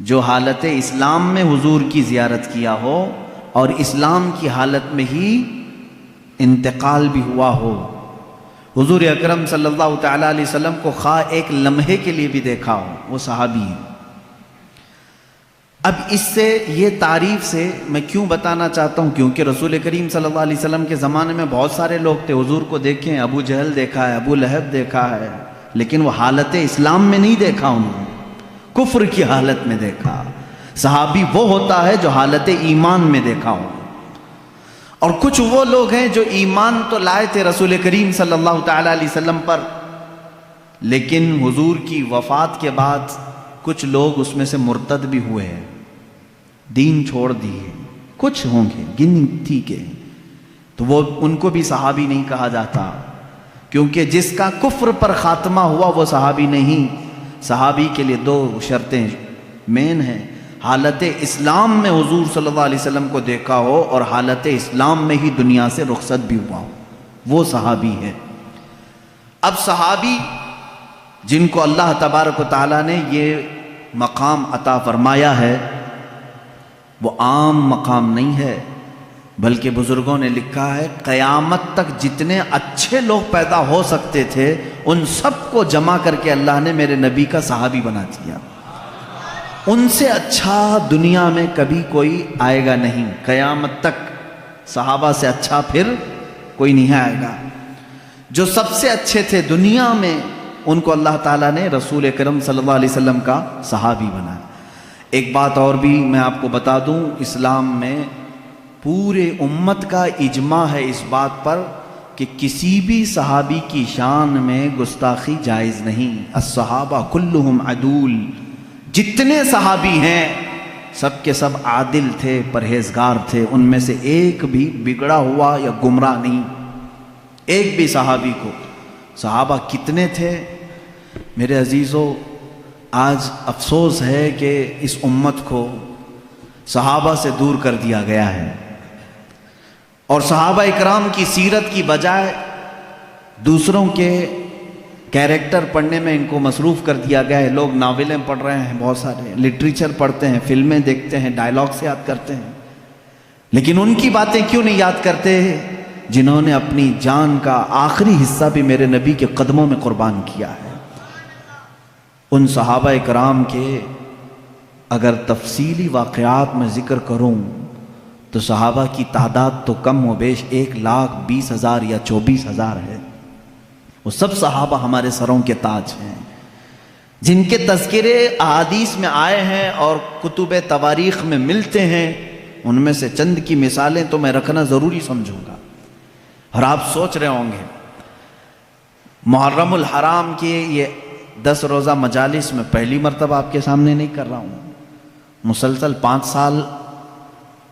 جو حالت اسلام میں حضور کی زیارت کیا ہو اور اسلام کی حالت میں ہی انتقال بھی ہوا ہو. حضور اکرم صلی اللہ تعالیٰ علیہ وسلم کو خواہ ایک لمحے کے لیے بھی دیکھا ہو، وہ صحابی ہے. اب اس سے یہ تعریف سے میں کیوں بتانا چاہتا ہوں، کیونکہ رسول کریم صلی اللہ علیہ وسلم کے زمانے میں بہت سارے لوگ تھے. حضور کو دیکھیں، ابو جہل دیکھا ہے، ابو لہب دیکھا ہے، لیکن وہ حالت اسلام میں نہیں دیکھا، انہوں نے کفر کی حالت میں دیکھا. صحابی وہ ہوتا ہے جو حالت ایمان میں دیکھا ہو. اور کچھ وہ لوگ ہیں جو ایمان تو لائے تھے رسول کریم صلی اللہ تعالیٰ علیہ وسلم پر، لیکن حضور کی وفات کے بعد کچھ لوگ اس میں سے مرتد بھی ہوئے ہیں، دین چھوڑ دیے. کچھ ہوں گے گنتی کے، تو وہ ان کو بھی صحابی نہیں کہا جاتا، کیونکہ جس کا کفر پر خاتمہ ہوا وہ صحابی نہیں. صحابی کے لیے دو شرطیں مین ہیں: حالت اسلام میں حضور صلی اللہ علیہ وسلم کو دیکھا ہو اور حالت اسلام میں ہی دنیا سے رخصت بھی ہوا ہو، وہ صحابی ہے. اب صحابی جن کو اللہ تبارک و تعالیٰ نے یہ مقام عطا فرمایا ہے، وہ عام مقام نہیں ہے، بلکہ بزرگوں نے لکھا ہے قیامت تک جتنے اچھے لوگ پیدا ہو سکتے تھے ان سب کو جمع کر کے اللہ نے میرے نبی کا صحابی بنا دیا. ان سے اچھا دنیا میں کبھی کوئی آئے گا نہیں، قیامت تک صحابہ سے اچھا پھر کوئی نہیں آئے گا. جو سب سے اچھے تھے دنیا میں ان کو اللہ تعالیٰ نے رسول اکرم صلی اللہ علیہ وسلم کا صحابی بنایا. ایک بات اور بھی میں آپ کو بتا دوں، اسلام میں پورے امت کا اجماع ہے اس بات پر کہ کسی بھی صحابی کی شان میں گستاخی جائز نہیں. الصحابہ کلہم عدول، جتنے صحابی ہیں سب کے سب عادل تھے، پرہیزگار تھے، ان میں سے ایک بھی بگڑا ہوا یا گمراہ نہیں، ایک بھی صحابی کو. صحابہ کتنے تھے میرے عزیزو؟ آج افسوس ہے کہ اس امت کو صحابہ سے دور کر دیا گیا ہے، اور صحابہ اکرام کی سیرت کی بجائے دوسروں کے کیریکٹر پڑھنے میں ان کو مصروف کر دیا گیا ہے. لوگ ناولیں پڑھ رہے ہیں، بہت سارے لٹریچر پڑھتے ہیں، فلمیں دیکھتے ہیں، ڈائلاگس یاد کرتے ہیں، لیکن ان کی باتیں کیوں نہیں یاد کرتے جنہوں نے اپنی جان کا آخری حصہ بھی میرے نبی کے قدموں میں قربان کیا ہے. ان صحابہ اکرام کے اگر تفصیلی واقعات میں ذکر کروں تو صحابہ کی تعداد تو کم و بیش 1,20,000 یا 24,000 ہے. وہ سب صحابہ ہمارے سروں کے تاج ہیں، جن کے تذکرے احادیث میں آئے ہیں اور کتب تواریخ میں ملتے ہیں. ان میں سے چند کی مثالیں تو میں رکھنا ضروری سمجھوں گا. اور آپ سوچ رہے ہوں گے محرم الحرام کی یہ 10 روزہ مجالس میں پہلی مرتبہ آپ کے سامنے نہیں کر رہا ہوں. مسلسل 5 سال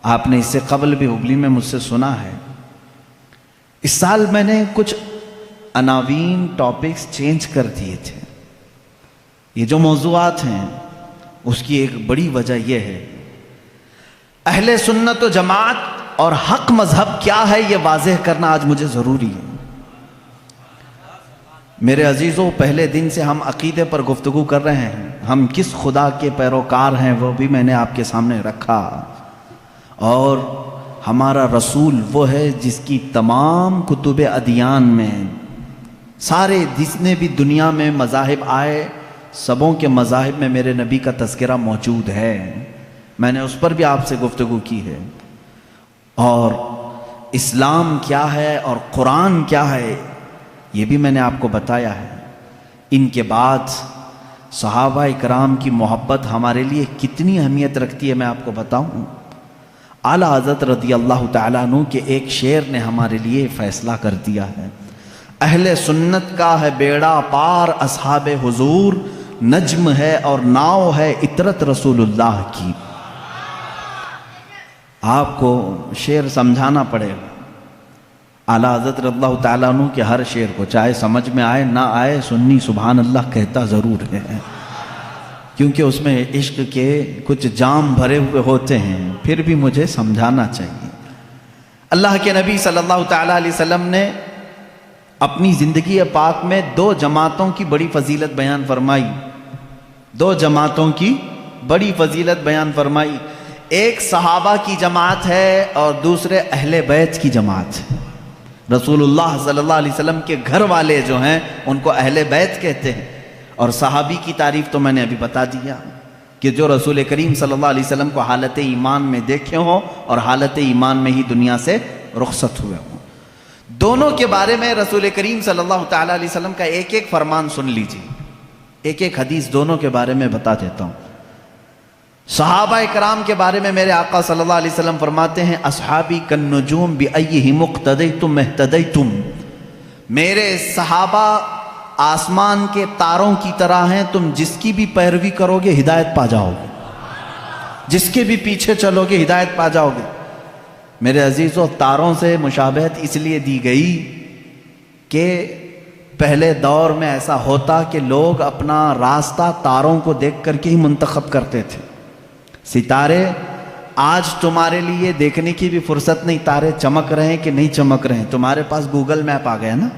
آپ نے اس سے قبل بھی ہبلی میں مجھ سے سنا ہے. اس سال میں نے کچھ عناوین ٹاپکس چینج کر دیے تھے. یہ جو موضوعات ہیں اس کی ایک بڑی وجہ یہ ہے اہل سنت و جماعت اور حق مذہب کیا ہے یہ واضح کرنا آج مجھے ضروری ہے. میرے عزیزوں، پہلے دن سے ہم عقیدے پر گفتگو کر رہے ہیں. ہم کس خدا کے پیروکار ہیں وہ بھی میں نے آپ کے سامنے رکھا، اور ہمارا رسول وہ ہے جس کی تمام کتب ادیان میں سارے جتنے بھی دنیا میں مذاہب آئے سبوں کے مذاہب میں میرے نبی کا تذکرہ موجود ہے. میں نے اس پر بھی آپ سے گفتگو کی ہے. اور اسلام کیا ہے اور قرآن کیا ہے یہ بھی میں نے آپ کو بتایا ہے. ان کے بعد صحابہ اکرام کی محبت ہمارے لیے کتنی اہمیت رکھتی ہے میں آپ کو بتاؤں. اعلیٰ حضرت رضی اللہ تعالیٰ عنہ کے ایک شعر نے ہمارے لیے فیصلہ کر دیا ہے. اہل سنت کا ہے بیڑا پار اصحاب حضور، نجم ہے اور ناؤ ہے عطرت رسول اللہ کی. آپ کو شعر سمجھانا پڑے گا. اعلیٰ حضرت رضی اللہ تعالیٰ عنہ کے ہر شعر کو چاہے سمجھ میں آئے نہ آئے سنی سبحان اللہ کہتا ضرور ہے، کیونکہ اس میں عشق کے کچھ جام بھرے ہوئے ہوتے ہیں، پھر بھی مجھے سمجھانا چاہیے. اللہ کے نبی صلی اللہ تعالیٰ علیہ وسلم نے اپنی زندگی پاک میں 2 جماعتوں کی بڑی فضیلت بیان فرمائی. 2 جماعتوں کی بڑی فضیلت بیان فرمائی. ایک صحابہ کی جماعت ہے اور دوسرے اہل بیت کی جماعت ہے. رسول اللہ صلی اللہ علیہ وسلم کے گھر والے جو ہیں ان کو اہل بیت کہتے ہیں. اور صحابی کی تعریف تو میں نے ابھی بتا دیا کہ جو رسول کریم صلی اللہ علیہ وسلم کو حالت ایمان میں دیکھے ہوں اور حالت ایمان میں ہی دنیا سے رخصت ہوئے ہوں. دونوں کے بارے میں رسول کریم صلی اللہ تعالیٰ علیہ وسلم کا ایک ایک فرمان سن لیجیے. ایک ایک حدیث دونوں کے بارے میں بتا دیتا ہوں. صحابہ کرام کے بارے میں میرے آقا صلی اللہ علیہ وسلم فرماتے ہیں اصحابی کالنجوم بأیہم اقتدیتم اہتدیتم. میرے صحابہ آسمان کے تاروں کی طرح ہیں، تم جس کی بھی پیروی کرو گے ہدایت پا جاؤ گے، جس کے بھی پیچھے چلو گے ہدایت پا جاؤ گے. میرے عزیزو، تاروں سے مشابہت اس لیے دی گئی کہ پہلے دور میں ایسا ہوتا کہ لوگ اپنا راستہ تاروں کو دیکھ کر کے ہی منتخب کرتے تھے. ستارے آج تمہارے لیے دیکھنے کی بھی فرصت نہیں تارے چمک رہے ہیں کہ نہیں چمک رہے ہیں، تمہارے پاس گوگل میپ آ گیا نا.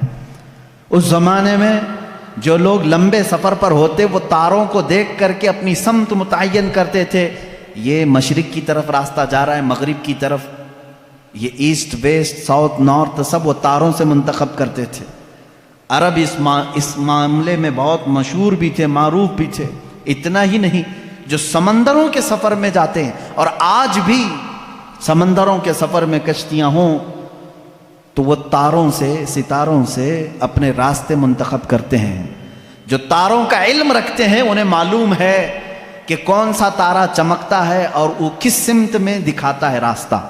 اس زمانے میں جو لوگ لمبے سفر پر ہوتے وہ تاروں کو دیکھ کر کے اپنی سمت متعین کرتے تھے. یہ مشرق کی طرف راستہ جا رہا ہے، مغرب کی طرف، یہ ایسٹ ویسٹ ساؤتھ نارتھ سب وہ تاروں سے منتخب کرتے تھے. عرب اس معاملے میں بہت مشہور بھی تھے، معروف بھی تھے. اتنا ہی نہیں، جو سمندروں کے سفر میں جاتے ہیں اور آج بھی سمندروں کے سفر میں کشتیاں ہوں تو وہ تاروں سے، ستاروں سے اپنے راستے منتخب کرتے ہیں. جو تاروں کا علم رکھتے ہیں انہیں معلوم ہے کہ کون سا تارا چمکتا ہے اور وہ کس سمت میں دکھاتا ہے راستہ.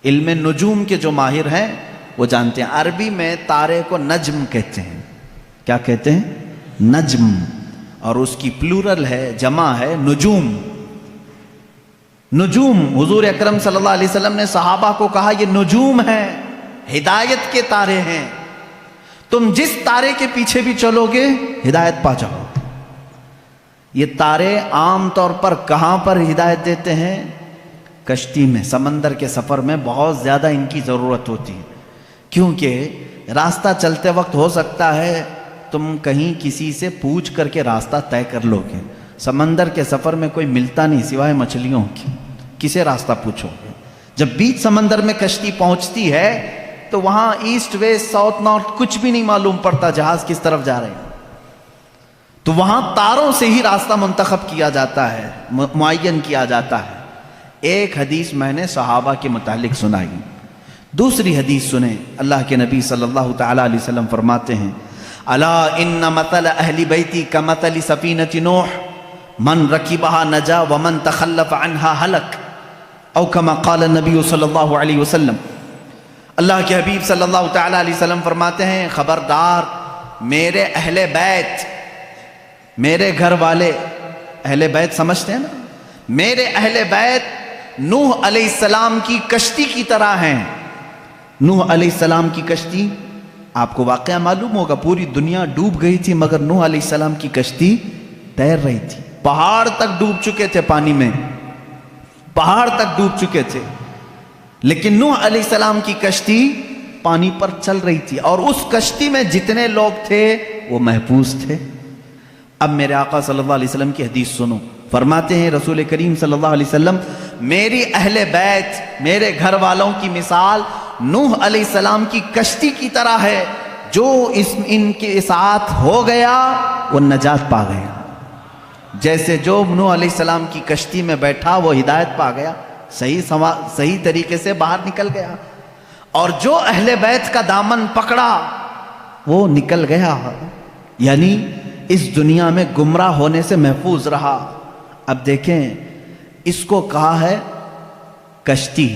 علم نجوم کے جو ماہر ہیں وہ جانتے ہیں. عربی میں تارے کو نجم کہتے ہیں. کیا کہتے ہیں؟ نجم. اور اس کی پلورل ہے، جمع ہے نجوم. نجوم، حضور اکرم صلی اللہ علیہ وسلم نے صحابہ کو کہا یہ نجوم ہیں، ہدایت کے تارے ہیں، تم جس تارے کے پیچھے بھی چلو گے ہدایت پا جاؤ. یہ تارے عام طور پر کہاں پر ہدایت دیتے ہیں؟ کشتی میں، سمندر کے سفر میں بہت زیادہ ان کی ضرورت ہوتی ہے. کیونکہ راستہ چلتے وقت ہو سکتا ہے تم کہیں کسی سے پوچھ کر کے راستہ طے کر لو گے. سمندر کے سفر میں کوئی ملتا نہیں سوائے مچھلیوں کی، کسے راستہ پوچھو گے؟ جب بیچ سمندر میں کشتی پہنچتی ہے تو وہاں ایسٹ ویسٹ ساؤتھ نارتھ کچھ بھی نہیں معلوم پڑتا، جہاز کس طرف جا رہے ہیں. تو وہاں تاروں سے ہی راستہ منتخب کیا جاتا ہے، معین کیا جاتا ہے. ایک حدیث میں نے صحابہ کے متعلق سنائی. دوسری حدیث سنیں. اللہ کے نبی صلی اللہ تعالیٰ علیہ وسلم فرماتے ہیں الا ان مثل اہل بیتی کمثل سفینۃ نوح من رکبها نجا ومن تخلف عنها ہلک او کما قال النبی صلی اللہ علیہ وسلم. اللہ کے حبیب صلی اللہ تعالیٰ علیہ وسلم فرماتے ہیں خبردار، میرے اہل بیت، میرے گھر والے، اہل بیت سمجھتے ہیں نا، میرے اہل بیت نوح علیہ السلام کی کشتی کی طرح ہیں. نوح علیہ السلام کی کشتی، آپ کو واقعہ معلوم ہوگا، پوری دنیا ڈوب گئی تھی مگر نوح علیہ السلام کی کشتی تیر رہی تھی. پہاڑ تک ڈوب چکے تھے، پانی میں پہاڑ تک ڈوب چکے تھے، لیکن نوح علیہ السلام کی کشتی پانی پر چل رہی تھی اور اس کشتی میں جتنے لوگ تھے وہ محفوظ تھے. اب میرے آقا صلی اللہ علیہ وسلم کی حدیث سنو. فرماتے ہیں رسول کریم صلی اللہ علیہ وسلم میری اہل بیت، میرے گھر والوں کی مثال نوح علیہ السلام کی کشتی کی طرح ہے. جو ان کے ساتھ ہو گیا وہ نجات پا گیا. جیسے جو نوح علیہ السلام کی کشتی میں بیٹھا وہ ہدایت پا گیا، صحیح طریقے سے باہر نکل گیا، اور جو اہل بیت کا دامن پکڑا وہ نکل گیا، یعنی اس دنیا میں گمراہ ہونے سے محفوظ رہا. اب دیکھیں، اس کو کہا ہے کشتی.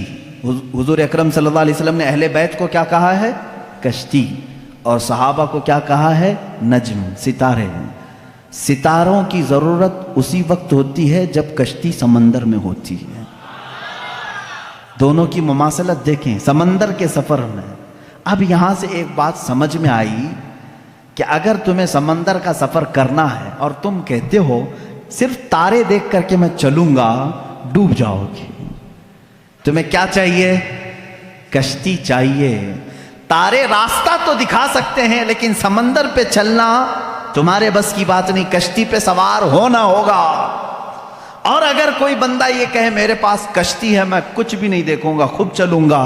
حضور اکرم صلی اللہ علیہ وسلم نے اہل بیت کو کیا کہا ہے؟ کشتی. اور صحابہ کو کیا کہا ہے؟ نجم، ستارے. ستاروں کی ضرورت اسی وقت ہوتی ہے جب کشتی سمندر میں ہوتی ہے. دونوں کی مماثلت دیکھیں سمندر کے سفر میں. اب یہاں سے ایک بات سمجھ میں آئی کہ اگر تمہیں سمندر کا سفر کرنا ہے اور تم کہتے ہو صرف تارے دیکھ کر کے میں چلوں گا، ڈوب جاؤ گے. تمہیں کیا چاہیے؟ کشتی چاہیے. تارے راستہ تو دکھا سکتے ہیں لیکن سمندر پہ چلنا تمہارے بس کی بات نہیں، کشتی پہ سوار ہونا ہوگا۔ اور اگر کوئی بندہ یہ کہے میرے پاس کشتی ہے، میں کچھ بھی نہیں دیکھوں گا، خود چلوں گا،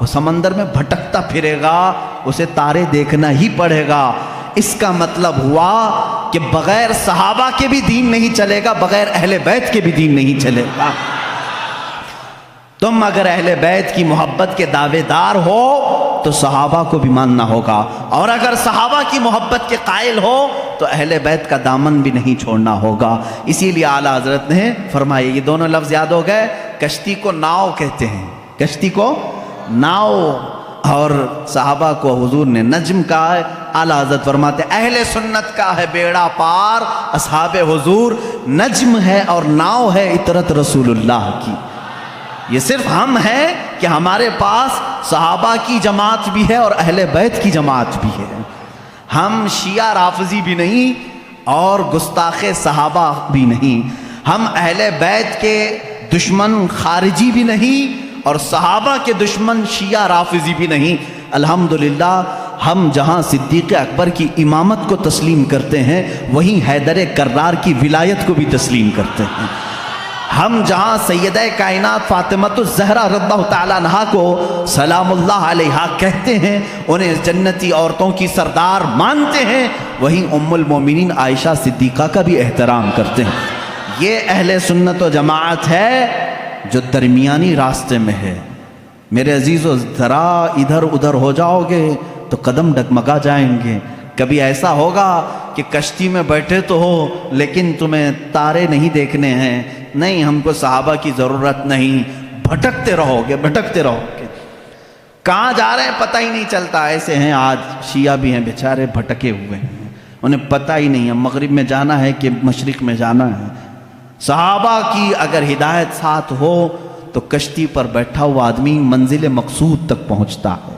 وہ سمندر میں بھٹکتا پھرے گا، اسے تارے دیکھنا ہی پڑے گا۔ اس کا مطلب ہوا کہ بغیر صحابہ کے بھی دین نہیں چلے گا، بغیر اہل بیت کے بھی دین نہیں چلے گا۔ تم اگر اہل بیت کی محبت کے دعوے دار ہو تو صحابہ کو بھی ماننا ہوگا، اور اگر صحابہ کی محبت کے قائل ہو تو اہل بیت کا دامن بھی نہیں چھوڑنا ہوگا۔ اسی لیے اعلیٰ حضرت نے فرمایا، یہ دونوں لفظ یاد ہو گئے، کشتی کو ناؤ کہتے ہیں، کشتی کو ناؤ، اور صحابہ کو حضور نے نجم کہا ہے۔ اعلیٰ حضرت فرماتے ہیں اہل سنت کا ہے بیڑا پار، اصحاب حضور نجم ہے اور ناؤ ہے اطرت رسول اللہ کی۔ یہ صرف ہم ہیں کہ ہمارے پاس صحابہ کی جماعت بھی ہے اور اہل بیت کی جماعت بھی ہے۔ ہم شیعہ رافضی بھی نہیں اور گستاخ صحابہ بھی نہیں، ہم اہل بیت کے دشمن خارجی بھی نہیں اور صحابہ کے دشمن شیعہ رافضی بھی نہیں۔ الحمدللہ ہم جہاں صدیق اکبر کی امامت کو تسلیم کرتے ہیں وہیں حیدر کرار کی ولایت کو بھی تسلیم کرتے ہیں۔ ہم جہاں سیدہ کائنات فاطمۃ الزہرا رضی اللہ تعالیٰ عنہا کو سلام اللہ علیہا کہتے ہیں، انہیں جنتی عورتوں کی سردار مانتے ہیں، وہیں ام المومنین عائشہ صدیقہ کا بھی احترام کرتے ہیں۔ یہ اہل سنت و جماعت ہے جو درمیانی راستے میں ہے۔ میرے عزیزو، ذرا ادھر ادھر ہو جاؤ گے تو قدم ڈگمگا جائیں گے۔ کبھی ایسا ہوگا کہ کشتی میں بیٹھے تو ہو لیکن تمہیں تارے نہیں دیکھنے ہیں، نہیں ہم کو صحابہ کی ضرورت نہیں، بھٹکتے رہو گے بھٹکتے رہو گے، کہاں جا رہے ہیں پتہ ہی نہیں چلتا۔ ایسے ہیں آج شیعہ بھی ہیں بیچارے، بھٹکے ہوئے ہیں، انہیں پتہ ہی نہیں ہے مغرب میں جانا ہے کہ مشرق میں جانا ہے۔ صحابہ کی اگر ہدایت ساتھ ہو تو کشتی پر بیٹھا ہوا آدمی منزل مقصود تک پہنچتا ہے۔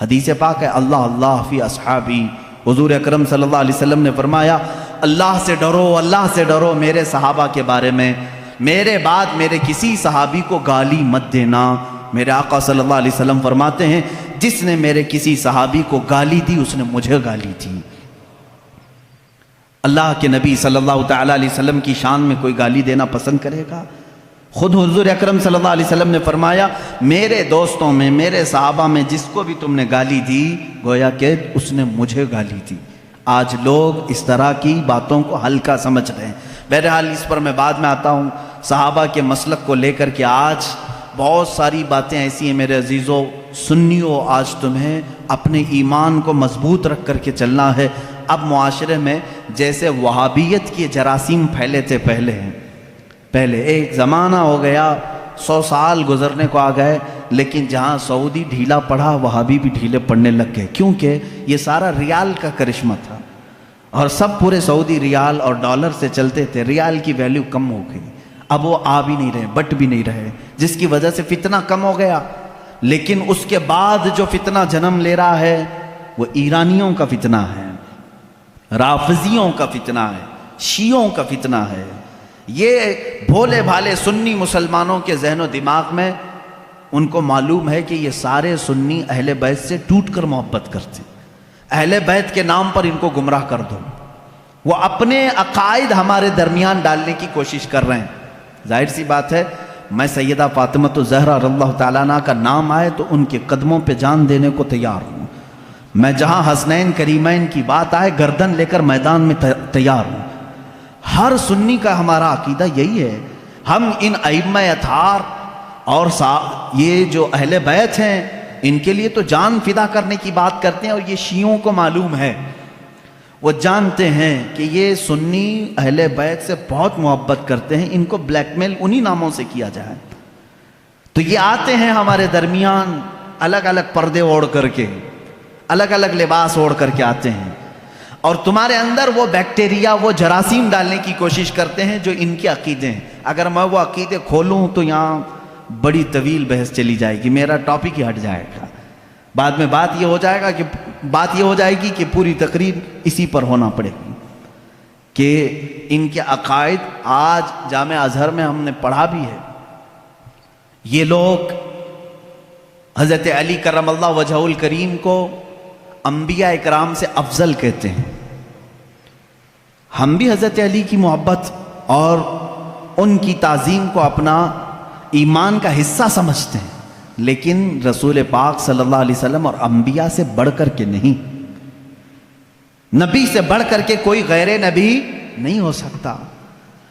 حدیث پاک ہے اللہ اللہ فی اصحابی، حضور اکرم صلی اللہ علیہ وسلم نے فرمایا اللہ سے ڈرو، اللہ سے ڈرو میرے صحابہ کے بارے میں، میرے بعد میرے کسی صحابی کو گالی مت دینا۔ میرے آقا صلی اللہ علیہ وسلم فرماتے ہیں جس نے میرے کسی صحابی کو گالی دی اس نے مجھے گالی دی۔ اللہ کے نبی صلی اللہ تعالیٰ علیہ وسلم کی شان میں کوئی گالی دینا پسند کرے گا؟ خود حضور اکرم صلی اللہ علیہ وسلم نے فرمایا میرے دوستوں میں، میرے صحابہ میں جس کو بھی تم نے گالی دی گویا کہ اس نے مجھے گالی دی۔ آج لوگ اس طرح کی باتوں کو ہلکا سمجھ رہے ہیں۔ بہرحال اس پر میں بعد میں آتا ہوں۔ صحابہ کے مسلک کو لے کر کے آج بہت ساری باتیں ایسی ہیں میرے عزیزو، سنیو، آج تمہیں اپنے ایمان کو مضبوط رکھ کر کے چلنا ہے۔ اب معاشرے میں جیسے وہابیت کے جراثیم پھیلے تھے پہلے ایک زمانہ ہو گیا، 100 سال گزرنے کو آ گئے، لیکن جہاں سعودی ڈھیلا پڑا وہابی بھی ڈھیلے پڑنے لگ گئے، کیونکہ یہ سارا ریال کا کرشمہ تھا اور سب پورے سعودی ریال اور ڈالر سے چلتے تھے۔ ریال کی ویلیو کم ہو گئی، اب وہ آ بھی نہیں رہے، بٹ بھی نہیں رہے، جس کی وجہ سے فتنہ کم ہو گیا۔ لیکن اس کے بعد جو فتنہ جنم لے رہا ہے وہ ایرانیوں کا فتنہ ہے، رافضیوں کا فتنہ ہے، شیعوں کا فتنہ ہے۔ یہ بھولے بھالے سنی مسلمانوں کے ذہن و دماغ میں ان کو معلوم ہے کہ یہ سارے سنی اہل بیت سے ٹوٹ کر محبت کرتے، اہل بیت کے نام پر ان کو گمراہ کر دو۔ وہ اپنے عقائد ہمارے درمیان ڈالنے کی کوشش کر رہے ہیں۔ ظاہر سی بات ہے، میں سیدہ فاطمۃ الزہرا رضی اللہ تعالیٰ عنہ کا نام آئے تو ان کے قدموں پہ جان دینے کو تیار ہوں۔ میں جہاں حسنین کریمین کی بات آئے گردن لے کر میدان میں تیار ہوں۔ ہر سنی کا ہمارا عقیدہ یہی ہے۔ ہم ان ائمہ اطہار اور یہ جو اہل بیت ہیں ان کے لیے تو جان فدا کرنے کی بات کرتے ہیں، اور یہ شیعوں کو معلوم ہے، وہ جانتے ہیں کہ یہ سنی اہل بیت سے بہت محبت کرتے ہیں، ان کو بلیک میل انہی ناموں سے کیا جائے۔ تو یہ آتے ہیں ہمارے درمیان الگ الگ پردے اوڑھ کر کے، الگ الگ لباس اوڑھ کر کے آتے ہیں، اور تمہارے اندر وہ بیکٹیریا، وہ جراثیم ڈالنے کی کوشش کرتے ہیں جو ان کے عقیدے ہیں۔ اگر میں وہ عقیدے کھولوں تو یہاں بڑی طویل بحث چلی جائے گی، میرا ٹاپک ہی ہٹ جائے گا۔ بعد میں بات یہ ہو جائے گی کہ پوری تقریر اسی پر ہونا پڑے گی کہ ان کے عقائد آج جامع ازہر میں ہم نے پڑھا بھی ہے۔ یہ لوگ حضرت علی کرم اللہ وجہہ الکریم کو انبیاء اکرام سے افضل کہتے ہیں، ہم بھی حضرت علی کی محبت اور ان کی تعظیم کو اپنا ایمان کا حصہ سمجھتے ہیں، لیکن رسول پاک صلی اللہ علیہ وسلم اور انبیاء سے بڑھ کر کے نہیں، نبی سے بڑھ کر کے کوئی غیر نبی نہیں ہو سکتا۔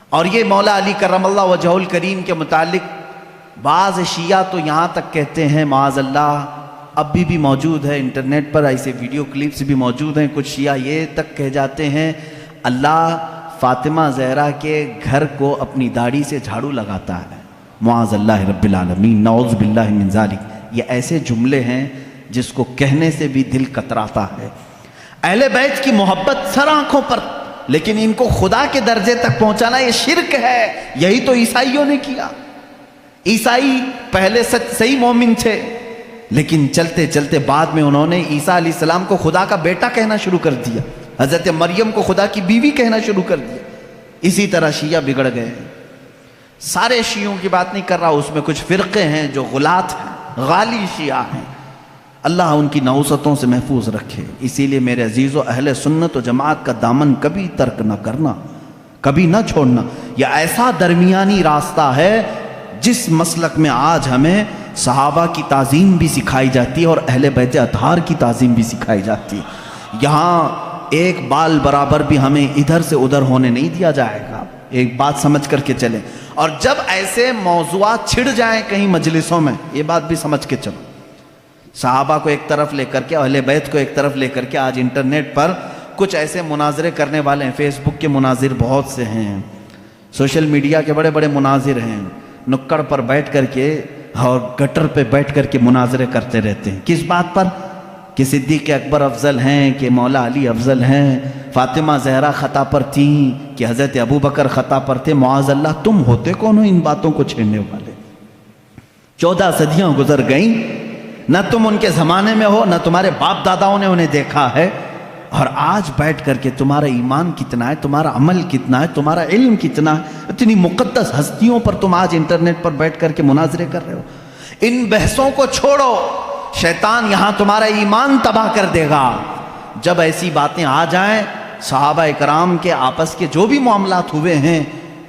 اور یہ مولا علی کرم اللہ وجہہ الکریم کے متعلق بعض شیعہ تو یہاں تک کہتے ہیں، معاذ اللہ، اب بھی موجود ہے انٹرنیٹ پر ایسے ویڈیو کلپس بھی موجود ہیں، کچھ شیعہ یہ تک کہہ جاتے ہیں اللہ فاطمہ زہرا کے گھر کو اپنی داڑھی سے جھاڑو لگاتا ہے، معاذ اللہ رب العالمین، نعوذ باللہ من ذالک۔ یہ ایسے جملے ہیں جس کو کہنے سے بھی دل کتراتا ہے۔ اہل بیت کی محبت سر آنکھوں پر، لیکن ان کو خدا کے درجے تک پہنچانا یہ شرک ہے۔ یہی تو عیسائیوں نے کیا۔ عیسائی پہلے صحیح مومن تھے، لیکن چلتے چلتے بعد میں انہوں نے عیسیٰ علیہ السلام کو خدا کا بیٹا کہنا شروع کر دیا، حضرت مریم کو خدا کی بیوی کہنا شروع کر دیا۔ اسی طرح شیعہ بگڑ گئے۔ سارے شیعوں کی بات نہیں کر رہا، اس میں کچھ فرقے ہیں جو غلات ہیں، غالی شیعہ ہیں، اللہ ان کی نحوستوں سے محفوظ رکھے۔ اسی لیے میرے عزیزو، اہل سنت و جماعت کا دامن کبھی ترک نہ کرنا، کبھی نہ چھوڑنا۔ یہ ایسا درمیانی راستہ ہے جس مسلک میں آج ہمیں صحابہ کی تعظیم بھی سکھائی جاتی ہے اور اہل بیت اطہار کی تعظیم بھی سکھائی جاتی ہے۔ یہاں ایک بال برابر بھی ہمیں ادھر سے ادھر ہونے نہیں دیا جائے گا، ایک بات سمجھ کر کے چلیں۔ اور جب ایسے موضوعات چھڑ جائیں کہیں مجلسوں میں، یہ بات بھی سمجھ کے چلو، صحابہ کو ایک طرف لے کر کے، اہل بیت کو ایک طرف لے کر کے آج انٹرنیٹ پر کچھ ایسے مناظرے کرنے والے ہیں، فیس بک کے مناظر بہت سے ہیں، سوشل میڈیا کے بڑے بڑے مناظر ہیں، نکڑ پر بیٹھ کر کے اور گٹر پہ بیٹھ کر کے مناظرے کرتے رہتے ہیں۔ کس بات پر؟ کہ صدیق اکبر افضل ہیں، کہ مولا علی افضل ہیں، فاطمہ زہرا خطا پر تھیں، کہ حضرت ابوبکر خطا پر تھے۔ معاذ اللہ، تم ہوتے کون ہو ان باتوں کو چھیڑنے والے؟ 14 صدیاں گزر گئیں، نہ تم ان کے زمانے میں ہو، نہ تمہارے باپ داداؤں نے انہیں دیکھا ہے، اور آج بیٹھ کر کے تمہارا ایمان کتنا ہے، تمہارا عمل کتنا ہے، تمہارا علم کتنا ہے، اتنی مقدس ہستیوں پر تم آج انٹرنیٹ پر بیٹھ کر کے مناظرے کر رہے ہو۔ ان بحثوں کو چھوڑو، شیطان یہاں تمہارا ایمان تباہ کر دے گا۔ جب ایسی باتیں آ جائیں، صحابہ اکرام کے آپس کے جو بھی معاملات ہوئے ہیں،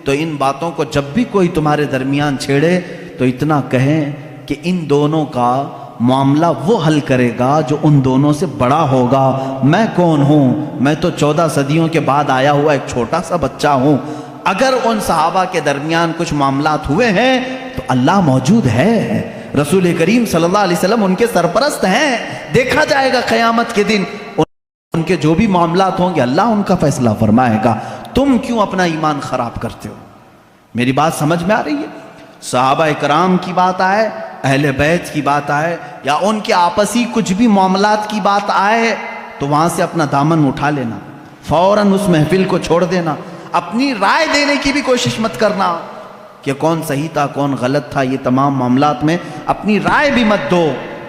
تو ان باتوں کو جب بھی کوئی تمہارے درمیان چھیڑے تو اتنا کہیں کہ ان دونوں کا معاملہ وہ حل کرے گا جو ان دونوں سے بڑا ہوگا۔ میں کون ہوں؟ میں تو 14 صدیوں کے بعد آیا ہوا ایک چھوٹا سا بچہ ہوں۔ اگر ان صحابہ کے درمیان کچھ معاملات ہوئے ہیں تو اللہ موجود ہے، رسول کریم صلی اللہ علیہ وسلم ان کے سرپرست ہیں، دیکھا جائے گا قیامت کے دن ان کے جو بھی معاملات ہوں گے اللہ ان کا فیصلہ فرمائے گا۔ تم کیوں اپنا ایمان خراب کرتے ہو؟ میری بات سمجھ میں آ رہی ہے؟ صحابہ کرام کی بات آئے، اہل بیت کی بات آئے، یا ان کے آپسی کچھ بھی معاملات کی بات آئے، تو وہاں سے اپنا دامن اٹھا لینا، فوراً اس محفل کو چھوڑ دینا، اپنی رائے دینے کی بھی کوشش مت کرنا کہ کون صحیح تھا کون غلط تھا۔ یہ تمام معاملات میں اپنی رائے بھی مت دو،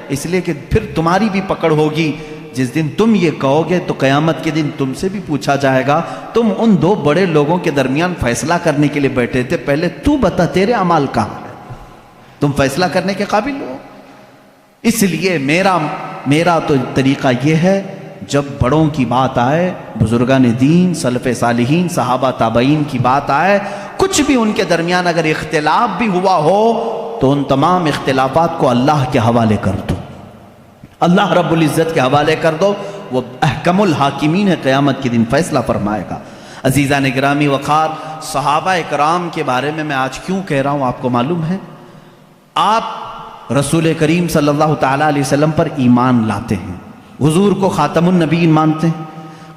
اس لیے کہ پھر تمہاری بھی پکڑ ہوگی۔ جس دن تم یہ کہو گے تو قیامت کے دن تم سے بھی پوچھا جائے گا، تم ان دو بڑے لوگوں کے درمیان فیصلہ کرنے کے لیے بیٹھے تھے، پہلے تو بتا تیرے اعمال کہاں ہے، تم فیصلہ کرنے کے قابل ہو؟ اس لیے میرا تو طریقہ یہ ہے، جب بڑوں کی بات آئے، بزرگان دین، سلف صالحین، صحابہ تابعین کی بات آئے، کچھ بھی ان کے درمیان اگر اختلاف بھی ہوا ہو تو ان تمام اختلافات کو اللہ کے حوالے کر دو، اللہ رب العزت کے حوالے کر دو، وہ احکم الحاکمین ہے، قیامت کے دن فیصلہ فرمائے گا۔ عزیزان گرامی وقار، صحابہ کرام کے بارے میں آج کیوں کہہ رہا ہوں آپ کو معلوم ہے؟ آپ رسول کریم صلی اللہ تعالیٰ علیہ وسلم پر ایمان لاتے ہیں، حضور کو خاتم النبیین مانتے ہیں،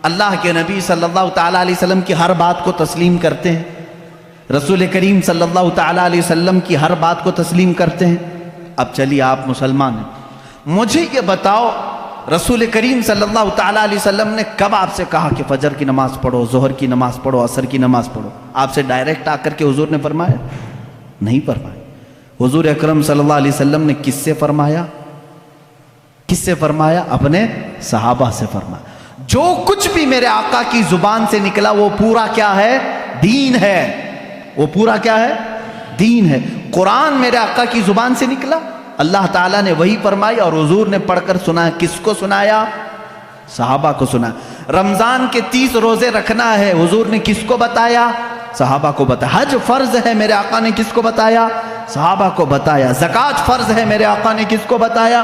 اللہ کے نبی صلی اللہ تعالیٰ علیہ وسلم کی ہر بات کو تسلیم کرتے ہیں، رسول کریم صلی اللہ تعالیٰ علیہ وسلم کی ہر بات کو تسلیم کرتے ہیں۔ اب چلیے آپ مسلمان ہیں، مجھے یہ بتاؤ رسول کریم صلی اللہ تعالیٰ علیہ وسلم نے کب آپ سے کہا کہ فجر کی نماز پڑھو، ظہر کی نماز پڑھو، عصر کی نماز پڑھو؟ آپ سے ڈائریکٹ آ کر کے حضور نے فرمایا؟ نہیں فرمایا۔ حضور اکرم صلی اللہ علیہ وسلم نے کس سے فرمایا؟ کس سے فرمایا؟ اپنے صحابہ سے فرمایا۔ جو کچھ بھی میرے آقا کی زبان سے نکلا وہ پورا کیا ہے؟ دین ہے۔ وہ پورا کیا ہے؟ دین ہے۔ قرآن میرے آقا کی زبان سے نکلا، اللہ تعالیٰ نے وہی فرمائی اور حضور نے پڑھ کر سنایا۔ کس کو سنایا؟ صحابہ کو سنایا۔ رمضان کے 30 روزے رکھنا ہے، حضور نے کس کو بتایا؟ صحابہ کو بتایا۔ حج فرض ہے، میرے آقا نے کس کو بتایا؟ صحابہ کو بتایا۔ زکوٰۃ فرض ہے، میرے آقا نے کس کو بتایا؟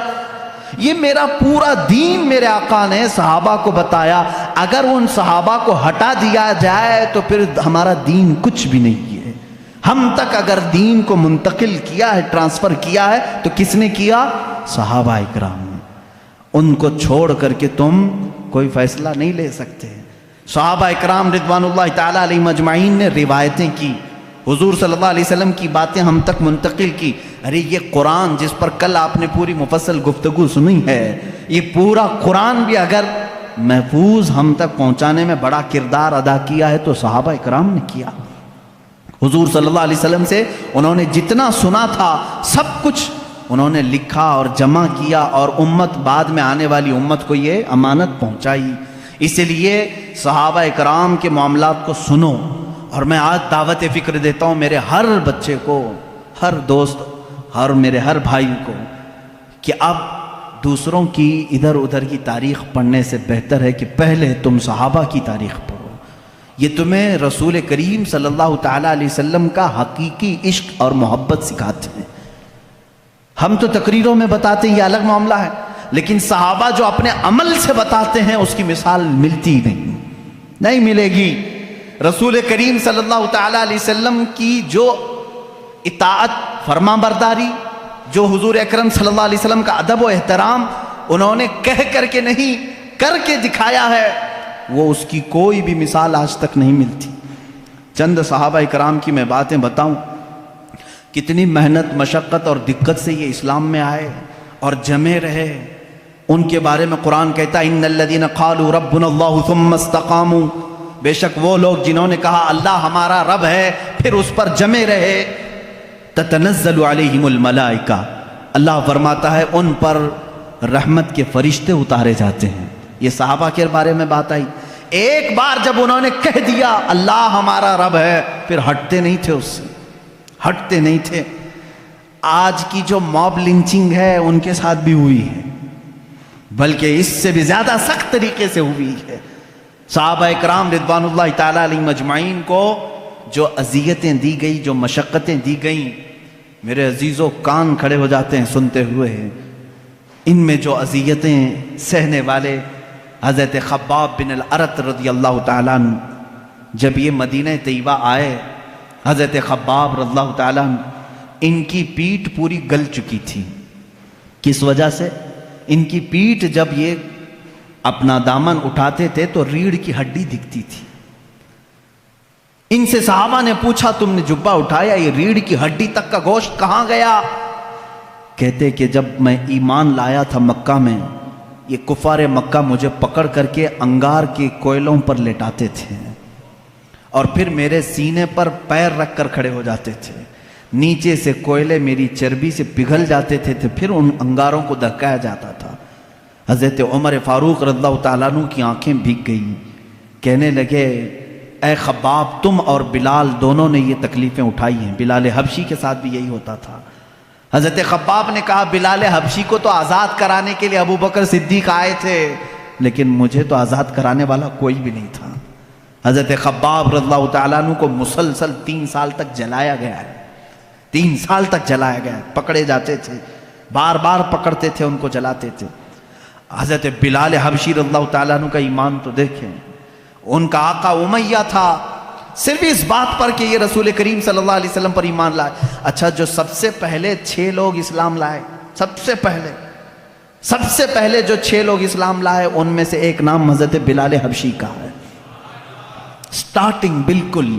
یہ میرا پورا دین میرے آقا نے صحابہ کو بتایا۔ اگر ان صحابہ کو ہٹا دیا جائے تو پھر ہمارا دین کچھ بھی نہیں ہے۔ ہم تک اگر دین کو منتقل کیا ہے، ٹرانسفر کیا ہے، تو کس نے کیا؟ صحابہ اکرام نے۔ ان کو چھوڑ کر کے تم کوئی فیصلہ نہیں لے سکتے۔ صحابہ اکرام رضوان اللہ تعالی علیہم اجمعین نے روایتیں کی، حضور صلی اللہ علیہ وسلم کی باتیں ہم تک منتقل کی۔ ارے یہ قرآن جس پر کل آپ نے پوری مفصل گفتگو سنی ہے، یہ پورا قرآن بھی اگر محفوظ ہم تک پہنچانے میں بڑا کردار ادا کیا ہے تو صحابہ اکرام نے کیا۔ حضور صلی اللہ علیہ وسلم سے انہوں نے جتنا سنا تھا سب کچھ انہوں نے لکھا اور جمع کیا، اور امت بعد میں آنے والی امت کو یہ امانت پہنچائی۔ اس لیے صحابہ اکرام کے معاملات کو سنو، اور میں آج دعوت فکر دیتا ہوں میرے ہر بچے کو، ہر دوست، میرے ہر بھائی کو، کہ اب دوسروں کی ادھر ادھر کی تاریخ پڑھنے سے بہتر ہے کہ پہلے تم صحابہ کی تاریخ پڑھو۔ یہ تمہیں رسول کریم صلی اللہ تعالیٰ علیہ وسلم کا حقیقی عشق اور محبت سکھاتے ہیں۔ ہم تو تقریروں میں بتاتے ہیں، یہ الگ معاملہ ہے، لیکن صحابہ جو اپنے عمل سے بتاتے ہیں اس کی مثال ملتی نہیں ملے گی۔ رسول کریم صلی اللہ تعالیٰ علیہ وسلم کی جو اطاعت، فرما برداری، جو حضور اکرم صلی اللہ علیہ وسلم کا ادب و احترام انہوں نے کہہ کر کے نہیں کر کے دکھایا ہے، وہ اس کی کوئی بھی مثال آج تک نہیں ملتی۔ چند صحابہ اکرام کی میں باتیں بتاؤں، کتنی محنت، مشقت اور دقت سے یہ اسلام میں آئے اور جمے رہے۔ ان کے بارے میں قرآن کہتا ہے ان الذین قالوا ربنا اللہ ثم استقاموا، بے شک وہ لوگ جنہوں نے کہا اللہ ہمارا رب ہے پھر اس پر جمے رہے، تتنزل علیہم الملائکہ، اللہ فرماتا ہے ان پر رحمت کے فرشتے اتارے جاتے ہیں۔ یہ صحابہ کے بارے میں بات آئی۔ ایک بار جب انہوں نے کہہ دیا اللہ ہمارا رب ہے پھر ہٹتے نہیں تھے، اس سے ہٹتے نہیں تھے۔ آج کی جو موب لنچنگ ہے ان کے ساتھ بھی ہوئی ہے، بلکہ اس سے بھی زیادہ سخت طریقے سے ہوئی ہے۔ صحابہ اکرام رضوان اللہ تعالیٰ علیہم اجمعین کو جو اذیتیں دی گئی، جو مشقتیں دی گئیں، میرے عزیزوں کان کھڑے ہو جاتے ہیں سنتے ہوئے۔ ان میں جو اذیتیں سہنے والے حضرت خباب بن الارت رضی اللہ تعالیٰ عنہ، جب یہ مدینہ طیبہ آئے، حضرت خباب رضی اللہ تعالیٰ عنہ، ان کی پیٹھ پوری گل چکی تھی۔ کس وجہ سے؟ ان کی پیٹھ جب یہ اپنا دامن اٹھاتے تھے تو ریڑھ کی ہڈی دکھتی تھی۔ ان سے صحابہ نے پوچھا تم نے جبہ اٹھایا، یہ ریڑھ کی ہڈی تک کا گوشت کہاں گیا؟ کہتے کہ جب میں ایمان لایا تھا مکہ میں، یہ کفار مکہ مجھے پکڑ کر کے انگار کے کوئلوں پر لٹاتے تھے، اور پھر میرے سینے پر پیر رکھ کر کھڑے ہو جاتے تھے، نیچے سے کوئلے میری چربی سے پگھل جاتے تھے، پھر ان انگاروں کو دہکایا جاتا تھا۔ حضرت عمر فاروق رضی اللہ تعالیٰ عنہ کی آنکھیں بھیگ گئیں، کہنے لگے اے خباب تم اور بلال دونوں نے یہ تکلیفیں اٹھائی ہیں۔ بلال حبشی کے ساتھ بھی یہی ہوتا تھا۔ حضرت خباب نے کہا بلال حبشی کو تو آزاد کرانے کے لیے ابو بکر صدیق آئے تھے، لیکن مجھے تو آزاد کرانے والا کوئی بھی نہیں تھا۔ حضرت خباب رضی اللہ تعالیٰ عنہ کو مسلسل 3 سال تک جلایا گیا ہے، 3 سال تک جلایا گیا ہے، پکڑے جاتے تھے، بار بار پکڑتے تھے، ان کو جلاتے تھے۔ حضرت بلال حبشی رضی اللہ تعالیٰ عنہ کا ایمان تو دیکھیں، ان کا آقا امیہ تھا، صرف اس بات پر کہ یہ رسول کریم صلی اللہ علیہ وسلم پر ایمان لائے۔ اچھا جو سب سے پہلے 6 لوگ اسلام لائے، سب سے پہلے جو 6 لوگ اسلام لائے ان میں سے ایک نام حضرت بلال حبشی کا ہے، سٹارٹنگ بالکل،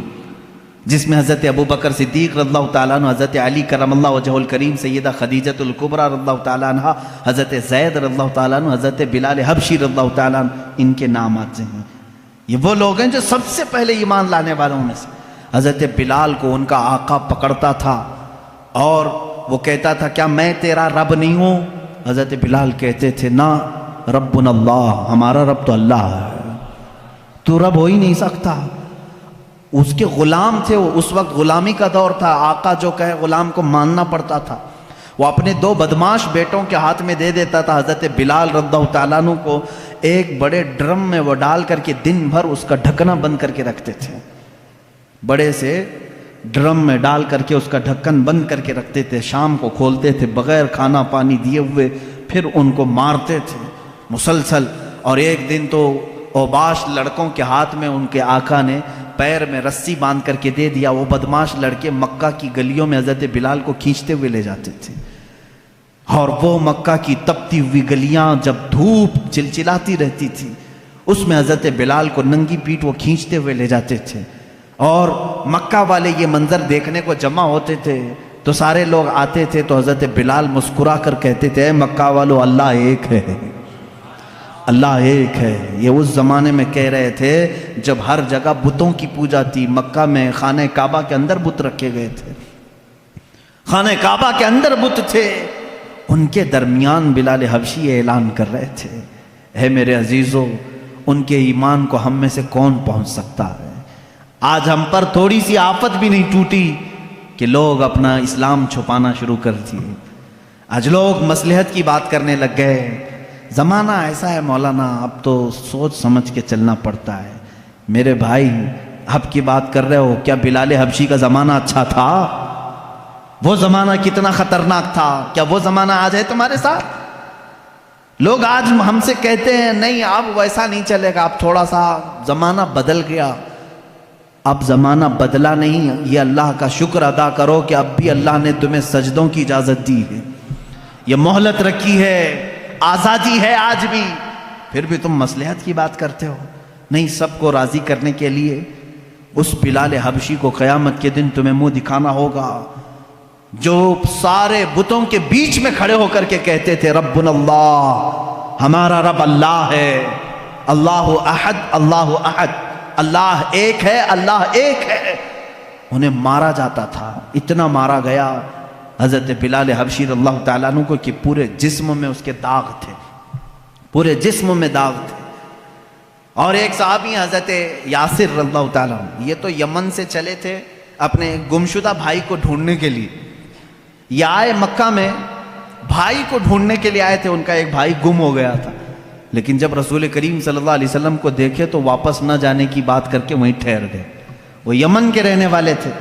جس میں حضرت ابو بکر صدیق رضی اللہ تعالیٰ عنہ، حضرت علی کرم اللہ وجہہ الکریم، سیدہ خدیجہ الکبریٰ رضی اللہ تعالیٰ عنہ، حضرت زید رضی اللہ تعالیٰ عنہ، حضرت بلال حبشی رضی اللہ تعالیٰ عنہ، ان کے نام آتے ہیں۔ یہ وہ لوگ ہیں جو سب سے پہلے ایمان لانے والوں میں سے۔ حضرت بلال کو ان کا آقا پکڑتا تھا اور وہ کہتا تھا کیا میں تیرا رب نہیں ہوں؟ حضرت بلال کہتے تھے نا، ربنا اللہ، ہمارا رب تو اللہ ہے، تو رب ہو ہی نہیں سکتا۔ اس کے غلام تھے وہ، اس وقت غلامی کا دور تھا، آقا جو کہے غلام کو ماننا پڑتا تھا۔ وہ اپنے 2 بدماش بیٹوں کے ہاتھ میں دے دیتا تھا حضرت بلال رضی اللہ تعالیٰ عنہ کو، ایک بڑے ڈرم میں وہ ڈال کر کے دن بھر اس کا ڈھکنا بند کر کے رکھتے تھے، بڑے سے ڈرم میں ڈال کر کے اس کا ڈھکن بند کر کے رکھتے تھے، شام کو کھولتے تھے بغیر کھانا پانی دیے ہوئے، پھر ان کو مارتے تھے مسلسل۔ اور ایک دن تو اوباش لڑکوں کے ہاتھ میں ان کے آقا نے پیر میں رسی باندھ کر کے دے دیا، وہ بدماش لڑکے مکہ کی گلیوں میں حضرت بلال کو کھینچتے ہوئے لے جاتے تھے، اور وہ مکہ کی تپتی ہوئی گلیاں جب دھوپ چلچلاتی رہتی تھی اس میں حضرت بلال کو ننگی پیٹ وہ کھینچتے ہوئے لے جاتے تھے، اور مکہ والے یہ منظر دیکھنے کو جمع ہوتے تھے تو سارے لوگ آتے تھے تو حضرت بلال مسکرا کر کہتے تھے اے مکہ والو اللہ ایک ہے، اللہ ایک ہے۔ یہ اس زمانے میں کہہ رہے تھے جب ہر جگہ بتوں کی پوجا تھی، مکہ میں خانہ کعبہ کے اندر بت رکھے گئے تھے، خانہ کعبہ کے اندر بت تھے، ان کے درمیان بلال حبشی اعلان کر رہے تھے اے میرے عزیزو، ان کے ایمان کو ہم میں سے کون پہنچ سکتا ہے؟ آج ہم پر تھوڑی سی آفت بھی نہیں ٹوٹی کہ لوگ اپنا اسلام چھپانا شروع کر دیے، آج لوگ مصلحت کی بات کرنے لگ گئے۔ زمانہ ایسا ہے مولانا، اب تو سوچ سمجھ کے چلنا پڑتا ہے۔ میرے بھائی اب کی بات کر رہے ہو، کیا بلال حبشی کا زمانہ اچھا تھا؟ وہ زمانہ کتنا خطرناک تھا، کیا وہ زمانہ آج ہے تمہارے ساتھ؟ لوگ آج ہم سے کہتے ہیں نہیں اب ویسا نہیں چلے گا، اب تھوڑا سا زمانہ بدل گیا۔ اب زمانہ بدلا نہیں، یہ اللہ کا شکر ادا کرو کہ اب بھی اللہ نے تمہیں سجدوں کی اجازت دی ہے، یہ مہلت رکھی ہے، آزادی ہے آج بھی، پھر بھی تم مصلحت کی بات کرتے ہو۔ نہیں، سب کو راضی کرنے کے لیے اس بلال حبشی کو قیامت کے دن تمہیں منہ دکھانا ہوگا جو سارے بتوں کے بیچ میں کھڑے ہو کر کے کہتے تھے ربنا اللہ، ہمارا رب اللہ ہے، اللہ احد اللہ احد، اللہ ایک ہے، اللہ ایک ہے۔ انہیں مارا جاتا تھا، اتنا مارا گیا حضرت بلال حبشی رضی اللہ تعالیٰ عنہ کو کہ پورے جسم میں اس کے داغ تھے، پورے جسم میں داغ تھے۔ اور ایک صحابی حضرت یاسر رضی اللہ تعالیٰ عنہ، یہ تو یمن سے چلے تھے اپنے گمشدہ بھائی کو ڈھونڈنے کے لیے، یہ آئے مکہ میں بھائی کو ڈھونڈنے کے لیے آئے تھے، ان کا ایک بھائی گم ہو گیا تھا، لیکن جب رسول کریم صلی اللہ علیہ وسلم کو دیکھے تو واپس نہ جانے کی بات کر کے وہیں ٹھہر گئے۔ وہ یمن کے رہنے والے تھے،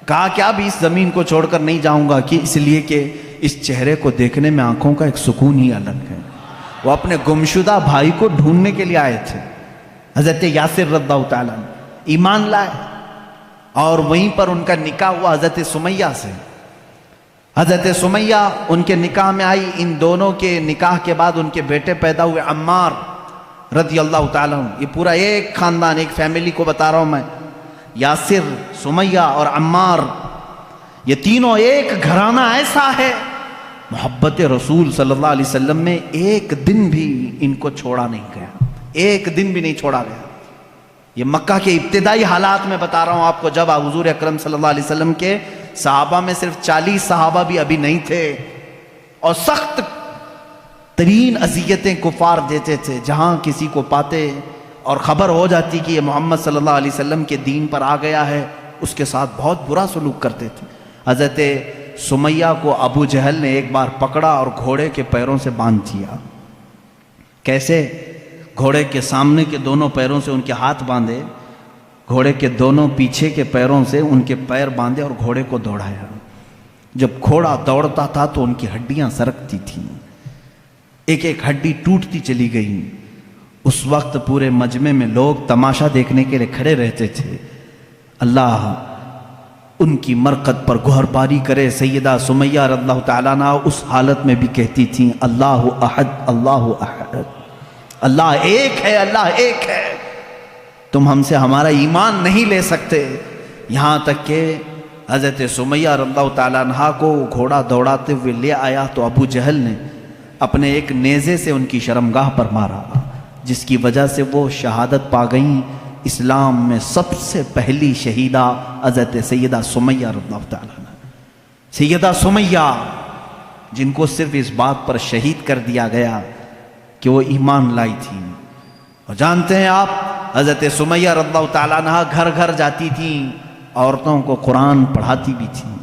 کہا کہ اب اس زمین کو چھوڑ کر نہیں جاؤں گا، کہ اس لیے کہ اس چہرے کو دیکھنے میں آنکھوں کا ایک سکون ہی الگ ہے۔ وہ اپنے گمشدہ بھائی کو ڈھونڈنے کے لیے آئے تھے، حضرت یاسر رضی اللہ تعالیٰ عنہ ایمان لائے، اور وہیں پر ان کا نکاح ہوا حضرت سمیہ سے۔ حضرت سمیہ ان کے نکاح میں آئی، ان دونوں کے نکاح کے بعد ان کے بیٹے پیدا ہوئے عمار رضی اللہ تعالیٰ عنہ۔ یہ پورا ایک خاندان، ایک فیملی کو بتا رہا ہوں میں، یاسر، سمیہ اور عمار، یہ تینوں ایک گھرانہ ایسا ہے، محبت رسول صلی اللہ علیہ وسلم میں ایک دن بھی ان کو چھوڑا نہیں گیا، ایک دن بھی نہیں چھوڑا گیا۔ یہ مکہ کے ابتدائی حالات میں بتا رہا ہوں آپ کو، جب حضور اکرم صلی اللہ علیہ وسلم کے صحابہ میں صرف 40 صحابہ بھی ابھی نہیں تھے، اور سخت ترین اذیتیں کفار دیتے تھے، جہاں کسی کو پاتے اور خبر ہو جاتی کہ یہ محمد صلی اللہ علیہ وسلم کے دین پر آ گیا ہے، اس کے ساتھ بہت برا سلوک کرتے تھے۔ حضرت سمیہ کو ابو جہل نے ایک بار پکڑا اور گھوڑے کے پیروں سے باندھ دیا۔ کیسے؟ گھوڑے کے سامنے کے دونوں پیروں سے ان کے ہاتھ باندھے، گھوڑے کے دونوں پیچھے کے پیروں سے ان کے پیر باندھے اور گھوڑے کو دوڑایا۔ جب گھوڑا دوڑتا تھا تو ان کی ہڈیاں سرکتی تھیں، ایک ایک ہڈی ٹوٹتی چلی گئی۔ اس وقت پورے مجمع میں لوگ تماشا دیکھنے کے لیے کھڑے رہتے تھے۔ اللہ ان کی مرقد پر گوہر باری کرے۔ سیدہ سمیہ رضی اللہ تعالیٰ عنہ اس حالت میں بھی کہتی تھیں اللہ احد اللہ احد، اللہ ایک ہے، اللہ ایک ہے، تم ہم سے ہمارا ایمان نہیں لے سکتے۔ یہاں تک کہ حضرت سمیہ رضی اللہ تعالیٰ عنہ کو گھوڑا دوڑاتے ہوئے لے آیا تو ابو جہل نے اپنے ایک نیزے سے ان کی شرمگاہ پر مارا، جس کی وجہ سے وہ شہادت پا گئیں۔ اسلام میں سب سے پہلی شہیدہ حضرت سیدہ سمیہ رضی اللہ تعالیٰ عنہ، سیدہ سمیہ، جن کو صرف اس بات پر شہید کر دیا گیا کہ وہ ایمان لائی تھی۔ اور جانتے ہیں آپ، حضرت سمیہ رضی اللہ تعالیٰ عنہ گھر گھر جاتی تھیں، عورتوں کو قرآن پڑھاتی بھی تھیں،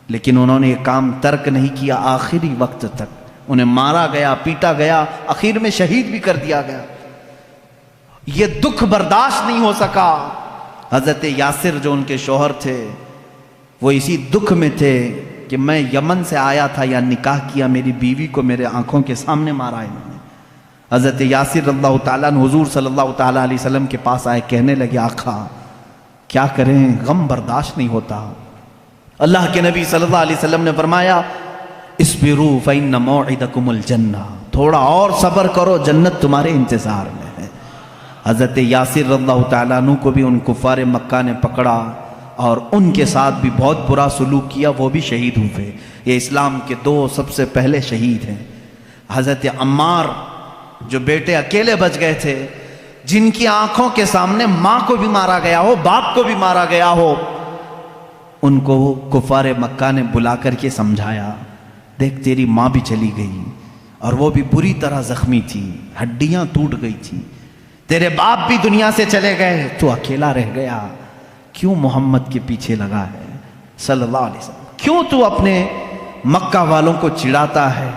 لیکن انہوں نے یہ کام ترک نہیں کیا آخری وقت تک. انہیں مارا گیا، پیٹا گیا، آخر میں شہید بھی کر دیا گیا. یہ دکھ برداشت نہیں ہو سکا. حضرت یاسر جو ان کے شوہر تھے وہ اسی دکھ میں تھے کہ میں یمن سے آیا تھا یا نکاح کیا، میری بیوی کو میرے آنکھوں کے سامنے مارا انہوں نے. حضرت یاسر رضی اللہ تعالیٰ عنہ حضور صلی اللہ تعالیٰ علیہ وسلم کے پاس آئے، کہنے لگے آقا کیا کریں، غم برداشت نہیں ہوتا. اللہ کے نبی صلی اللہ علیہ وسلم نے فرمایا اصبروا فإن موعدکم الجنہ، تھوڑا اور صبر کرو، جنت تمہارے انتظار میں ہے. حضرت یاسر رضی اللہ تعالیٰ عنہ کو بھی ان کفار مکہ نے پکڑا اور ان کے ساتھ بھی بہت برا سلوک کیا، وہ بھی شہید ہوئے. یہ اسلام کے 2 سب سے پہلے شہید ہیں. حضرت عمار جو بیٹے اکیلے بچ گئے تھے، جن کی آنکھوں کے سامنے ماں کو بھی مارا گیا ہو، باپ کو بھی مارا گیا ہو، ان کو کفار مکہ نے بلا کر کے سمجھایا، دیکھ تیری ماں بھی چلی گئی اور وہ بھی بری طرح زخمی تھی، ہڈیاں ٹوٹ گئی تھی، تیرے باپ بھی دنیا سے چلے گئے، تو اکیلا رہ گیا، کیوں محمد کے پیچھے لگا ہے صلی اللہ علیہ وسلم؟ کیوں تو اپنے مکہ والوں کو چڑھاتا ہے؟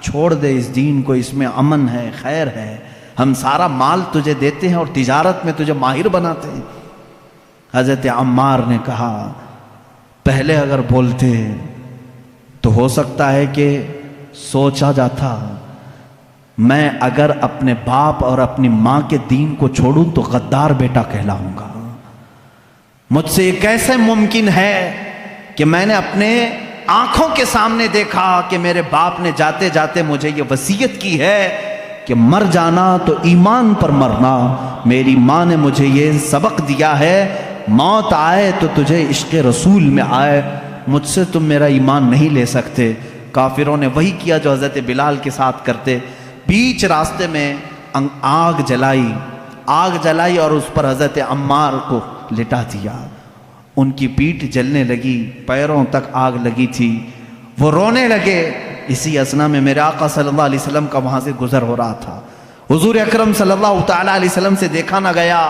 چھوڑ دے اس دین کو، اس میں امن ہے، خیر ہے، ہم سارا مال تجھے دیتے ہیں اور تجارت میں تجھے ماہر بناتے ہیں. حضرت عمار نے کہا پہلے اگر بولتے تو ہو سکتا ہے کہ سوچا جاتا، میں اگر اپنے باپ اور اپنی ماں کے دین کو چھوڑوں تو غدار بیٹا کہلاؤں گا. مجھ سے یہ کیسے ممکن ہے کہ میں نے اپنے آنکھوں کے سامنے دیکھا کہ میرے باپ نے جاتے جاتے مجھے یہ وصیت کی ہے کہ مر جانا تو ایمان پر مرنا. میری ماں نے مجھے یہ سبق دیا ہے، موت آئے تو تجھے عشق رسول میں آئے، مجھ سے تم میرا ایمان نہیں لے سکتے. کافروں نے وہی کیا جو حضرت بلال کے ساتھ کرتے، بیچ راستے میں آگ جلائی اور اس پر حضرت عمار کو لٹا دیا. ان کی پیٹھ جلنے لگی، پیروں تک آگ لگی تھی، وہ رونے لگے. اسی اثنا میں میرے آقا صلی اللہ علیہ وسلم کا وہاں سے گزر ہو رہا تھا. حضور اکرم صلی اللہ تعالیٰ علیہ وسلم سے دیکھا نہ گیا.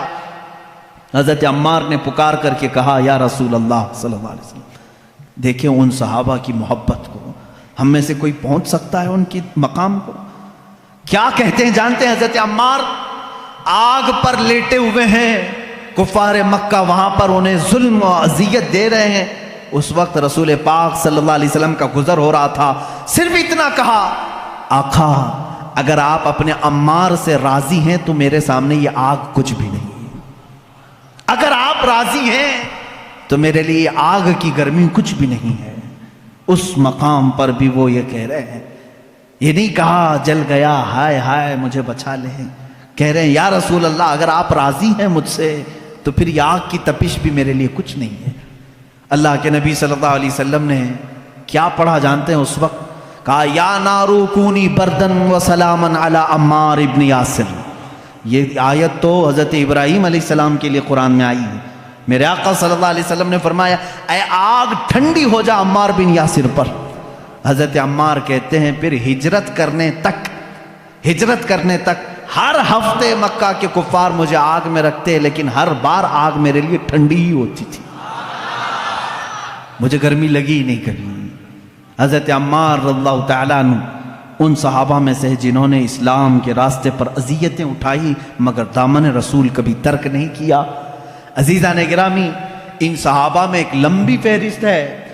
حضرت عمار نے پکار کر کے کہا یا رسول اللہ صلی اللہ علیہ وسلم، دیکھیں ان صحابہ کی محبت کو، ہم میں سے کوئی پہنچ سکتا ہے ان کی مقام کو؟ کیا کہتے ہیں جانتے ہیں؟ حضرت عمار آگ پر لیٹے ہوئے ہیں، کفار مکہ وہاں پر انہیں ظلم و اذیت دے رہے ہیں. اس وقت رسول پاک صلی اللہ علیہ وسلم کا گزر ہو رہا تھا. صرف اتنا کہا آقا اگر آپ اپنے عمار سے راضی ہیں تو میرے سامنے یہ آگ کچھ بھی نہیں. اگر آپ راضی ہیں تو میرے لیے آگ کی گرمی کچھ بھی نہیں ہے. اس مقام پر بھی وہ یہ کہہ رہے ہیں، یہ نہیں کہا جل گیا ہائے ہائے مجھے بچا لیں. کہہ رہے ہیں یا رسول اللہ اگر آپ راضی ہیں مجھ سے تو پھر یہ آگ کی تپش بھی میرے لیے کچھ نہیں ہے. اللہ کے نبی صلی اللہ علیہ وسلم نے کیا پڑھا جانتے ہیں؟ اس وقت کہا یا نارو کونی بردن و سلامن علی عمار ابن یاسر. یہ آیت تو حضرت ابراہیم علیہ السلام کے لیے قرآن میں آئی ہے. میرے آقا صلی اللہ علیہ وسلم نے فرمایا اے آگ ٹھنڈی ہو جا عمار بن یاسر پر. حضرت عمار کہتے ہیں پھر ہجرت کرنے تک ہر ہفتے مکہ کے کفار مجھے آگ میں رکھتے، لیکن ہر بار آگ میرے لیے ٹھنڈی ہی ہوتی تھی، مجھے گرمی لگی ہی نہیں کبھی. حضرت عمار رضی اللہ تعالیٰ عنہ ان صحابہ میں سے جنہوں نے اسلام کے راستے پر اذیتیں اٹھائی مگر دامن رسول کبھی ترک نہیں کیا. عزیزان گرامی، ان صحابہ میں ایک لمبی فہرست ہے.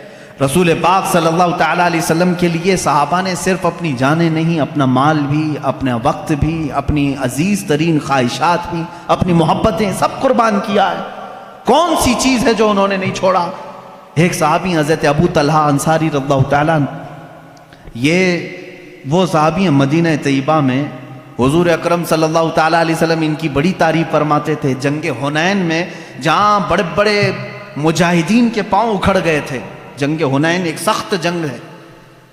رسول پاک صلی اللہ تعالیٰ علیہ وسلم کے لیے صحابہ نے صرف اپنی جانیں نہیں، اپنا مال بھی، اپنا وقت بھی، اپنی عزیز ترین خواہشات بھی، اپنی محبتیں سب قربان کیا ہے. کون سی چیز ہے جو انہوں نے نہیں چھوڑا؟ ایک صحابی حضرت ابو طلحہ انصاری رضی اللہ تعالیٰ عنہ، یہ وہ صحابی ہیں مدینہ طیبہ میں حضور اکرم صلی اللہ تعالیٰ علیہ وسلم ان کی بڑی تعریف فرماتے تھے. جنگ حنین میں جہاں بڑے بڑے مجاہدین کے پاؤں اکھڑ گئے تھے، جنگ حنین ایک سخت جنگ ہے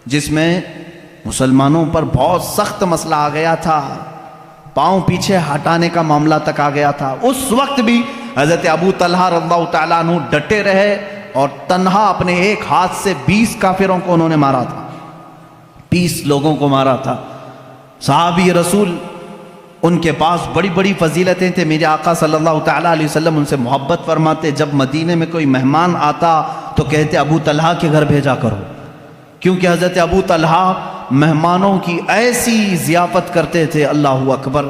جس میں مسلمانوں پر بہت سخت مسئلہ آ گیا تھا، پاؤں پیچھے ہٹانے کا معاملہ تک آ گیا تھا. اس وقت بھی حضرت ابو طلحہ رضی اللہ تعالیٰ عنہ ڈٹے رہے اور تنہا اپنے ایک ہاتھ سے 20 کافروں کو انہوں نے مارا تھا، 20 لوگوں کو مارا تھا. صحابی رسول ان کے پاس بڑی بڑی فضیلتیں تھے. میرے آقا صلی اللہ تعالیٰ علیہ وسلم ان سے محبت فرماتے. جب مدینے میں کوئی مہمان آتا تو تو کہتے ابو طلحہ کے گھر بھیجا کرو، کیونکہ حضرت ابو طلحہ مہمانوں کی ایسی ضیافت کرتے تھے، اللہ اکبر۔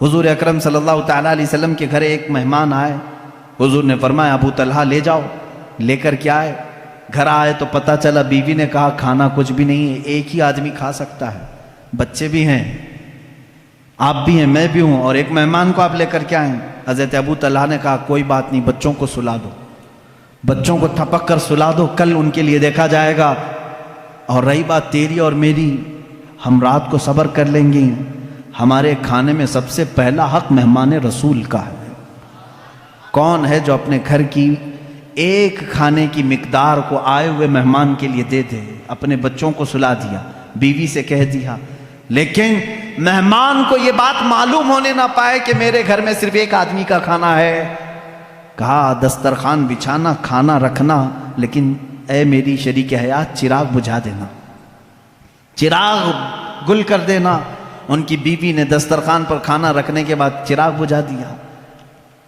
حضور اکرم صلی اللہ تعالیٰ علیہ وسلم کے گھر ایک مہمان آئے، حضور نے فرمایا ابو طلحہ لے جاؤ، لے کر کے آئے۔ گھر آئے تو پتہ چلا بیوی نے کہا کھانا کچھ بھی نہیں ہے، ایک ہی آدمی کھا سکتا ہے، بچے بھی ہیں، آپ بھی ہیں، میں بھی ہوں، اور ایک مہمان کو آپ لے کر کے آئے ہیں۔ حضرت ابو طلحہ نے کہا کوئی بات نہیں، بچوں کو سلا دو، بچوں کو تھپک کر سلا دو، کل ان کے لیے دیکھا جائے گا۔ اور رہی بات تیری اور میری، ہم رات کو صبر کر لیں گے، ہمارے کھانے میں سب سے پہلا حق مہمان رسول کا ہے۔ کون ہے جو اپنے گھر کی ایک کھانے کی مقدار کو آئے ہوئے مہمان کے لیے دے دے؟ اپنے بچوں کو سلا دیا، بیوی سے کہہ دیا، لیکن مہمان کو یہ بات معلوم ہونے نہ پائے کہ میرے گھر میں صرف ایک آدمی کا کھانا ہے۔ کہا دسترخوان بچھانا، کھانا رکھنا، لیکن اے میری شریک حیات چراغ بجھا دینا، چراغ گل کر دینا۔ ان کی بیوی نے دسترخوان پر کھانا رکھنے کے بعد چراغ بجھا دیا،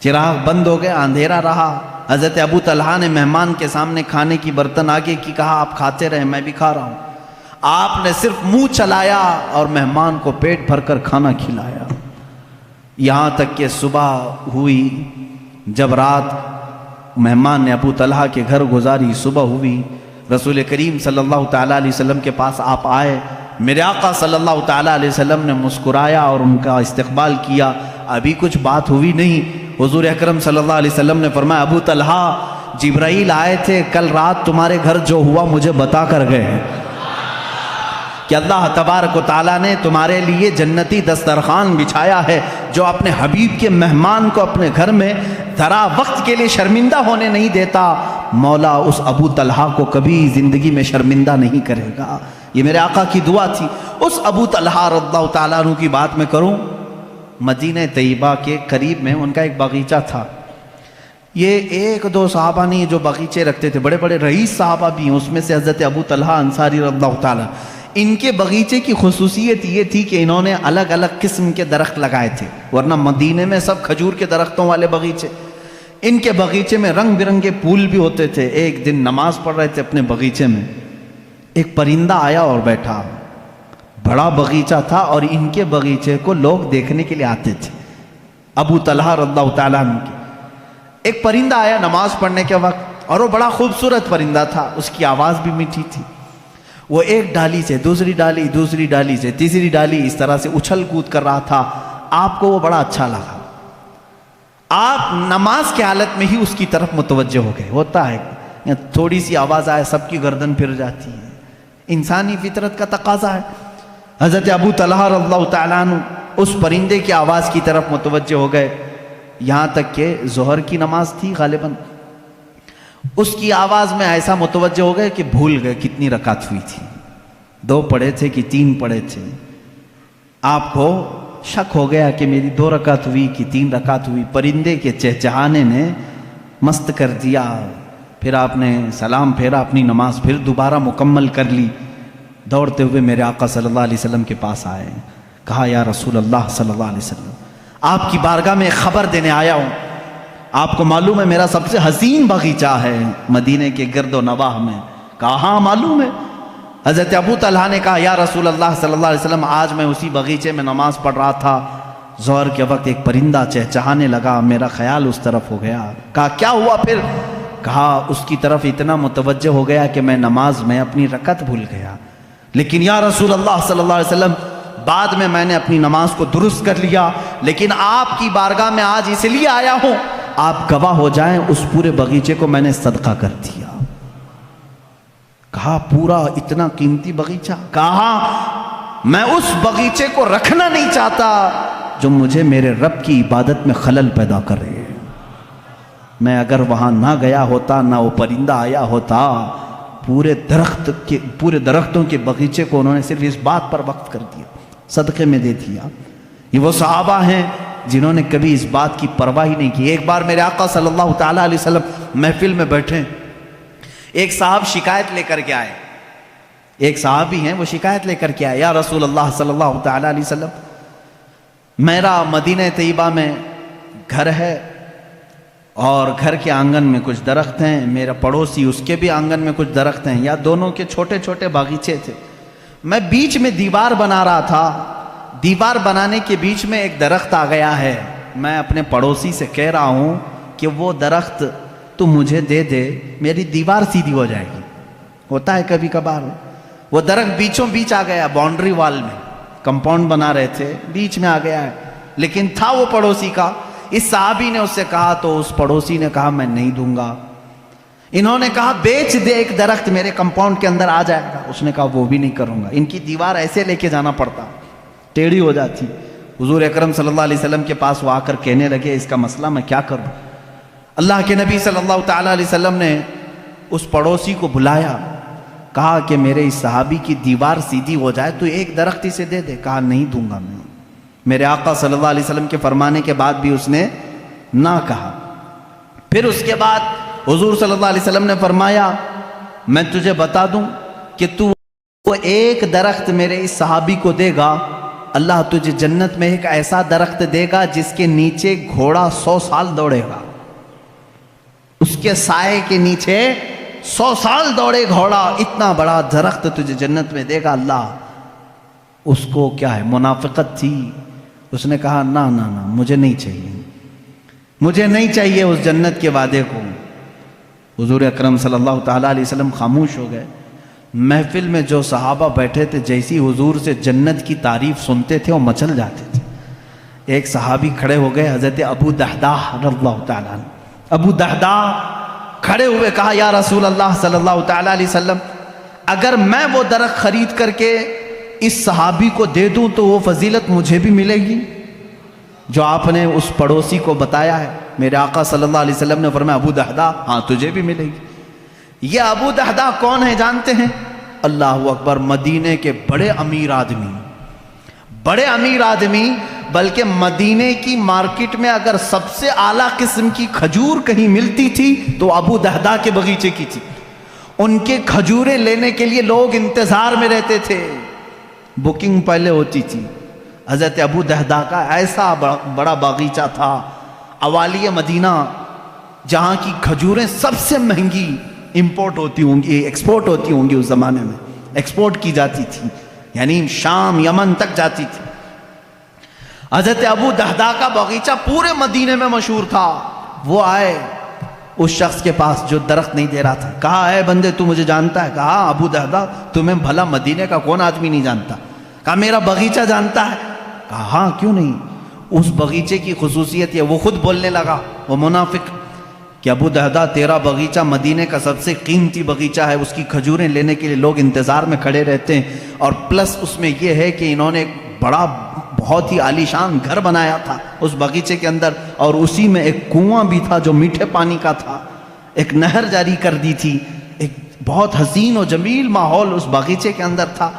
چراغ بند ہو گیا، اندھیرا رہا۔ حضرت ابو طلحہ نے مہمان کے سامنے کھانے کی برتن آگے کی، کہا آپ کھاتے رہے، میں بھی کھا رہا ہوں۔ آپ نے صرف منہ چلایا اور مہمان کو پیٹ بھر کر کھانا کھلایا، یہاں تک کہ صبح ہوئی۔ جب رات مہمان نے ابو طلحہ کے گھر گزاری، صبح ہوئی، رسول کریم صلی اللہ تعالیٰ علیہ وسلم کے پاس آپ آئے۔ میرے آقا صلی اللہ تعالیٰ علیہ وسلم نے مسکرایا اور ان کا استقبال کیا۔ ابھی کچھ بات ہوئی نہیں، حضور اکرم صلی اللہ علیہ وسلم نے فرمایا ابو طلحہ جبرائیل آئے تھے کل رات تمہارے گھر، جو ہوا مجھے بتا کر گئے کہ اللہ تبارک و تعالیٰ نے تمہارے لیے جنتی دسترخوان بچھایا ہے، جو اپنے حبیب کے مہمان کو اپنے گھر میں ذرا وقت کے لیے شرمندہ ہونے نہیں دیتا، مولا اس ابو طلحہ کو کبھی زندگی میں شرمندہ نہیں کرے گا۔ یہ میرے آقا کی دعا تھی۔ اس ابو طلحہ رضی اللہ تعالیٰ عنہ کی بات میں کروں، مدینہ طیبہ کے قریب میں ان کا ایک باغیچہ تھا۔ یہ ایک دو صحابہ نہیں جو باغیچے رکھتے تھے، بڑے بڑے رئیس صحابہ بھی ہیں، اس میں سے حضرت ابو طلحہ انصاری رضی اللہ تعالیٰ۔ ان کے باغیچے کی خصوصیت یہ تھی کہ انہوں نے الگ الگ قسم کے درخت لگائے تھے، ورنہ مدینے میں سب کھجور کے درختوں والے باغیچے، ان کے باغیچے میں رنگ برنگے پھول بھی ہوتے تھے۔ ایک دن نماز پڑھ رہے تھے اپنے باغیچے میں، ایک پرندہ آیا اور بیٹھا، بڑا باغیچہ تھا اور ان کے باغیچے کو لوگ دیکھنے کے لیے آتے تھے، ابو طلحہ رضی اللہ تعالیٰ عنہ کے۔ ایک پرندہ آیا نماز پڑھنے کے وقت، اور وہ بڑا خوبصورت پرندہ تھا، اس کی آواز بھی میٹھی تھی۔ وہ ایک ڈالی سے دوسری ڈالی، دوسری ڈالی سے تیسری ڈالی، اس طرح سے اچھل کود کر رہا تھا۔ آپ کو وہ بڑا اچھا لگا، آپ نماز کے حالت میں ہی اس کی طرف متوجہ ہو گئے۔ ہوتا ہے تھوڑی سی آواز آئے سب کی گردن پھر جاتی ہے، انسانی فطرت کا تقاضا ہے۔ حضرت ابو طلحہ رضی اللہ تعالیٰ عنہ اس پرندے کی آواز کی طرف متوجہ ہو گئے، یہاں تک کہ ظہر کی نماز تھی غالباً، اس کی آواز میں ایسا متوجہ ہو گئے کہ بھول گئے کتنی رکعت ہوئی تھی، 2 پڑھے تھے کہ 3 پڑھے تھے۔ آپ کو شک ہو گیا کہ میری 2 رکعت ہوئی کہ 3 رکعت ہوئی۔ پرندے کے چہچہانے نے مست کر دیا۔ پھر آپ نے سلام پھیرا، اپنی نماز پھر دوبارہ مکمل کر لی۔ دوڑتے ہوئے میرے آقا صلی اللہ علیہ وسلم کے پاس آئے، کہا یا رسول اللہ صلی اللہ علیہ وسلم، آپ کی بارگاہ میں خبر دینے آیا ہوں، آپ کو معلوم ہے میرا سب سے حسین باغیچہ ہے مدینے کے گرد و نواح میں؟ کہا ہاں معلوم ہے۔ حضرت ابو طلحہ نے کہا یا رسول اللہ صلی اللہ علیہ وسلم، آج میں اسی باغیچے میں نماز پڑھ رہا تھا، ظہر کے وقت ایک پرندہ چہچہانے لگا، میرا خیال اس طرف ہو گیا۔ کہا کیا ہوا پھر؟ کہا اس کی طرف اتنا متوجہ ہو گیا کہ میں نماز میں اپنی رکعت بھول گیا، لیکن یا رسول اللہ صلی اللہ علیہ وسلم بعد میں نے اپنی نماز کو درست کر لیا، لیکن آپ کی بارگاہ میں آج اس لیے آیا ہوں آپ گواہ ہو جائیں، اس پورے باغیچے کو میں نے صدقہ کر دیا۔ کہا پورا اتنا قیمتی باغیچہ؟ کہا میں اس باغیچے کو رکھنا نہیں چاہتا جو مجھے میرے رب کی عبادت میں خلل پیدا کرے۔ میں اگر وہاں نہ گیا ہوتا، نہ وہ پرندہ آیا ہوتا، پورے درختوں کے باغیچے کو انہوں نے صرف اس بات پر وقف کر دیا، صدقے میں دے دیا۔ یہ وہ صحابہ ہیں جنہوں نے کبھی اس بات کی پرواہ ہی نہیں کی۔ ایک بار میرے آقا صلی اللہ تعالیٰ علیہ وسلم محفل میں بیٹھے، ایک صاحب شکایت لے کر کے آئے، ایک صحابی ہیں وہ شکایت لے کر کے آئے، یا رسول اللہ صلی اللہ تعالیٰ علیہ وسلم، میرا مدینہ طیبہ میں گھر ہے اور گھر کے آنگن میں کچھ درخت ہیں، میرا پڑوسی اس کے بھی آنگن میں کچھ درخت ہیں، یا دونوں کے چھوٹے چھوٹے باغیچے تھے۔ میں بیچ میں دیوار بنا رہا تھا، دیوار بنانے کے بیچ میں ایک درخت آ گیا ہے۔ میں اپنے پڑوسی سے کہہ رہا ہوں کہ وہ درخت تو مجھے دے دے، میری دیوار سیدھی ہو جائے گی۔ ہوتا ہے کبھی کبھار۔ وہ درخت بیچوں بیچ آ گیا، باؤنڈری وال میں کمپاؤنڈ بنا رہے تھے، بیچ میں آ گیا ہے، لیکن تھا وہ پڑوسی کا۔ اس صحابی نے اس سے کہا تو اس پڑوسی نے کہا میں نہیں دوں گا۔ انہوں نے کہا بیچ دے، ایک درخت میرے کمپاؤنڈ کے اندر آ جائے گا۔ اس نے کہا وہ بھی نہیں کروں گا۔ ان کی دیوار ایسے لے کے جانا پڑتا، ٹیڑھی ہو جاتی۔ حضور اکرم صلی اللہ علیہ وسلم کے پاس وہ آ کر کہنے لگے اس کا مسئلہ میں کیا کروں؟ اللہ کے نبی صلی اللہ تعالیٰ علیہ وسلم نے اس پڑوسی کو بلایا، کہا کہ میرے اس صحابی کی دیوار سیدھی ہو جائے تو ایک درخت اسے دے دے۔ کہا نہیں دوں گا میں۔ میرے آقا صلی اللہ علیہ وسلم کے فرمانے کے بعد بھی اس نے نہ کہا۔ پھر اس کے بعد حضور صلی اللہ علیہ وسلم نے فرمایا میں تجھے بتا دوں کہ تو وہ ایک درخت میرے اس صحابی کو دے گا، اللہ تجھے جنت میں ایک ایسا درخت دے گا جس کے نیچے گھوڑا 100 سال دوڑے گا۔ اس کے سائے کے نیچے 100 سال دوڑے گھوڑا، اتنا بڑا درخت تجھے جنت میں دے گا اللہ۔ اس کو کیا ہے، منافقت تھی۔ اس نے کہا نہ نہ نہ، مجھے نہیں چاہیے، مجھے نہیں چاہیے اس جنت کے وعدے کو۔ حضور اکرم صلی اللہ تعالیٰ علیہ وسلم خاموش ہو گئے۔ محفل میں جو صحابہ بیٹھے تھے جیسی حضور سے جنت کی تعریف سنتے تھے وہ مچل جاتے تھے۔ ایک صحابی کھڑے ہو گئے، حضرت ابو دحداح رضی اللہ تعالیٰ عنہ۔ ابو دحداح کھڑے ہوئے کہا یا رسول اللہ صلی اللہ تعالیٰ علیہ وسلم، اگر میں وہ درخت خرید کر کے اس صحابی کو دے دوں تو وہ فضیلت مجھے بھی ملے گی جو آپ نے اس پڑوسی کو بتایا ہے؟ میرے آقا صلی اللہ علیہ وسلم نے فرمایا ابو دحداح ہاں تجھے بھی ملے گی۔ یہ ابو دحداح کون ہے جانتے ہیں؟ اللہ اکبر، مدینے کے بڑے امیر آدمی، بڑے امیر آدمی، بلکہ مدینے کی مارکیٹ میں اگر سب سے اعلیٰ قسم کی کھجور کہیں ملتی تھی تو ابو دحداح کے باغیچے کی تھی۔ ان کے کھجوریں لینے کے لیے لوگ انتظار میں رہتے تھے، بکنگ پہلے ہوتی تھی۔ حضرت ابو دحداح کا ایسا بڑا باغیچہ تھا اوالی مدینہ، جہاں کی کھجوریں سب سے مہنگی امپورٹ ہوتی ہوں گی، ایکسپورٹ ہوتی ہوں گی، اس زمانے میں ایکسپورٹ کی جاتی تھی، یعنی شام یمن تک جاتی تھی۔ حضرت ابو دحداح کا باغیچہ پورے مدینے میں مشہور تھا۔ وہ آئے اس شخص کے پاس جو درخت نہیں دے رہا تھا، کہا اے بندے تو مجھے جانتا ہے؟ کہا ابو دحداح تمہیں بھلا مدینے کا کون آدمی نہیں جانتا؟ کہا میرا باغیچہ جانتا ہے؟ کہا ہاں کیوں نہیں۔ اس باغیچے کی خصوصیت یہ، وہ خود بولنے لگا، وہ منافق، کہ ابو دحداح تیرا باغیچہ مدینے کا سب سے قیمتی باغیچہ ہے، اس کی کھجوریں لینے کے لیے لوگ انتظار میں کھڑے رہتے ہیں، اور پلس اس میں یہ ہے کہ انہوں نے ایک بڑا بہت ہی عالیشان گھر بنایا تھا اس باغیچے کے اندر، اور اسی میں ایک کنواں بھی تھا جو میٹھے پانی کا تھا، ایک نہر جاری کر دی تھی، ایک بہت حسین و جمیل ماحول اس باغیچے کے اندر تھا۔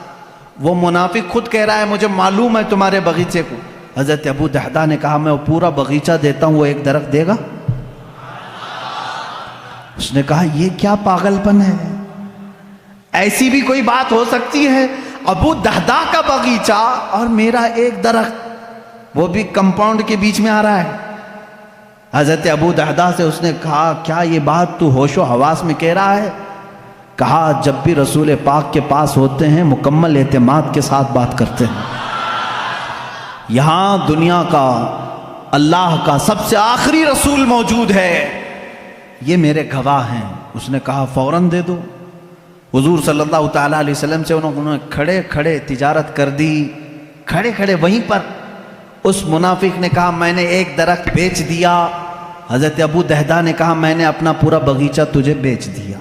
وہ منافق خود کہہ رہا ہے مجھے معلوم ہے تمہارے باغیچے کو۔ حضرت ابو دحداح نے کہا میں وہ پورا باغیچہ دیتا ہوں، وہ ایک درخت دے گا؟ اس نے کہا یہ کیا پاگل پن ہے، ایسی بھی کوئی بات ہو سکتی ہے؟ ابو دحداح کا باغیچہ اور میرا ایک درخت، وہ بھی کمپاؤنڈ کے بیچ میں آ رہا ہے۔ حضرت ابو دحداح سے اس نے کہا کیا یہ بات تو ہوش و حواس میں کہہ رہا ہے؟ کہا جب بھی رسول پاک کے پاس ہوتے ہیں مکمل اعتماد کے ساتھ بات کرتے ہیں، یہاں دنیا کا اللہ کا سب سے آخری رسول موجود ہے، یہ میرے گواہ ہیں۔ اس نے کہا فوراً دے دو۔ حضور صلی اللہ تعالیٰ علیہ وسلم سے انہوں نے کھڑے کھڑے تجارت کر دی، کھڑے کھڑے وہیں پر۔ اس منافق نے کہا میں نے ایک درخت بیچ دیا۔ حضرت ابو دحداح نے کہا میں نے اپنا پورا باغیچہ تجھے بیچ دیا۔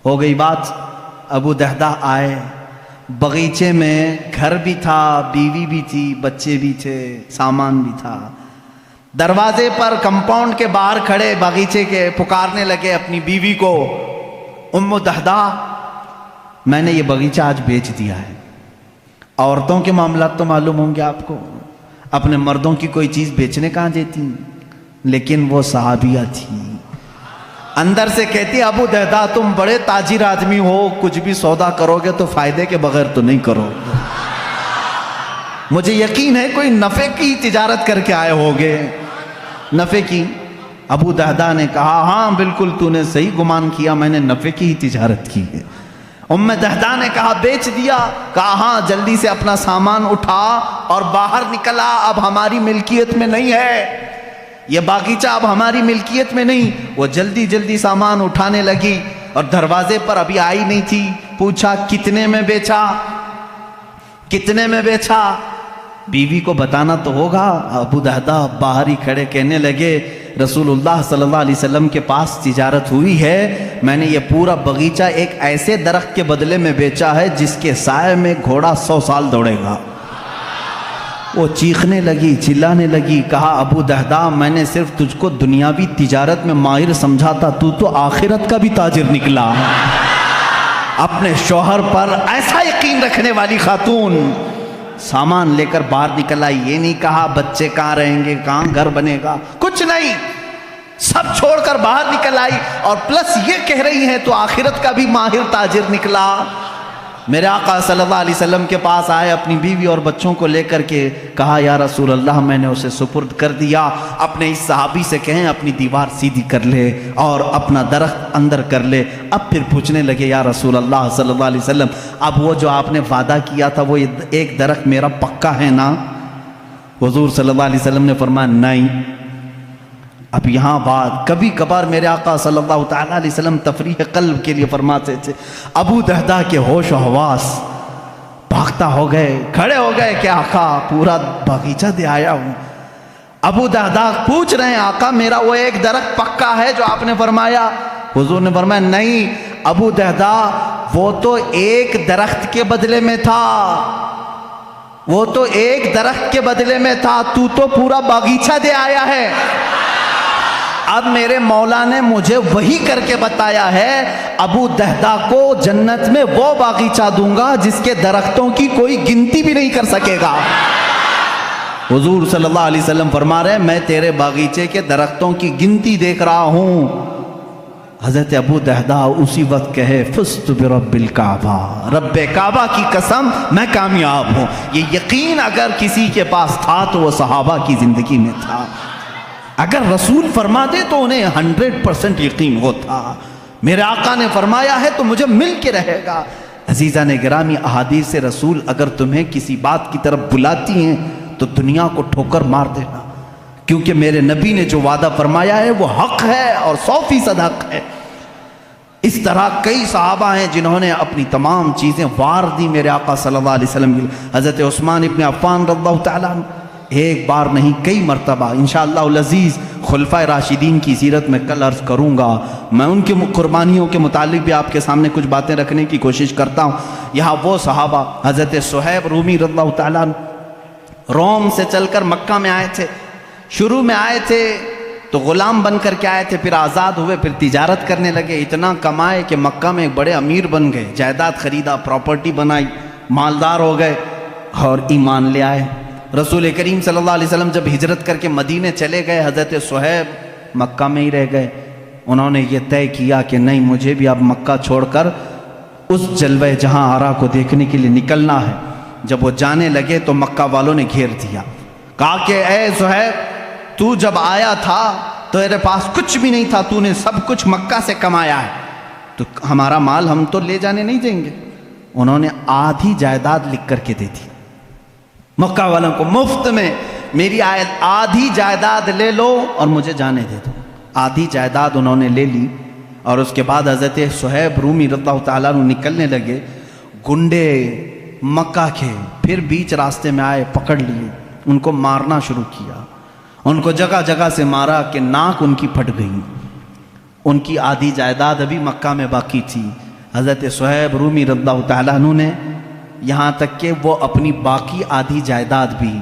ہو گئی بات۔ ابو دحداح آئے، باغیچے میں گھر بھی تھا، بیوی بھی تھی، بچے بھی تھے، سامان بھی تھا۔ دروازے پر کمپاؤنڈ کے باہر کھڑے باغیچے کے پکارنے لگے اپنی بیوی کو، ام دحداح میں نے یہ باغیچہ آج بیچ دیا ہے۔ عورتوں کے معاملات تو معلوم ہوں گے آپ کو، اپنے مردوں کی کوئی چیز بیچنے کہاں دیتی، لیکن وہ صحابیہ تھی، اندر سے کہتی ابو دحداح تم بڑے تاجر آدمی ہو، کچھ بھی سودا کرو گے تو فائدے کے بغیر تو نہیں کرو گے، مجھے یقین ہے کوئی نفع کی تجارت کر کے آئے ہوگے، نفع کی۔ ابو دہدہ نے کہا ہاں بالکل تو نے صحیح گمان کیا، میں نے نفع کی ہی تجارت کی ہے۔ ام دہدہ نے کہا بیچ دیا؟ کہا ہاں، جلدی سے اپنا سامان اٹھا اور باہر نکلا، اب ہماری ملکیت میں نہیں ہے یہ باغیچہ، اب ہماری ملکیت میں نہیں۔ وہ جلدی جلدی سامان اٹھانے لگی اور دروازے پر ابھی آئی نہیں تھی، پوچھا کتنے میں بیچا، کتنے میں بیچا؟ بیوی کو بتانا تو ہوگا۔ ابو دہدہ باہر ہی کھڑے کہنے لگے رسول اللہ صلی اللہ علیہ وسلم کے پاس تجارت ہوئی ہے، میں نے یہ پورا باغیچہ ایک ایسے درخت کے بدلے میں بیچا ہے جس کے سائے میں گھوڑا 100 سال دوڑے گا۔ وہ چیخنے لگی، چلانے لگی، کہا ابو دہدہ میں نے صرف تجھ کو دنیاوی تجارت میں ماہر سمجھا تھا، تو آخرت کا بھی تاجر نکلا۔ اپنے شوہر پر ایسا یقین رکھنے والی خاتون سامان لے کر باہر نکل آئی۔ یہ نہیں کہا بچے کہاں رہیں گے، کہاں گھر بنے گا، کچھ نہیں، سب چھوڑ کر باہر نکل آئی، اور پلس یہ کہہ رہی ہیں تو آخرت کا بھی ماہر تاجر نکلا۔ میرے آقا صلی اللہ علیہ وسلم کے پاس آئے اپنی بیوی اور بچوں کو لے کر کے، کہا یا رسول اللہ میں نے اسے سپرد کر دیا، اپنے اس صحابی سے کہیں اپنی دیوار سیدھی کر لے اور اپنا درخت اندر کر لے۔ اب پھر پوچھنے لگے یا رسول اللہ صلی اللہ علیہ وسلم اب وہ جو آپ نے وعدہ کیا تھا وہ ایک درخت میرا پکا ہے نا؟ حضور صلی اللہ علیہ وسلم نے فرمایا نہیں۔ اب یہاں بات، کبھی کبھار میرے آقا صلی اللہ تعالیٰ علیہ وسلم تفریح قلب کے لیے فرماتے تھے۔ ابو دہدہ کے ہوش و حواس بھاگتا ہو گئے، کھڑے ہو گئے کہ آقا پورا باغیچہ دے آیا ہوں۔ ابو دہدہ پوچھ رہے ہیں آقا میرا وہ ایک درخت پکا ہے جو آپ نے فرمایا؟ حضور نے فرمایا نہیں ابو دہدہ، وہ تو ایک درخت کے بدلے میں تھا، وہ تو ایک درخت کے بدلے میں تھا، تو پورا باغیچہ دے آیا ہے۔ اب میرے مولا نے مجھے وہی کر کے بتایا ہے ابو دہدہ کو جنت میں وہ باغیچہ دوں گا جس کے درختوں کی کوئی گنتی بھی نہیں کر سکے گا۔ حضور صلی اللہ علیہ وسلم فرما رہے ہیں میں تیرے باغیچے کے درختوں کی گنتی دیکھ رہا ہوں۔ حضرت ابو دہدہ اسی وقت کہے فزت برب الکعبہ، رب کعبہ کی قسم میں کامیاب ہوں۔ یہ یقین اگر کسی کے پاس تھا تو وہ صحابہ کی زندگی میں تھا، اگر رسول فرما دے تو انہیں 100% یقین ہوتا۔ میرے آقا نے فرمایا ہے تو مجھے مل کے رہے گا۔ عزیزان گرامی، احادیث رسول اگر تمہیں کسی بات کی طرف بلاتی ہیں تو دنیا کو ٹھوکر مار دینا، کیونکہ میرے نبی نے جو وعدہ فرمایا ہے وہ حق ہے اور 100% حق ہے۔ اس طرح کئی صحابہ ہیں جنہوں نے اپنی تمام چیزیں وار دی میرے آقا صلی اللہ علیہ وسلم کی۔ حضرت عثمان ابن عفان رضی اللہ تعالیٰ عنہ ایک بار نہیں کئی مرتبہ، انشاءاللہ العزیز خلفائے راشدین کی سیرت میں کل عرض کروں گا، میں ان کی قربانیوں کے متعلق بھی آپ کے سامنے کچھ باتیں رکھنے کی کوشش کرتا ہوں۔ یہاں وہ صحابہ حضرت صہیب رومی رضی اللہ تعالیٰ عنہ روم سے چل کر مکہ میں آئے تھے، شروع میں آئے تھے تو غلام بن کر کے آئے تھے، پھر آزاد ہوئے، پھر تجارت کرنے لگے، اتنا کمائے کہ مکہ میں ایک بڑے امیر بن گئے، جائیداد خریدا، پراپرٹی بنائی، مالدار ہو گئے اور ایمان لے آئے۔ رسول کریم صلی اللہ علیہ وسلم جب ہجرت کر کے مدینے چلے گئے، حضرت صہیب مکہ میں ہی رہ گئے۔ انہوں نے یہ طے کیا کہ نہیں، مجھے بھی اب مکہ چھوڑ کر اس جلوہ جہاں آرا کو دیکھنے کے لیے نکلنا ہے۔ جب وہ جانے لگے تو مکہ والوں نے گھیر دیا، کہا کہ اے صہیب تو جب آیا تھا تو تیرے پاس کچھ بھی نہیں تھا، تو نے سب کچھ مکہ سے کمایا ہے، تو ہمارا مال ہم تو لے جانے نہیں دیں گے۔ انہوں نے آدھی جائیداد لکھ کر کے دے دی مکہ والوں کو، مفت میں میری آدھی جائیداد لے لو اور مجھے جانے دے دو۔ آدھی جائیداد انہوں نے لے لی، اور اس کے بعد حضرت صہیب رومی رضی اللہ تعالیٰ عنہ نکلنے لگے۔ گنڈے مکہ کے پھر بیچ راستے میں آئے، پکڑ لیے، ان کو مارنا شروع کیا، ان کو جگہ جگہ سے مارا کہ ناک ان کی پھٹ گئی۔ ان کی آدھی جائیداد ابھی مکہ میں باقی تھی۔ حضرت صہیب رومی رضی اللہ تعالیٰ عنہ نے یہاں تک کہ وہ اپنی باقی آدھی جائیداد بھی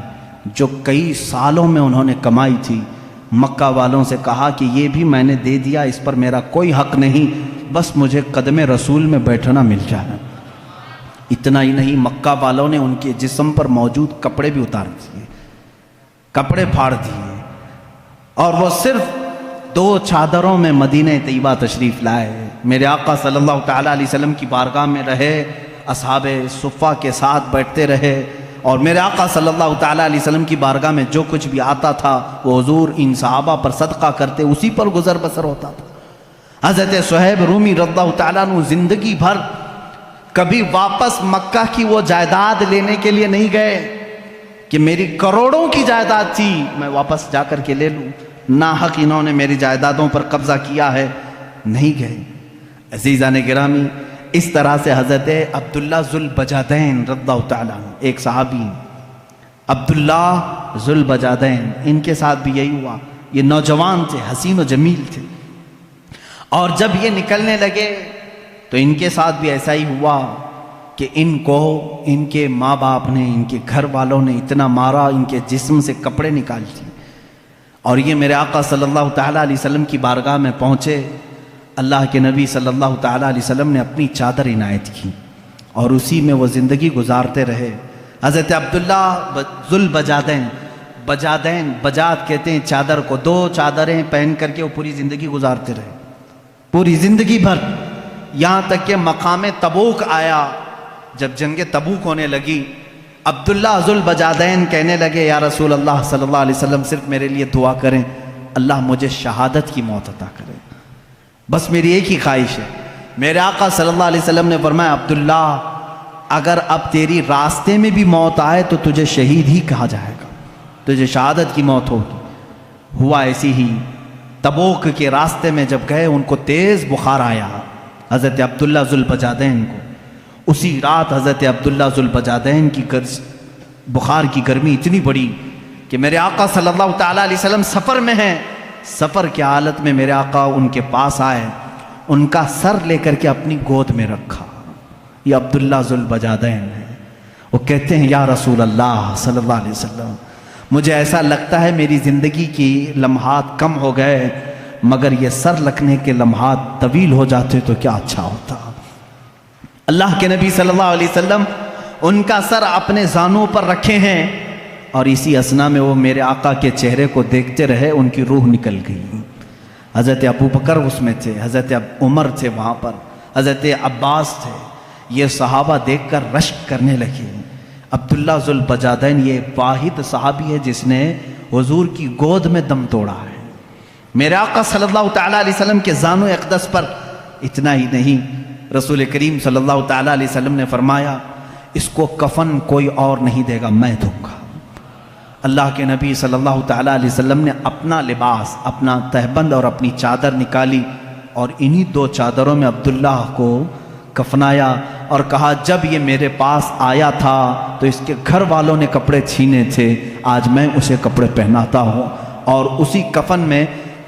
جو کئی سالوں میں انہوں نے کمائی تھی، مکہ والوں سے کہا کہ یہ بھی میں نے دے دیا، اس پر میرا کوئی حق نہیں، بس مجھے قدم رسول میں بیٹھنا مل جائے۔ اتنا ہی نہیں، مکہ والوں نے ان کے جسم پر موجود کپڑے بھی اتار دیے، کپڑے پھاڑ دیے، اور وہ صرف 2 چادروں میں مدینہ طیبہ تشریف لائے۔ میرے آقا صلی اللہ تعالیٰ علیہ وسلم کی بارگاہ میں رہے، اصحاب صفہ کے ساتھ بیٹھتے رہے، اور میرے آقا صلی اللہ تعالیٰ علیہ وسلم کی بارگاہ میں جو کچھ بھی آتا تھا وہ حضور ان صحابہ پر صدقہ کرتے، اسی پر گزر بسر ہوتا تھا۔ حضرت صہیب رومی رضی اللہ تعالیٰ عنہ زندگی بھر کبھی واپس مکہ کی وہ جائیداد لینے کے لیے نہیں گئے کہ میری کروڑوں کی جائیداد تھی میں واپس جا کر کے لے لوں، ناحق انہوں نے میری جائیدادوں پر قبضہ کیا ہے، نہیں گئے۔ عزیزان گرامی، اس طرح سے حضرت عبداللہ ذوالبجادین رضی اللہ تعالیٰ عنہ، ایک صحابی عبداللہ ذوالبجادین، ان کے ساتھ بھی یہی ہوا۔ یہ نوجوان تھے، حسین و جمیل تھے، اور جب یہ نکلنے لگے تو ان کے ساتھ بھی ایسا ہی ہوا کہ ان کو ان کے ماں باپ نے، ان کے گھر والوں نے اتنا مارا، ان کے جسم سے کپڑے نکال دیے، اور یہ میرے آقا صلی اللہ تعالیٰ علیہ وسلم کی بارگاہ میں پہنچے۔ اللہ کے نبی صلی اللہ تعالیٰ علیہ وسلم نے اپنی چادر عنایت کی اور اسی میں وہ زندگی گزارتے رہے۔ حضرت عبداللہ ذوالبجادین، بجادین، بجاد کہتے ہیں چادر کو، 2 چادریں پہن کر کے وہ پوری زندگی گزارتے رہے، پوری زندگی بھر، یہاں تک کہ مقام تبوک آیا۔ جب جنگ تبوک ہونے لگی، عبداللہ ذوالبجادین کہنے لگے یا رسول اللہ صلی اللہ علیہ وسلم صرف میرے لیے دعا کریں، اللہ مجھے شہادت کی موت عطا کرے، بس میری ایک ہی خواہش ہے۔ میرے آقا صلی اللہ علیہ وسلم نے فرمایا عبداللہ اگر اب تیری راستے میں بھی موت آئے تو تجھے شہید ہی کہا جائے گا، تجھے شہادت کی موت ہوگی۔ ہوا ایسی ہی، تبوک کے راستے میں جب گئے ان کو تیز بخار آیا حضرت عبداللہ ذوالبجادین کو۔ اسی رات حضرت عبداللہ ذوالبجادین کی بخار کی گرمی اتنی بڑی کہ میرے آقا صلی اللہ تعالیٰ علیہ وسلم سفر میں ہیں، سفر کی حالت میں میرے آقا ان کے پاس آئے، ان کا سر لے کر کے اپنی گود میں رکھا۔ یہ عبداللہ ذوالبجادین ہے، وہ کہتے ہیں یا رسول اللہ صلی اللہ علیہ وسلم مجھے ایسا لگتا ہے میری زندگی کی لمحات کم ہو گئے، مگر یہ سر رکھنے کے لمحات طویل ہو جاتے تو کیا اچھا ہوتا۔ اللہ کے نبی صلی اللہ علیہ وسلم ان کا سر اپنے زانوں پر رکھے ہیں، اور اسی اثنا میں وہ میرے آقا کے چہرے کو دیکھتے رہے، ان کی روح نکل گئی۔ حضرت ابو بکر اس میں تھے، حضرت عمر تھے وہاں پر، حضرت عباس تھے، یہ صحابہ دیکھ کر رشک کرنے لگے۔ عبداللہ ذوالبجادین یہ واحد صحابی ہے جس نے حضور کی گود میں دم توڑا ہے۔ میرے آقا صلی اللہ تعالیٰ علیہ وسلم کے زانو اقدس پر اتنا ہی نہیں، رسول کریم صلی اللہ تعالیٰ علیہ وسلم نے فرمایا اس کو کفن کوئی اور نہیں دے گا، میں دوں گا۔ اللہ کے نبی صلی اللہ تعالیٰ علیہ وسلم نے اپنا لباس، اپنا تہبند اور اپنی چادر نکالی اور انہی 2 چادروں میں عبداللہ کو کفنایا، اور کہا جب یہ میرے پاس آیا تھا تو اس کے گھر والوں نے کپڑے چھینے تھے، آج میں اسے کپڑے پہناتا ہوں۔ اور اسی کفن میں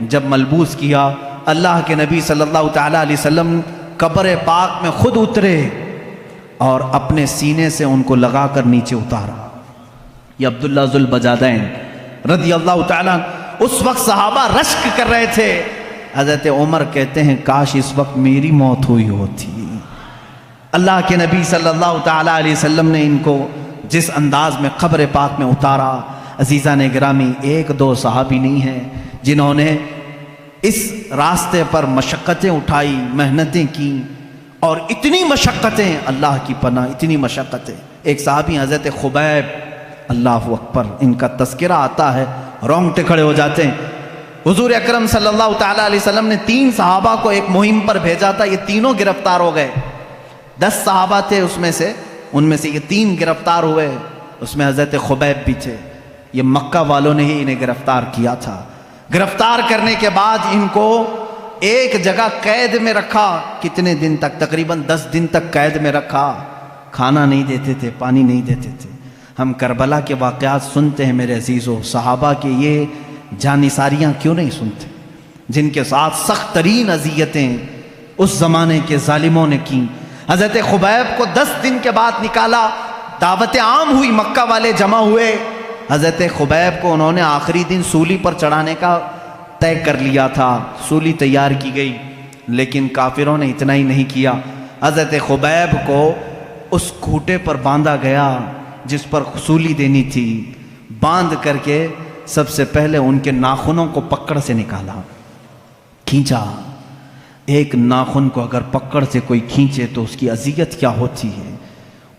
جب ملبوس کیا، اللہ کے نبی صلی اللہ تعالیٰ علیہ وسلم قبر پاک میں خود اترے اور اپنے سینے سے ان کو لگا کر نیچے اتارا۔ یہ عبداللہ ذوالبجادین رضی اللہ تعالیٰ، اس وقت صحابہ رشک کر رہے تھے۔ حضرت عمر کہتے ہیں کاش اس وقت میری موت ہوئی ہوتی۔ اللہ کے نبی صلی اللہ تعالیٰ علیہ وسلم نے ان کو جس انداز میں قبر پاک میں اتارا، عزیزان گرامی 1-2 صحابی نہیں ہیں جنہوں نے اس راستے پر مشقتیں اٹھائی، محنتیں کی، اور اتنی مشقتیں، اللہ کی پناہ اتنی مشقتیں۔ ایک صحابی حضرت خبیب، اللہ اکبر، ان کا تذکرہ آتا ہے رونگٹے کھڑے ہو جاتے ہیں۔ حضور اکرم صلی اللہ تعالیٰ علیہ وسلم نے 3 صحابہ کو ایک مہم پر بھیجا تھا، یہ تینوں گرفتار ہو گئے۔ 10 صحابہ تھے اس میں سے، ان میں سے یہ 3 گرفتار ہوئے، اس میں حضرت خبیب بھی تھے۔ یہ مکہ والوں نے ہی انہیں گرفتار کیا تھا۔ گرفتار کرنے کے بعد ان کو ایک جگہ قید میں رکھا، کتنے دن تک؟ تقریباً 10 دن تک قید میں رکھا، کھانا نہیں دیتے تھے، پانی نہیں دیتے تھے۔ ہم کربلا کے واقعات سنتے ہیں میرے عزیزو، صحابہ کے یہ جانثاریاں کیوں نہیں سنتے جن کے ساتھ سخت ترین اذیتیں اس زمانے کے ظالموں نے کی۔ حضرت خبیب کو 10 دن کے بعد نکالا، دعوت عام ہوئی، مکہ والے جمع ہوئے۔ حضرت خبیب کو انہوں نے آخری دن سولی پر چڑھانے کا طے کر لیا تھا، سولی تیار کی گئی، لیکن کافروں نے اتنا ہی نہیں کیا، حضرت خبیب کو اس کھوٹے پر باندھا گیا جس پر سولی دینی تھی، باندھ کر کے سب سے پہلے ان کے ناخنوں کو پکڑ سے نکالا، کھینچا۔ ایک ناخن کو اگر پکڑ سے کوئی کھینچے تو اس کی اذیت کیا ہوتی ہے،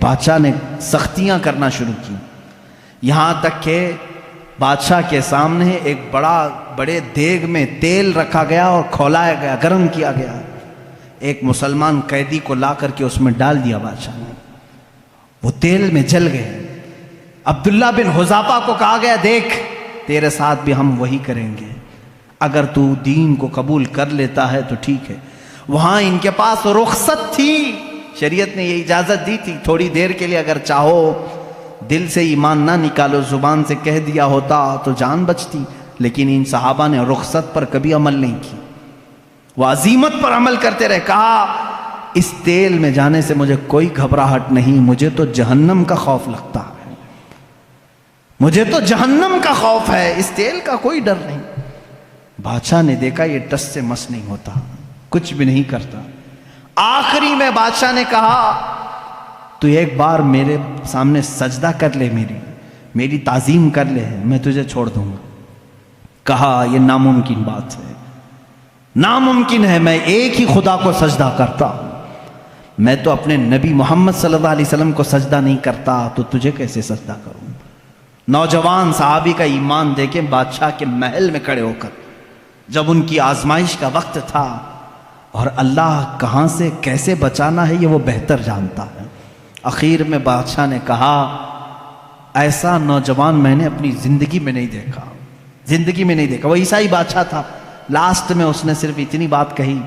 بادشاہ نے سختیاں کرنا شروع کی، یہاں تک کہ بادشاہ کے سامنے ایک بڑے دیگ میں تیل رکھا گیا اور کھولایا گیا، گرم کیا گیا۔ ایک مسلمان قیدی کو لا کر کے اس میں ڈال دیا بادشاہ نے، وہ تیل میں جل گئے۔ عبداللہ بن حذافہ کو کہا گیا دیکھ تیرے ساتھ بھی ہم وہی کریں گے، اگر تو دین کو قبول کر لیتا ہے تو ٹھیک ہے۔ وہاں ان کے پاس رخصت تھی، شریعت نے یہ اجازت دی تھی تھوڑی دیر کے لیے اگر چاہو دل سے ایمان نہ نکالو، زبان سے کہہ دیا ہوتا تو جان بچتی، لیکن ان صحابہ نے رخصت پر کبھی عمل نہیں کی، وہ عزیمت پر عمل کرتے رہے۔ کہا اس تیل میں جانے سے مجھے کوئی گھبراہٹ نہیں، مجھے تو جہنم کا خوف لگتا ہے، مجھے تو جہنم کا خوف ہے، اس تیل کا کوئی ڈر نہیں۔ بادشاہ نے دیکھا یہ ٹس سے مس نہیں ہوتا، کچھ بھی نہیں کرتا۔ آخری میں بادشاہ نے کہا تو ایک بار میرے سامنے سجدہ کر لے، میری تعظیم کر لے، میں تجھے چھوڑ دوں گا۔ کہا یہ ناممکن بات ہے، ناممکن ہے، میں ایک ہی خدا کو سجدہ کرتا ہوں، میں تو اپنے نبی محمد صلی اللہ علیہ وسلم کو سجدہ نہیں کرتا، تو تجھے کیسے سجدہ کروں؟ نوجوان صحابی کا ایمان دیکھیں، بادشاہ کے محل میں کھڑے ہو کر جب ان کی آزمائش کا وقت تھا، اور اللہ کہاں سے کیسے بچانا ہے یہ وہ بہتر جانتا ہے۔ اخیر میں بادشاہ نے کہا ایسا نوجوان میں نے اپنی زندگی میں نہیں دیکھا، زندگی میں نہیں دیکھا۔ وہ عیسائی بادشاہ تھا، لاسٹ میں اس نے صرف اتنی بات کہی،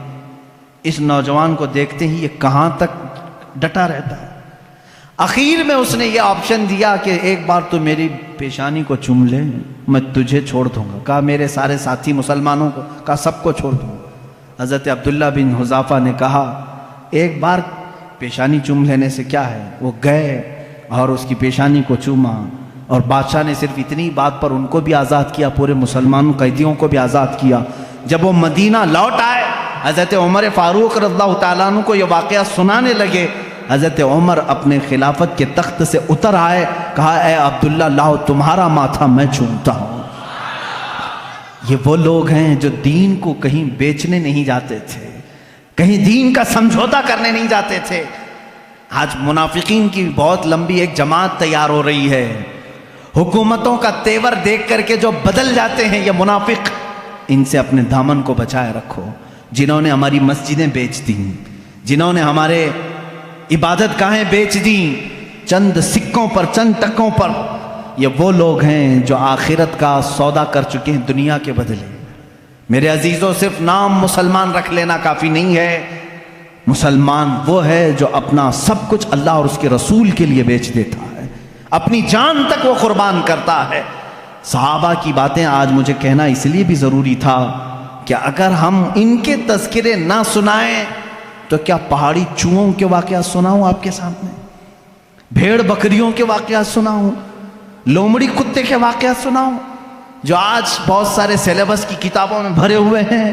اس نوجوان کو دیکھتے ہی یہ کہاں تک ڈٹا رہتا ہے۔ اخیر میں اس نے یہ آپشن دیا کہ ایک بار تو میری پیشانی کو چوم لے، میں تجھے چھوڑ دوں گا۔ کہا میرے سارے ساتھی مسلمانوں کو، کہا سب کو چھوڑ دوں گا۔ حضرت عبداللہ بن حذافہ نے کہا ایک بار پیشانی چوم لینے سے کیا ہے؟ وہ گئے اور اس کی پیشانی کو چوما، اور بادشاہ نے صرف اتنی بات پر ان کو بھی آزاد کیا، پورے مسلمان قیدیوں کو بھی آزاد کیا۔ جب وہ مدینہ لوٹ آئے، حضرت عمر فاروق رضی اللہ تعالیٰ عنہ کو یہ واقعہ سنانے لگے۔ حضرت عمر اپنے خلافت کے تخت سے اتر آئے، کہا اے عبداللہ لاؤ تمہارا ماتھا میں چومتا ہوں۔ یہ وہ لوگ ہیں جو دین کو کہیں بیچنے نہیں جاتے تھے، کہیں دین کا سمجھوتا کرنے نہیں جاتے تھے۔ آج منافقین کی بہت لمبی ایک جماعت تیار ہو رہی ہے، حکومتوں کا تیور دیکھ کر کے جو بدل جاتے ہیں یہ منافق، ان سے اپنے دامن کو بچائے رکھو۔ جنہوں نے ہماری مسجدیں بیچ دیں، جنہوں نے ہمارے عبادت گاہیں بیچ دیں چند سکوں پر، چند ٹکوں پر، یہ وہ لوگ ہیں جو آخرت کا سودا کر چکے ہیں دنیا کے بدلے۔ میرے عزیزوں، صرف نام مسلمان رکھ لینا کافی نہیں ہے، مسلمان وہ ہے جو اپنا سب کچھ اللہ اور اس کے رسول کے لیے بیچ دیتا ہے، اپنی جان تک وہ قربان کرتا ہے۔ صحابہ کی باتیں آج مجھے کہنا اس لیے بھی ضروری تھا کہ اگر ہم ان کے تذکرے نہ سنائیں تو کیا پہاڑی چوہوں کے واقعات سناؤں آپ کے سامنے، بھیڑ بکریوں کے واقعات سناؤں، لومڑی کتے کے واقعات سناؤں، جو آج بہت سارے سیلیبس کی کتابوں میں بھرے ہوئے ہیں؟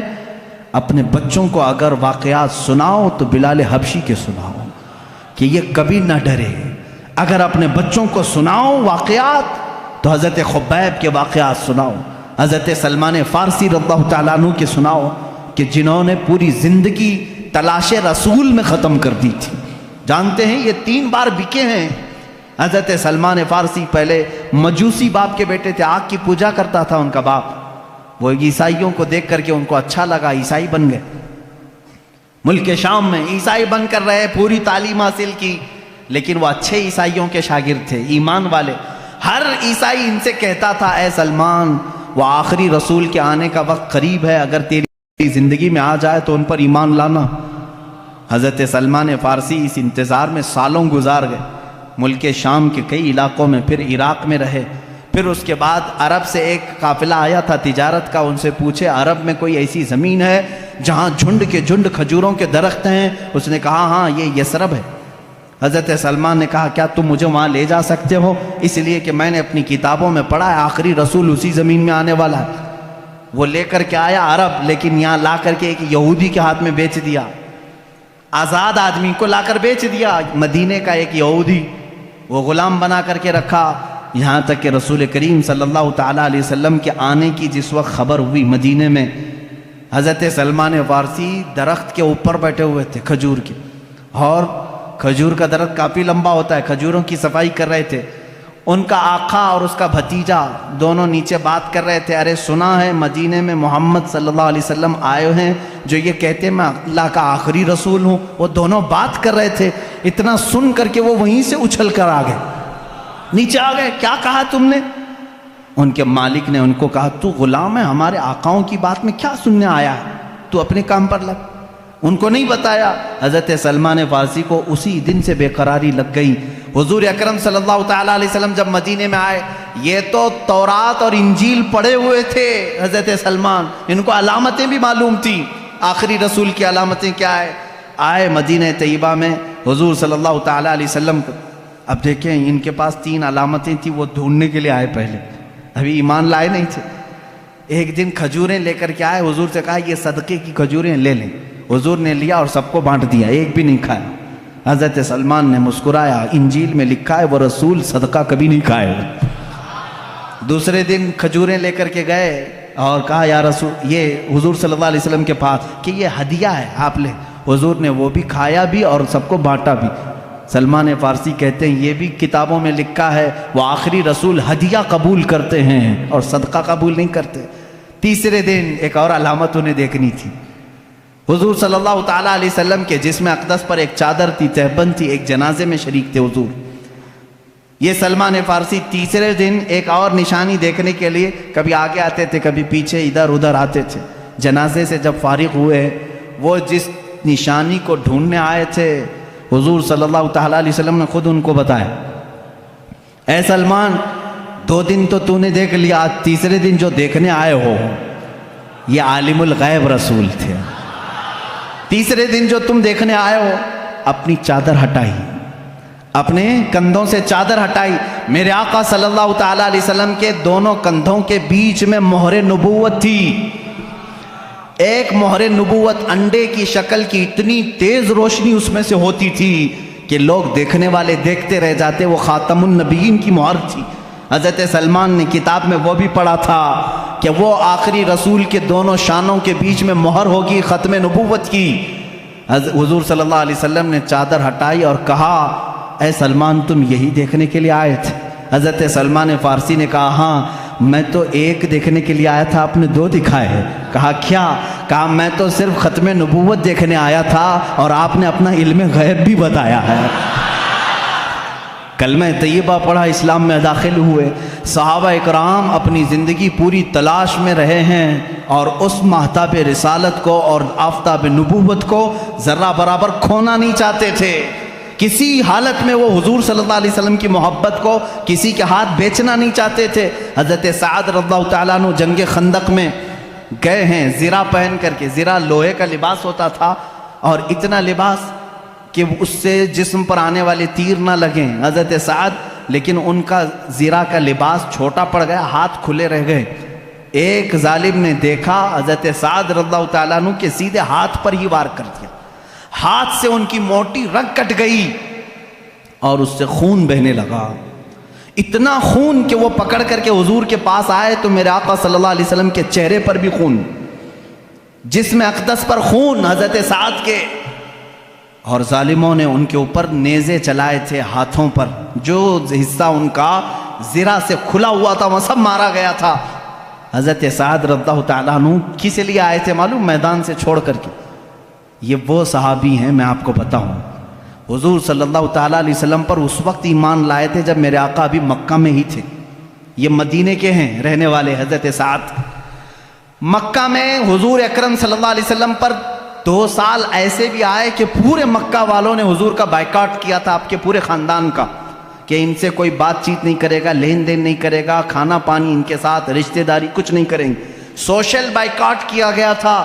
اپنے بچوں کو اگر واقعات سناؤ تو بلال حبشی کے سناؤ کہ یہ کبھی نہ ڈرے۔ اگر اپنے بچوں کو سناؤ واقعات تو حضرت خبیب کے واقعات سناؤ، حضرت سلمان فارسی رضی اللہ تعالیٰ عنہ کے سناؤ کہ جنہوں نے پوری زندگی تلاش رسول میں ختم کر دی تھی۔ جانتے ہیں یہ 3 بار بکے ہیں۔ حضرت سلمان فارسی پہلے مجوسی باپ کے بیٹے تھے، آگ کی پوجا کرتا تھا ان کا باپ، وہ عیسائیوں کو دیکھ کر کے ان کو اچھا لگا، عیسائی بن گئے۔ ملک شام میں عیسائی بن کر رہے، پوری تعلیم حاصل کی، لیکن وہ اچھے عیسائیوں کے شاگرد تھے، ایمان والے۔ ہر عیسائی ان سے کہتا تھا اے سلمان، وہ آخری رسول کے آنے کا وقت قریب ہے، اگر تیری زندگی میں آ جائے تو ان پر ایمان لانا۔ حضرت سلمان فارسی اس انتظار میں سالوں گزار گئے، ملک شام کے کئی علاقوں میں، پھر عراق میں رہے۔ پھر اس کے بعد عرب سے ایک قافلہ آیا تھا تجارت کا، ان سے پوچھے عرب میں کوئی ایسی زمین ہے جہاں جھنڈ کے جھنڈ کھجوروں کے درخت ہیں؟ اس نے کہا ہاں یہ یثرب ہے۔ حضرت سلمان نے کہا کیا تم مجھے وہاں لے جا سکتے ہو؟ اس لیے کہ میں نے اپنی کتابوں میں پڑھا ہے آخری رسول اسی زمین میں آنے والا ہے۔ وہ لے کر کے آیا عرب، لیکن یہاں لا کر کے ایک یہودی کے ہاتھ میں بیچ دیا، آزاد آدمی کو لا کر بیچ دیا۔ مدینے کا ایک یہودی وہ غلام بنا کر کے رکھا، یہاں تک کہ رسول کریم صلی اللہ تعالیٰ علیہ وسلم کے آنے کی جس وقت خبر ہوئی مدینے میں، حضرت سلمان فارسی درخت کے اوپر بیٹھے ہوئے تھے کھجور کے، اور کھجور کا درخت کافی لمبا ہوتا ہے، کھجوروں کی صفائی کر رہے تھے۔ ان کا آقا اور اس کا بھتیجا دونوں نیچے بات کر رہے تھے، ارے سنا ہے مدینے میں محمد صلی اللہ علیہ وسلم آئے ہیں جو یہ کہتے ہیں میں اللہ کا آخری رسول ہوں۔ وہ دونوں بات کر رہے تھے، اتنا سن کر کے وہ وہیں سے اچھل کر آ گئے، نیچے آ گئے۔ کیا کہا تم نے؟ ان کے مالک نے ان کو کہا تو غلام ہے، ہمارے آقاؤں کی بات میں کیا سننے آیا ہے؟ تو اپنے کام پر لگ۔ ان کو نہیں بتایا۔ حضرت سلمان فارسی کو اسی دن سے بے قراری لگ گئی۔ حضور اکرم صلی اللہ تعالیٰ علیہ وسلم جب مدینے میں آئے، یہ تو تورات اور انجیل پڑھے ہوئے تھے حضرت سلمان، ان کو علامتیں بھی معلوم تھی، آخری رسول کی علامتیں کیا ہے۔ آئے مدینہ طیبہ میں حضور صلی اللہ تعالیٰ علیہ وسلم کو، اب دیکھیں ان کے پاس 3 علامتیں تھیں، وہ ڈھونڈنے کے لیے آئے، پہلے ابھی ایمان لائے نہیں تھے۔ ایک دن کھجوریں لے کر کے آئے، حضور سے کہا یہ صدقے کی کھجوریں لے لیں۔ حضور نے لیا اور سب کو بانٹ دیا، ایک بھی نہیں کھایا۔ حضرت سلمان نے مسکرایا، انجیل میں لکھا ہے وہ رسول صدقہ کبھی نہیں کھائے۔ دوسرے دن کھجوریں لے کر کے گئے اور کہا یا رسول، یہ حضور صلی اللہ علیہ وسلم کے پاس کہ یہ ہدیہ ہے آپ لیں۔ حضور نے وہ بھی کھایا بھی اور سب کو بانٹا بھی۔ سلمان فارسی کہتے ہیں یہ بھی کتابوں میں لکھا ہے وہ آخری رسول ہدیہ قبول کرتے ہیں اور صدقہ قبول نہیں کرتے۔ تیسرے دن ایک اور علامت انہیں دیکھنی تھی۔ حضور صلی اللہ تعالیٰ علیہ وسلم کے جسم اقدس پر ایک چادر تھی، تہبند تھی، ایک جنازے میں شریک تھے حضور۔ یہ سلمان فارسی تیسرے دن ایک اور نشانی دیکھنے کے لیے کبھی آگے آتے تھے، کبھی پیچھے، ادھر ادھر آتے تھے۔ جنازے سے جب فارغ ہوئے، وہ جس نشانی کو ڈھونڈنے آئے تھے حضور صلی اللہ تعالیٰ علیہ وسلم نے خود ان کو بتایا، اے سلمان 2 دن تو نے دیکھ لیا، آج تیسرے دن جو دیکھنے آئے ہو یہ عالم الغیب رسول تھے۔ تیسرے دن جو تم دیکھنے آئے ہو، اپنی چادر ہٹائی، اپنے کندھوں سے چادر ہٹائی۔ میرے آقا صلی اللہ تعالیٰ علیہ وسلم کے دونوں کندھوں کے بیچ میں مہر نبوت تھی۔ ایک مہر نبوت انڈے کی شکل کی، اتنی تیز روشنی اس میں سے ہوتی تھی کہ لوگ دیکھنے والے دیکھتے رہ جاتے، وہ خاتم النبیین کی مہر تھی۔ حضرت سلمان نے کتاب میں وہ بھی پڑھا تھا کہ وہ آخری رسول کے دونوں شانوں کے بیچ میں مہر ہوگی ختم نبوت کی۔ حضور صلی اللہ علیہ وسلم نے چادر ہٹائی اور کہا اے سلمان تم یہی دیکھنے کے لیے آئے تھے؟ حضرت سلمان فارسی نے کہا ہاں، میں تو ایک دیکھنے کے لیے آیا تھا، آپ نے 2 دکھائے ہیں۔ کہا کیا؟ کہا میں تو صرف ختم نبوت دیکھنے آیا تھا اور آپ نے اپنا علم غیب بھی بتایا ہے۔ کلمہ طیبہ پڑھا، اسلام میں داخل ہوئے۔ صحابہ اکرام اپنی زندگی پوری تلاش میں رہے ہیں اور اس ماہتاب رسالت کو اور آفتاب نبوت کو ذرہ برابر کھونا نہیں چاہتے تھے۔ کسی حالت میں وہ حضور صلی اللہ علیہ وسلم کی محبت کو کسی کے ہاتھ بیچنا نہیں چاہتے تھے۔ حضرت سعد رضی اللہ تعالیٰ عنہ جنگ خندق میں گئے ہیں زرہ پہن کر کے، زرہ لوہے کا لباس ہوتا تھا اور اتنا لباس کہ اس سے جسم پر آنے والے تیر نہ لگیں حضرت سعد، لیکن ان کا زرہ کا لباس چھوٹا پڑ گیا، ہاتھ کھلے رہ گئے۔ ایک ظالم نے دیکھا حضرت سعد رضی اللہ تعالیٰ عنہ کے سیدھے ہاتھ پر ہی وار کر دیا، ہاتھ سے ان کی موٹی رگ کٹ گئی اور اس سے خون بہنے لگا، اتنا خون کہ وہ پکڑ کر کے حضور کے پاس آئے تو میرے آقا صلی اللہ علیہ وسلم کے چہرے پر بھی خون، جسم اقدس پر خون حضرت سعد کے، اور ظالموں نے ان کے اوپر نیزے چلائے تھے ہاتھوں پر، جو حصہ ان کا زرہ سے کھلا ہوا تھا وہ سب مارا گیا تھا۔ حضرت سعد رضی اللہ تعالیٰ عنہ کس لیے آئے تھے معلوم؟ میدان سے چھوڑ کر کے۔ یہ وہ صحابی ہیں، میں آپ کو بتاؤں، حضور صلی اللہ تعالیٰ علیہ وسلم پر اس وقت ایمان لائے تھے جب میرے آقا ابھی مکہ میں ہی تھے۔ یہ مدینے کے ہیں رہنے والے حضرت سعد۔ مکہ میں حضور اکرم صلی اللہ علیہ وسلم پر 2 سال ایسے بھی آئے کہ پورے مکہ والوں نے حضور کا بائیکاٹ کیا تھا، آپ کے پورے خاندان کا، کہ ان سے کوئی بات چیت نہیں کرے گا، لین دین نہیں کرے گا، کھانا پانی ان کے ساتھ، رشتہ داری کچھ نہیں کریں گے، سوشل بائیکاٹ کیا گیا تھا۔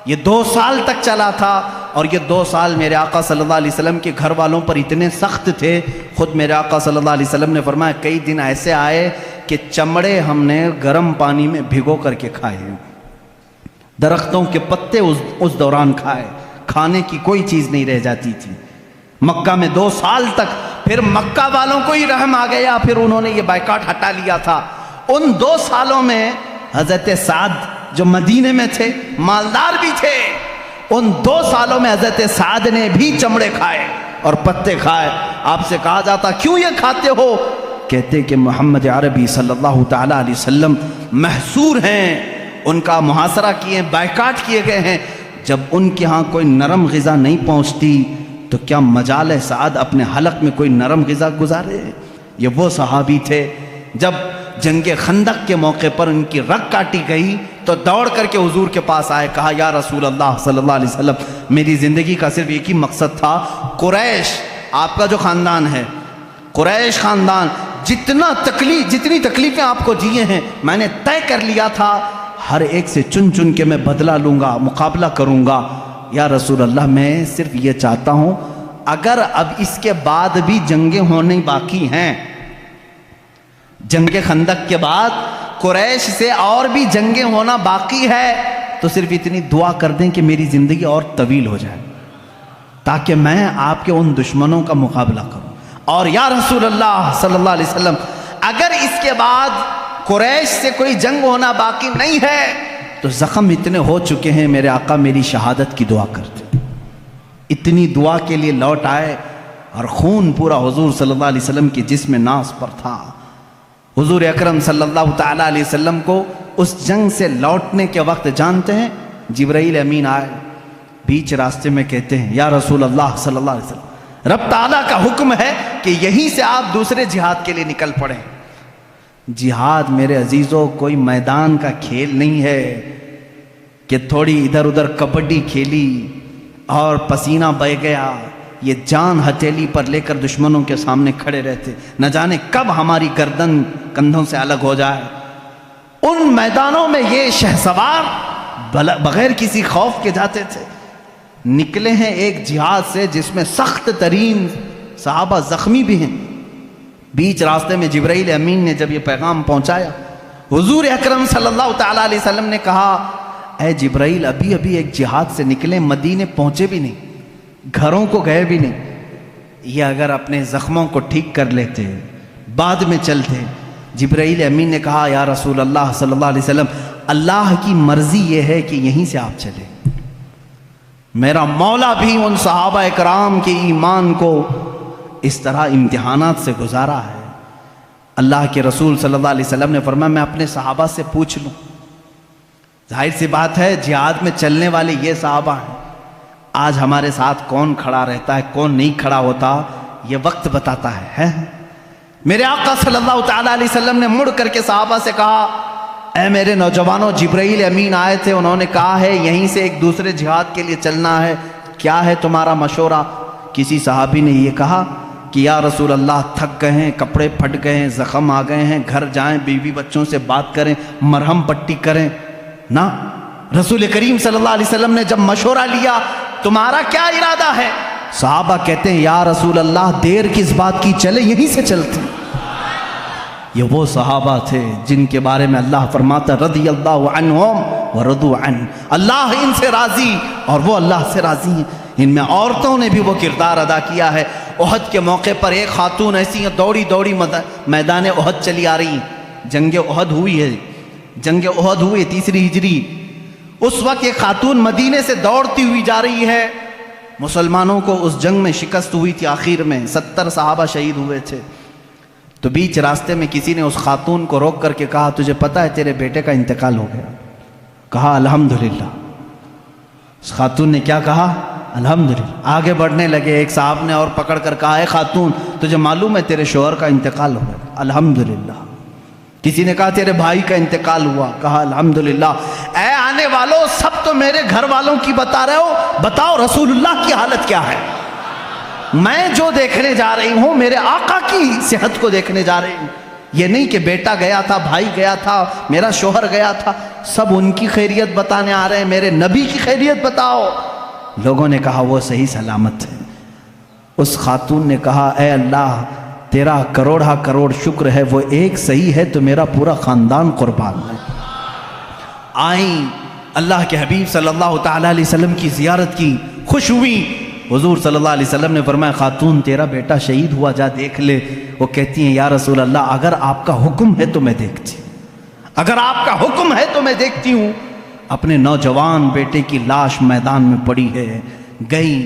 یہ 2 سال تک چلا تھا اور یہ 2 سال میرے آقا صلی اللہ علیہ وسلم کے گھر والوں پر اتنے سخت تھے، خود میرے آقا صلی اللہ علیہ وسلم نے فرمایا کئی دن ایسے آئے کہ چمڑے ہم نے گرم پانی میں بھگو کر کے کھائے، درختوں کے پتے اس دوران کھائے، کھانے کی کوئی چیز نہیں رہ جاتی تھی مکہ میں 2 سال تک۔ پھر مکہ والوں کو ہی رحم آ گیا، پھر انہوں نے یہ بائیکاٹ ہٹا لیا تھا۔ ان 2 سالوں میں حضرت سعد جو مدینے میں تھے، مالدار بھی تھے، ان 2 سالوں میں حضرت سعد نے بھی چمڑے کھائے، اور پتے کھائے۔ آپ سے کہا جاتا کیوں یہ کھاتے ہو؟ کہتے کہ محمد عربی صلی اللہ تعالیٰ علیہ وسلم محصور ہیں، ان کا محاصرہ کیے، بائیکاٹ کیے گئے ہیں، جب ان کے ہاں کوئی نرم غذا نہیں پہنچتی تو کیا مجال سعد اپنے حلق میں کوئی نرم غذا گزارے؟ یہ وہ صحابی تھے جب جنگ خندق کے موقع پر ان کی رگ کاٹی گئی تو دوڑ کر کے حضور کے پاس آئے، کہا یا رسول اللہ صلی اللہ علیہ وسلم میری زندگی کا صرف ایک ہی مقصد تھا، قریش آپ کا جو خاندان ہے، قریش خاندان جتنی تکلیفیں آپ کو دیے ہیں میں نے طے کر لیا تھا، ہر ایک سے چن چن کے میں بدلہ لوں گا، مقابلہ کروں گا۔ یا رسول اللہ میں صرف یہ چاہتا ہوں اگر اب اس کے بعد بھی جنگیں ہونے باقی ہیں، جنگ خندق کے بعد قریش سے اور بھی جنگیں ہونا باقی ہے، تو صرف اتنی دعا کر دیں کہ میری زندگی اور طویل ہو جائے تاکہ میں آپ کے ان دشمنوں کا مقابلہ کروں۔ اور یا رسول اللہ صلی اللہ علیہ وسلم اگر اس کے بعد قریش سے کوئی جنگ ہونا باقی نہیں ہے تو زخم اتنے ہو چکے ہیں، میرے آقا میری شہادت کی دعا کرتے۔ اتنی دعا کے لیے لوٹ آئے اور خون پورا حضور صلی اللہ علیہ وسلم کی جسم ناز پر تھا۔ حضور اکرم صلی اللہ تعالیٰ علیہ وسلم کو اس جنگ سے لوٹنے کے وقت جانتے ہیں، جبرائیل امین آئے، بیچ راستے میں کہتے ہیں یا رسول اللہ صلی اللہ علیہ وسلم رب تعالیٰ کا حکم ہے کہ یہیں سے آپ دوسرے جہاد کے لیے نکل پڑیں۔ جہاد میرے عزیزوں کوئی میدان کا کھیل نہیں ہے کہ تھوڑی ادھر ادھر کبڈی کھیلی اور پسینہ بہہ گیا، یہ جان ہتھیلی پر لے کر دشمنوں کے سامنے کھڑے رہتے، نہ جانے کب ہماری گردن کندھوں سے الگ ہو جائے۔ ان میدانوں میں یہ شہسوار بغیر کسی خوف کے جاتے تھے، نکلے ہیں ایک جہاد سے جس میں سخت ترین صحابہ زخمی بھی ہیں۔ بیچ راستے میں جبرائیل امین نے جب یہ پیغام پہنچایا، حضور اکرم صلی اللہ تعالیٰ علیہ وسلم نے کہا اے جبرائیل ابھی ایک جہاد سے نکلے، مدینے پہنچے بھی نہیں، گھروں کو گئے بھی نہیں، یہ اگر اپنے زخموں کو ٹھیک کر لیتے بعد میں چلتے۔ جبرائیل امین نے کہا یا رسول اللہ صلی اللہ علیہ وسلم اللہ کی مرضی یہ ہے کہ یہیں سے آپ چلے، میرا مولا بھی ان صحابہ اکرام کے ایمان کو اس طرح امتحانات سے گزارا ہے۔ اللہ کے رسول صلی اللہ علیہ وسلم نے فرمایا میں اپنے صحابہ سے پوچھ لوں، ظاہر سی بات ہے جہاد میں چلنے والے یہ صحابہ ہیں، آج ہمارے ساتھ کون کھڑا رہتا ہے کون نہیں کھڑا ہوتا یہ وقت بتاتا ہے۔ میرے آقا صلی اللہ تعالیٰ علیہ وسلم نے مڑ کر کے صحابہ سے کہا اے میرے نوجوانوں جبرائیل امین آئے تھے، انہوں نے کہا ہے یہیں سے ایک دوسرے جہاد کے لیے چلنا ہے، کیا ہے تمہارا مشورہ؟ کسی صحابی نے یہ کہا کہ یا رسول اللہ تھک گئے ہیں، کپڑے پھٹ گئے ہیں، زخم آ گئے ہیں، گھر جائیں، بیوی بچوں سے بات کریں، مرہم پٹی کریں۔ نہ، رسول کریم صلی اللہ علیہ وسلم نے جب مشورہ لیا تمہارا کیا ارادہ ہے؟ صحابہ کہتے ہیں یا رسول اللہ دیر کس بات کی، چلے یہیں سے چلتے۔ یہ وہ صحابہ تھے جن کے بارے میں اللہ فرماتا رضی اللہ عنہم ورضوا عنہ، اللہ ان سے راضی اور وہ اللہ سے راضی ہیں۔ ان میں عورتوں نے بھی وہ کردار ادا کیا ہے۔ احد کے موقع پر ایک خاتون ایسی ہیں دوڑی دوڑی میدان احد چلی آ رہی ہیں، جنگ احد ہوئی ہے، جنگ احد ہوئی 3 ہجری، اس وقت ایک خاتون مدینے سے دوڑتی ہوئی جا رہی ہے۔ مسلمانوں کو اس جنگ میں شکست ہوئی تھی، آخر میں 70 صحابہ شہید ہوئے تھے۔ تو بیچ راستے میں کسی نے اس خاتون کو روک کر کے کہا تجھے پتہ ہے تیرے بیٹے کا انتقال ہو گیا؟ کہا الحمدللہ۔ اس خاتون نے کیا کہا؟ الحمدللہ۔ آگے بڑھنے لگے، ایک صاحب نے اور پکڑ کر کہا اے خاتون تجھے معلوم ہے تیرے شوہر کا انتقال ہو گیا؟ الحمدللہ۔ کسی نے کہا تیرے بھائی کا انتقال ہوا؟ کہا الحمدللہ۔ اے آنے والوں سب تو میرے گھر والوں کی بتا رہے ہو، بتاؤ رسول اللہ کی حالت کیا ہے؟ میں جو دیکھنے جا رہی ہوں میرے آقا کی صحت کو دیکھنے جا رہی ہوں، یہ نہیں کہ بیٹا گیا تھا، بھائی گیا تھا، میرا شوہر گیا تھا، سب ان کی خیریت بتانے آ رہے ہیں، میرے نبی کی خیریت بتاؤ۔ لوگوں نے کہا وہ صحیح سلامت ہے۔ اس خاتون نے کہا اے اللہ تیرا کروڑا کروڑ شکر ہے، وہ ایک صحیح ہے تو میرا پورا خاندان قربان ہے۔ آئیں، اللہ کے حبیب صلی اللہ تعالیٰ علیہ وسلم کی زیارت کی، خوش ہوئی۔ حضور صلی اللہ علیہ وسلم نے فرمایا خاتون تیرا بیٹا شہید ہوا، جا دیکھ لے۔ وہ کہتی ہیں یا رسول اللہ اگر آپ کا حکم ہے تو میں دیکھتی ہوں، اگر آپ کا حکم ہے تو میں دیکھتی ہوں۔ اپنے نوجوان بیٹے کی لاش میدان میں پڑی ہے، گئی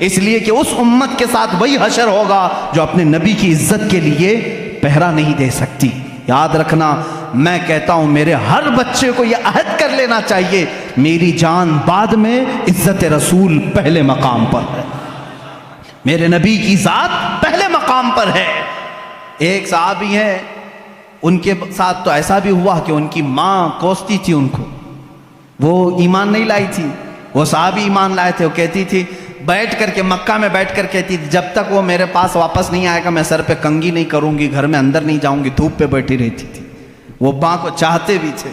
اس لیے کہ اس امت کے ساتھ وہی حشر ہوگا جو اپنے نبی کی عزت کے لیے پہرا نہیں دے سکتی۔ یاد رکھنا، میں کہتا ہوں میرے ہر بچے کو یہ عہد کر لینا چاہیے، میری جان بعد میں، عزت رسول پہلے مقام پر ہے، میرے نبی کی ذات پہلے مقام پر ہے۔ ایک صحابی ہیں، ان کے ساتھ تو ایسا بھی ہوا کہ ان کی ماں کوستی تھی ان کو، وہ ایمان نہیں لائی تھی، وہ صحابی ایمان لائے تھے۔ وہ کہتی تھی بیٹھ کر کے، مکہ میں بیٹھ کر کہتی تھی جب تک وہ میرے پاس واپس نہیں آئے گا میں سر پہ کنگھی نہیں کروں گی، گھر میں اندر نہیں جاؤں گی، دھوپ پہ بیٹھی رہتی تھی۔ وہ ماں کو چاہتے بھی تھے،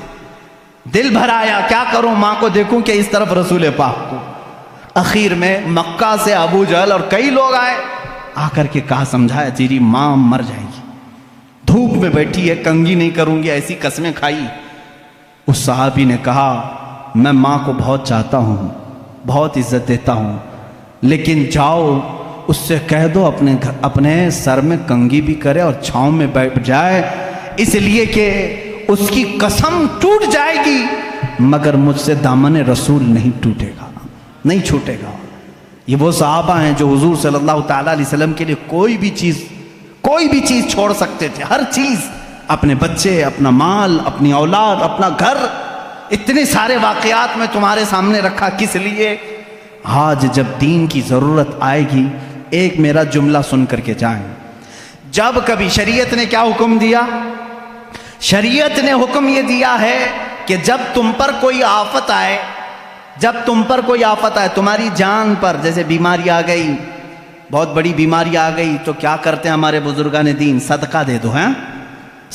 دل بھر آیا کیا کروں ماں کو دیکھوں کہ اس طرف رسول پاک کو۔ اخیر میں مکہ سے ابو جہل اور کئی لوگ آئے، آ کر کے کہا، سمجھایا تیری ماں مر جائے گی، دھوپ میں بیٹھی ہے، کنگھی نہیں کروں گی، ایسی قسمیں کھائی۔ اس صحابی نے کہا میں ماں کو بہت چاہتا ہوں، بہت عزت دیتا ہوں، لیکن جاؤ اس سے کہہ دو اپنے سر میں کنگھی بھی کرے اور چھاؤں میں بیٹھ جائے، اس لیے کہ اس کی قسم ٹوٹ جائے گی مگر مجھ سے دامن رسول نہیں ٹوٹے گا، نہیں چھوٹے گا۔ یہ وہ صحابہ ہیں جو حضور صلی اللہ تعالیٰ علیہ وسلم کے لیے کوئی بھی چیز چھوڑ سکتے تھے، ہر چیز، اپنے بچے، اپنا مال، اپنی اولاد، اپنا گھر، اتنے سارے واقعات میں تمہارے سامنے رکھا کس لیے؟ آج جب دین کی ضرورت آئے گی، ایک میرا جملہ سن کر کے جائیں۔ جب کبھی شریعت نے کیا حکم دیا؟ شریعت نے حکم یہ دیا ہے کہ جب تم پر کوئی آفت آئے، تمہاری جان پر، جیسے بیماری آ گئی، بہت بڑی بیماری آ گئی، تو کیا کرتے ہیں ہمارے بزرگان دین؟ صدقہ دے دو، ہیں؟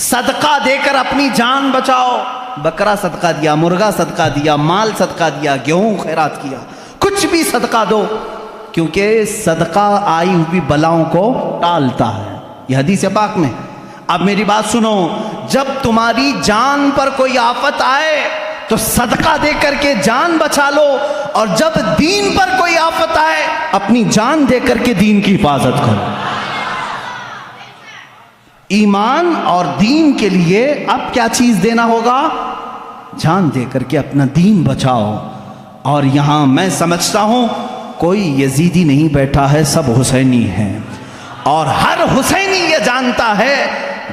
صدقہ دے کر اپنی جان بچاؤ۔ بکرا صدقہ دیا، مرغا صدقہ دیا، مال صدقہ دیا، گیہوں خیرات کیا، کچھ بھی صدقہ دو، کیونکہ صدقہ آئی ہوئی بلاؤں کو ٹالتا ہے، یہ حدیث پاک میں۔ اب میری بات سنو، جب تمہاری جان پر کوئی آفت آئے تو صدقہ دے کر کے جان بچا لو، اور جب دین پر کوئی آفت آئے اپنی جان دے کر کے دین کی حفاظت کرو۔ ایمان اور دین کے لیے اب کیا چیز دینا ہوگا؟ جان دے کر کے اپنا دین بچاؤ۔ اور یہاں میں سمجھتا ہوں کوئی یزیدی نہیں بیٹھا ہے، سب حسینی ہیں، اور ہر حسینی یہ جانتا ہے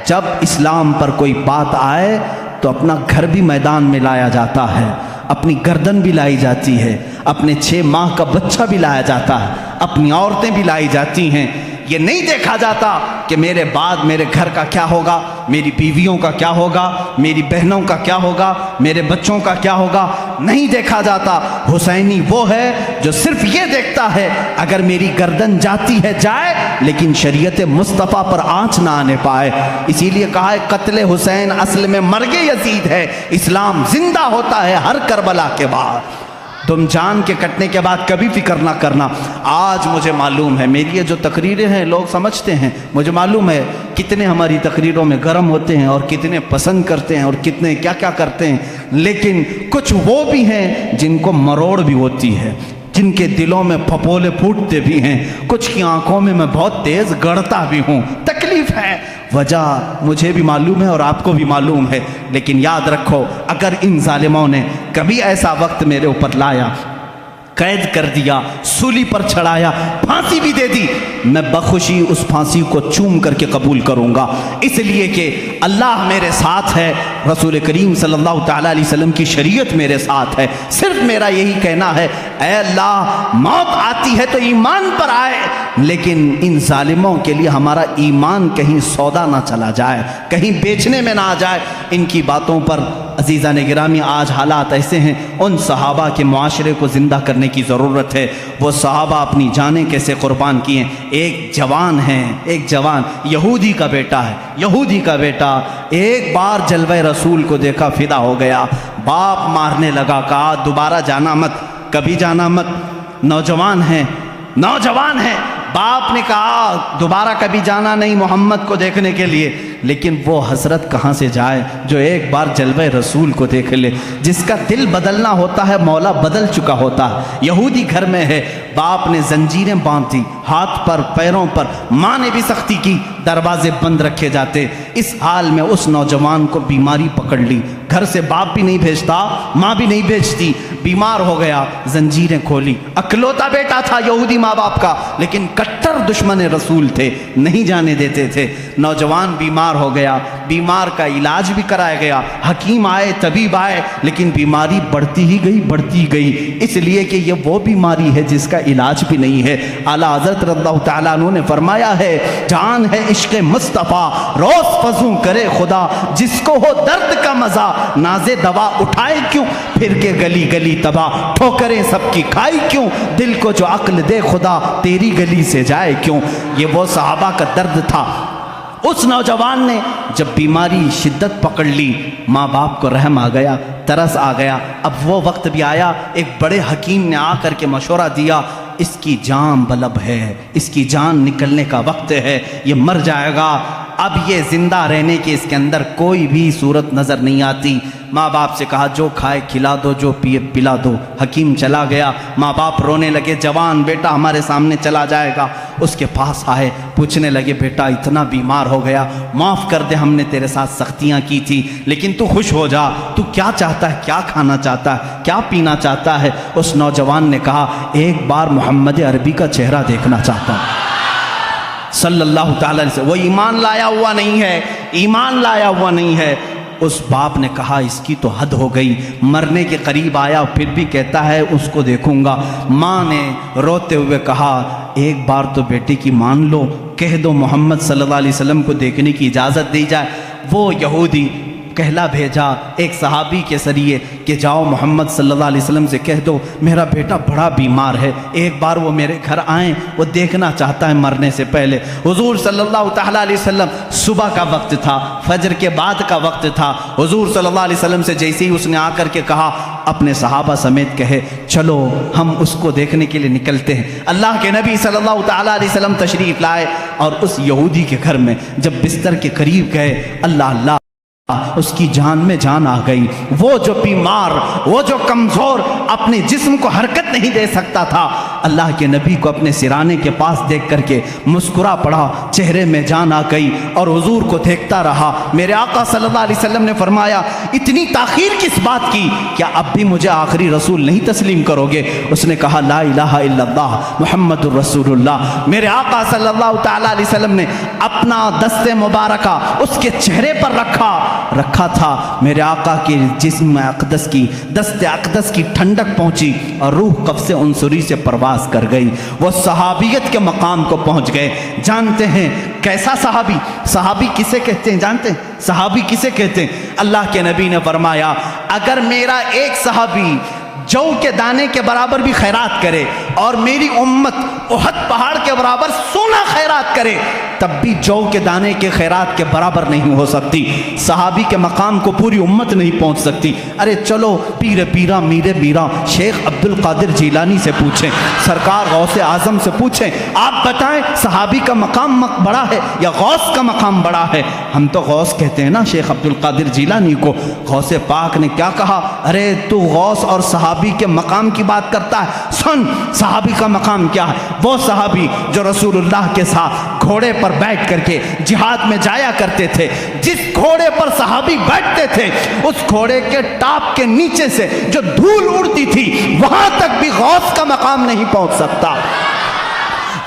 جب اسلام پر کوئی بات آئے تو اپنا گھر بھی میدان میں لایا جاتا ہے، اپنی گردن بھی لائی جاتی ہے، اپنے 6 ماہ کا بچہ بھی لایا جاتا ہے، اپنی عورتیں بھی لائی جاتی ہیں۔ یہ نہیں دیکھا جاتا کہ میرے بعد میرے گھر کا کیا ہوگا، میری بیویوں کا کیا ہوگا، میری بہنوں کا کیا ہوگا، میرے بچوں کا کیا ہوگا، نہیں دیکھا جاتا۔ حسینی وہ ہے جو صرف یہ دیکھتا ہے اگر میری گردن جاتی ہے جائے، لیکن شریعت مصطفیٰ پر آنچ نہ آنے پائے۔ اسی لیے کہا ہے قتل حسین اصل میں مرگ یزید ہے، اسلام زندہ ہوتا ہے ہر کربلا کے بعد۔ تم جان کے کٹنے کے بعد کبھی فکر نہ کرنا۔ آج مجھے معلوم ہے، میری یہ جو تقریریں ہیں لوگ سمجھتے ہیں، مجھے معلوم ہے کتنے ہماری تقریروں میں گرم ہوتے ہیں اور کتنے پسند کرتے ہیں اور کتنے کیا کیا کرتے ہیں، لیکن کچھ وہ بھی ہیں جن کو مروڑ بھی ہوتی ہے، جن کے دلوں میں پھپولے پھوٹتے بھی ہیں، کچھ کی آنکھوں میں بہت تیز گڑتا بھی ہوں، تکلیف ہے۔ وجہ مجھے بھی معلوم ہے اور آپ کو بھی معلوم ہے، لیکن یاد رکھو اگر ان ظالموں نے کبھی ایسا وقت میرے اوپر لایا، قید کر دیا، سولی پر چڑھایا، پھانسی بھی دے دی، میں بخوشی اس پھانسی کو چوم کر کے قبول کروں گا، اس لیے کہ اللہ میرے ساتھ ہے، رسول کریم صلی اللہ تعالیٰ علیہ وسلم کی شریعت میرے ساتھ ہے۔ صرف میرا یہی کہنا ہے، اے اللہ موت آتی ہے تو ایمان پر آئے، لیکن ان ظالموں کے لیے ہمارا ایمان کہیں سودا نہ چلا جائے، کہیں بیچنے میں نہ آ جائے۔ ان کی باتوں پر عزیزان گرامی آج حالات ایسے ہیں، ان صحابہ کے معاشرے کو زندہ کرنے کی ضرورت ہے۔ وہ صحابہ اپنی جانیں کیسے قربان کیے۔ ایک جوان ہے، ایک جوان یہودی کا بیٹا ہے، یہودی کا بیٹا ایک بار جلوہ رسول کو دیکھا فدا ہو گیا، باپ مارنے لگا، کہا دوبارہ جانا مت، کبھی جانا مت۔ نوجوان ہے، باپ نے کہا دوبارہ کبھی جانا نہیں محمد کو دیکھنے کے لیے، لیکن وہ حسرت کہاں سے جائے جو ایک بار جلوہ رسول کو دیکھ لے۔ جس کا دل بدلنا ہوتا ہے مولا بدل چکا ہوتا ہے۔ یہودی گھر میں ہے، باپ نے زنجیریں باندھ دی ہاتھ پر پیروں پر، ماں نے بھی سختی کی، دروازے بند رکھے جاتے۔ اس حال میں اس نوجوان کو بیماری پکڑ لی، گھر سے باپ بھی نہیں بھیجتا، ماں بھی نہیں بھیجتی، بیمار ہو گیا، زنجیریں کھولی، اکلوتا بیٹا تھا یہودی ماں باپ کا، لیکن کٹر دشمن رسول تھے، نہیں جانے دیتے تھے۔ نوجوان بیمار ہو گیا، بیمار کا علاج بھی کرایا گیا، حکیم آئے، طبیب آئے، لیکن بیماری بڑھتی ہی گئی، اس لیے کہ یہ وہ بیماری ہے جس کا علاج بھی نہیں ہے۔ اعلیٰ حضرت رضی اللہ تعالیٰ عنہ نے فرمایا ہے، جان ہے عشق مصطفیٰ روز فزوں کرے خدا، جس کو ہو درد کا مزہ ناز دوا اٹھائے کیوں، پھر کے گلی گلی تباہ ٹھوکریں سب کی کھائی کیوں، دل کو جو عقل دے خدا تیری گلی سے جائے کیوں۔ یہ وہ صحابہ کا درد تھا۔ اس نوجوان نے جب بیماری شدت پکڑ لی، ماں باپ کو رحم آ گیا، ترس آ گیا۔ اب وہ وقت بھی آیا، ایک بڑے حکیم نے آ کر کے مشورہ دیا، اس کی جان بلب ہے، اس کی جان نکلنے کا وقت ہے، یہ مر جائے گا، اب یہ زندہ رہنے کی اس کے اندر کوئی بھی صورت نظر نہیں آتی۔ ماں باپ سے کہا جو کھائے کھلا دو، جو پیے پلا دو۔ حکیم چلا گیا، ماں باپ رونے لگے، جوان بیٹا ہمارے سامنے چلا جائے گا۔ اس کے پاس آئے، پوچھنے لگے بیٹا اتنا بیمار ہو گیا، معاف کر دے، ہم نے تیرے ساتھ سختیاں کی تھی، لیکن تو خوش ہو جا، تو کیا چاہتا ہے، کیا کھانا چاہتا ہے، کیا پینا چاہتا ہے؟ اس نوجوان نے کہا ایک بار محمد عربی کا چہرہ دیکھنا چاہتا ہوں صلی اللہ تعالیٰ علیہ وسلم۔ وہ ایمان لایا ہوا نہیں ہے، ایمان لایا ہوا نہیں ہے۔ اس باپ نے کہا اس کی تو حد ہو گئی، مرنے کے قریب آیا پھر بھی کہتا ہے اس کو دیکھوں گا۔ ماں نے روتے ہوئے کہا ایک بار تو بیٹے کی مان لو، کہہ دو محمد صلی اللہ علیہ وسلم کو دیکھنے کی اجازت دی جائے۔ وہ یہودی کہلا بھیجا ایک صحابی کے ذریعے کہ جاؤ محمد صلی اللہ علیہ وسلم سے کہہ دو میرا بیٹا بڑا بیمار ہے، ایک بار وہ میرے گھر آئیں، وہ دیکھنا چاہتا ہے مرنے سے پہلے۔ حضور صلی اللہ تعالیٰ علیہ وسلم، صبح کا وقت تھا، فجر کے بعد کا وقت تھا۔ حضور صلی اللہ علیہ وسلم سے جیسے ہی اس نے آ کر کے کہا اپنے صحابہ سمیت کہے چلو ہم اس کو دیکھنے کے لیے نکلتے ہیں۔ اللہ کے نبی صلی اللہ تعالیٰ علیہ وسلم تشریف لائے اور اس یہودی کے گھر میں جب بستر کے قریب گئے، اللہ اس کی جان میں جان آ گئی۔ وہ جو بیمار، وہ جو کمزور، اپنے جسم کو حرکت نہیں دے سکتا تھا، اللہ کے نبی کو اپنے سرانے کے پاس دیکھ کر کے مسکرا پڑا، چہرے میں جان آ گئی اور حضور کو دیکھتا رہا۔ میرے آقا صلی اللہ علیہ وسلم نے فرمایا اتنی تاخیر کس بات کی، کیا اب بھی مجھے آخری رسول نہیں تسلیم کرو گے؟ اس نے کہا لا الہ الا اللہ محمد الرسول اللہ۔ میرے آقا صلی اللہ تعالیٰ علیہ وسلم نے اپنا دست مبارکہ اس کے چہرے پر رکھا تھا۔ میرے آقا کے جسم اقدس کی، دست اقدس کی ٹھنڈک پہنچی اور روح قفس عنصری سے پرواز کر گئی، وہ صحابیت کے مقام کو پہنچ گئے۔ جانتے ہیں کیسا صحابی؟ صحابی کسے کہتے ہیں جانتے ہیں؟ صحابی کسے کہتے ہیں؟ اللہ کے نبی نے فرمایا اگر میرا ایک صحابی جو کے دانے کے برابر بھی خیرات کرے اور میری امت احد پہاڑ کے برابر سونا خیرات کرے، تب بھی جو کے دانے کے خیرات کے برابر نہیں ہو سکتی۔ صحابی کے مقام کو پوری امت نہیں پہنچ سکتی۔ ارے چلو پیر پیرا میر میرا شیخ عبد القادر جیلانی سے پوچھیں، سرکار غوث اعظم سے پوچھیں، آپ بتائیں صحابی کا مقام بڑا ہے یا غوث کا مقام بڑا ہے؟ ہم تو غوث کہتے ہیں نا شیخ عبد القادر جیلانی کو۔ غوث پاک نے کیا کہا؟ ارے تو غوث اور صحابی کے مقام کی بات کرتا ہے، سن صحابی کا مقام کیا ہے۔ وہ صحابی جو رسول اللہ کے ساتھ گھوڑے پر بیٹھ کر کے جہاد میں جایا کرتے تھے، جس گھوڑے پر صحابی بیٹھتے تھے اس گھوڑے کے ٹاپ کے نیچے سے جو دھول اڑتی تھی وہاں تک بھی غوث کا مقام نہیں پہنچ سکتا،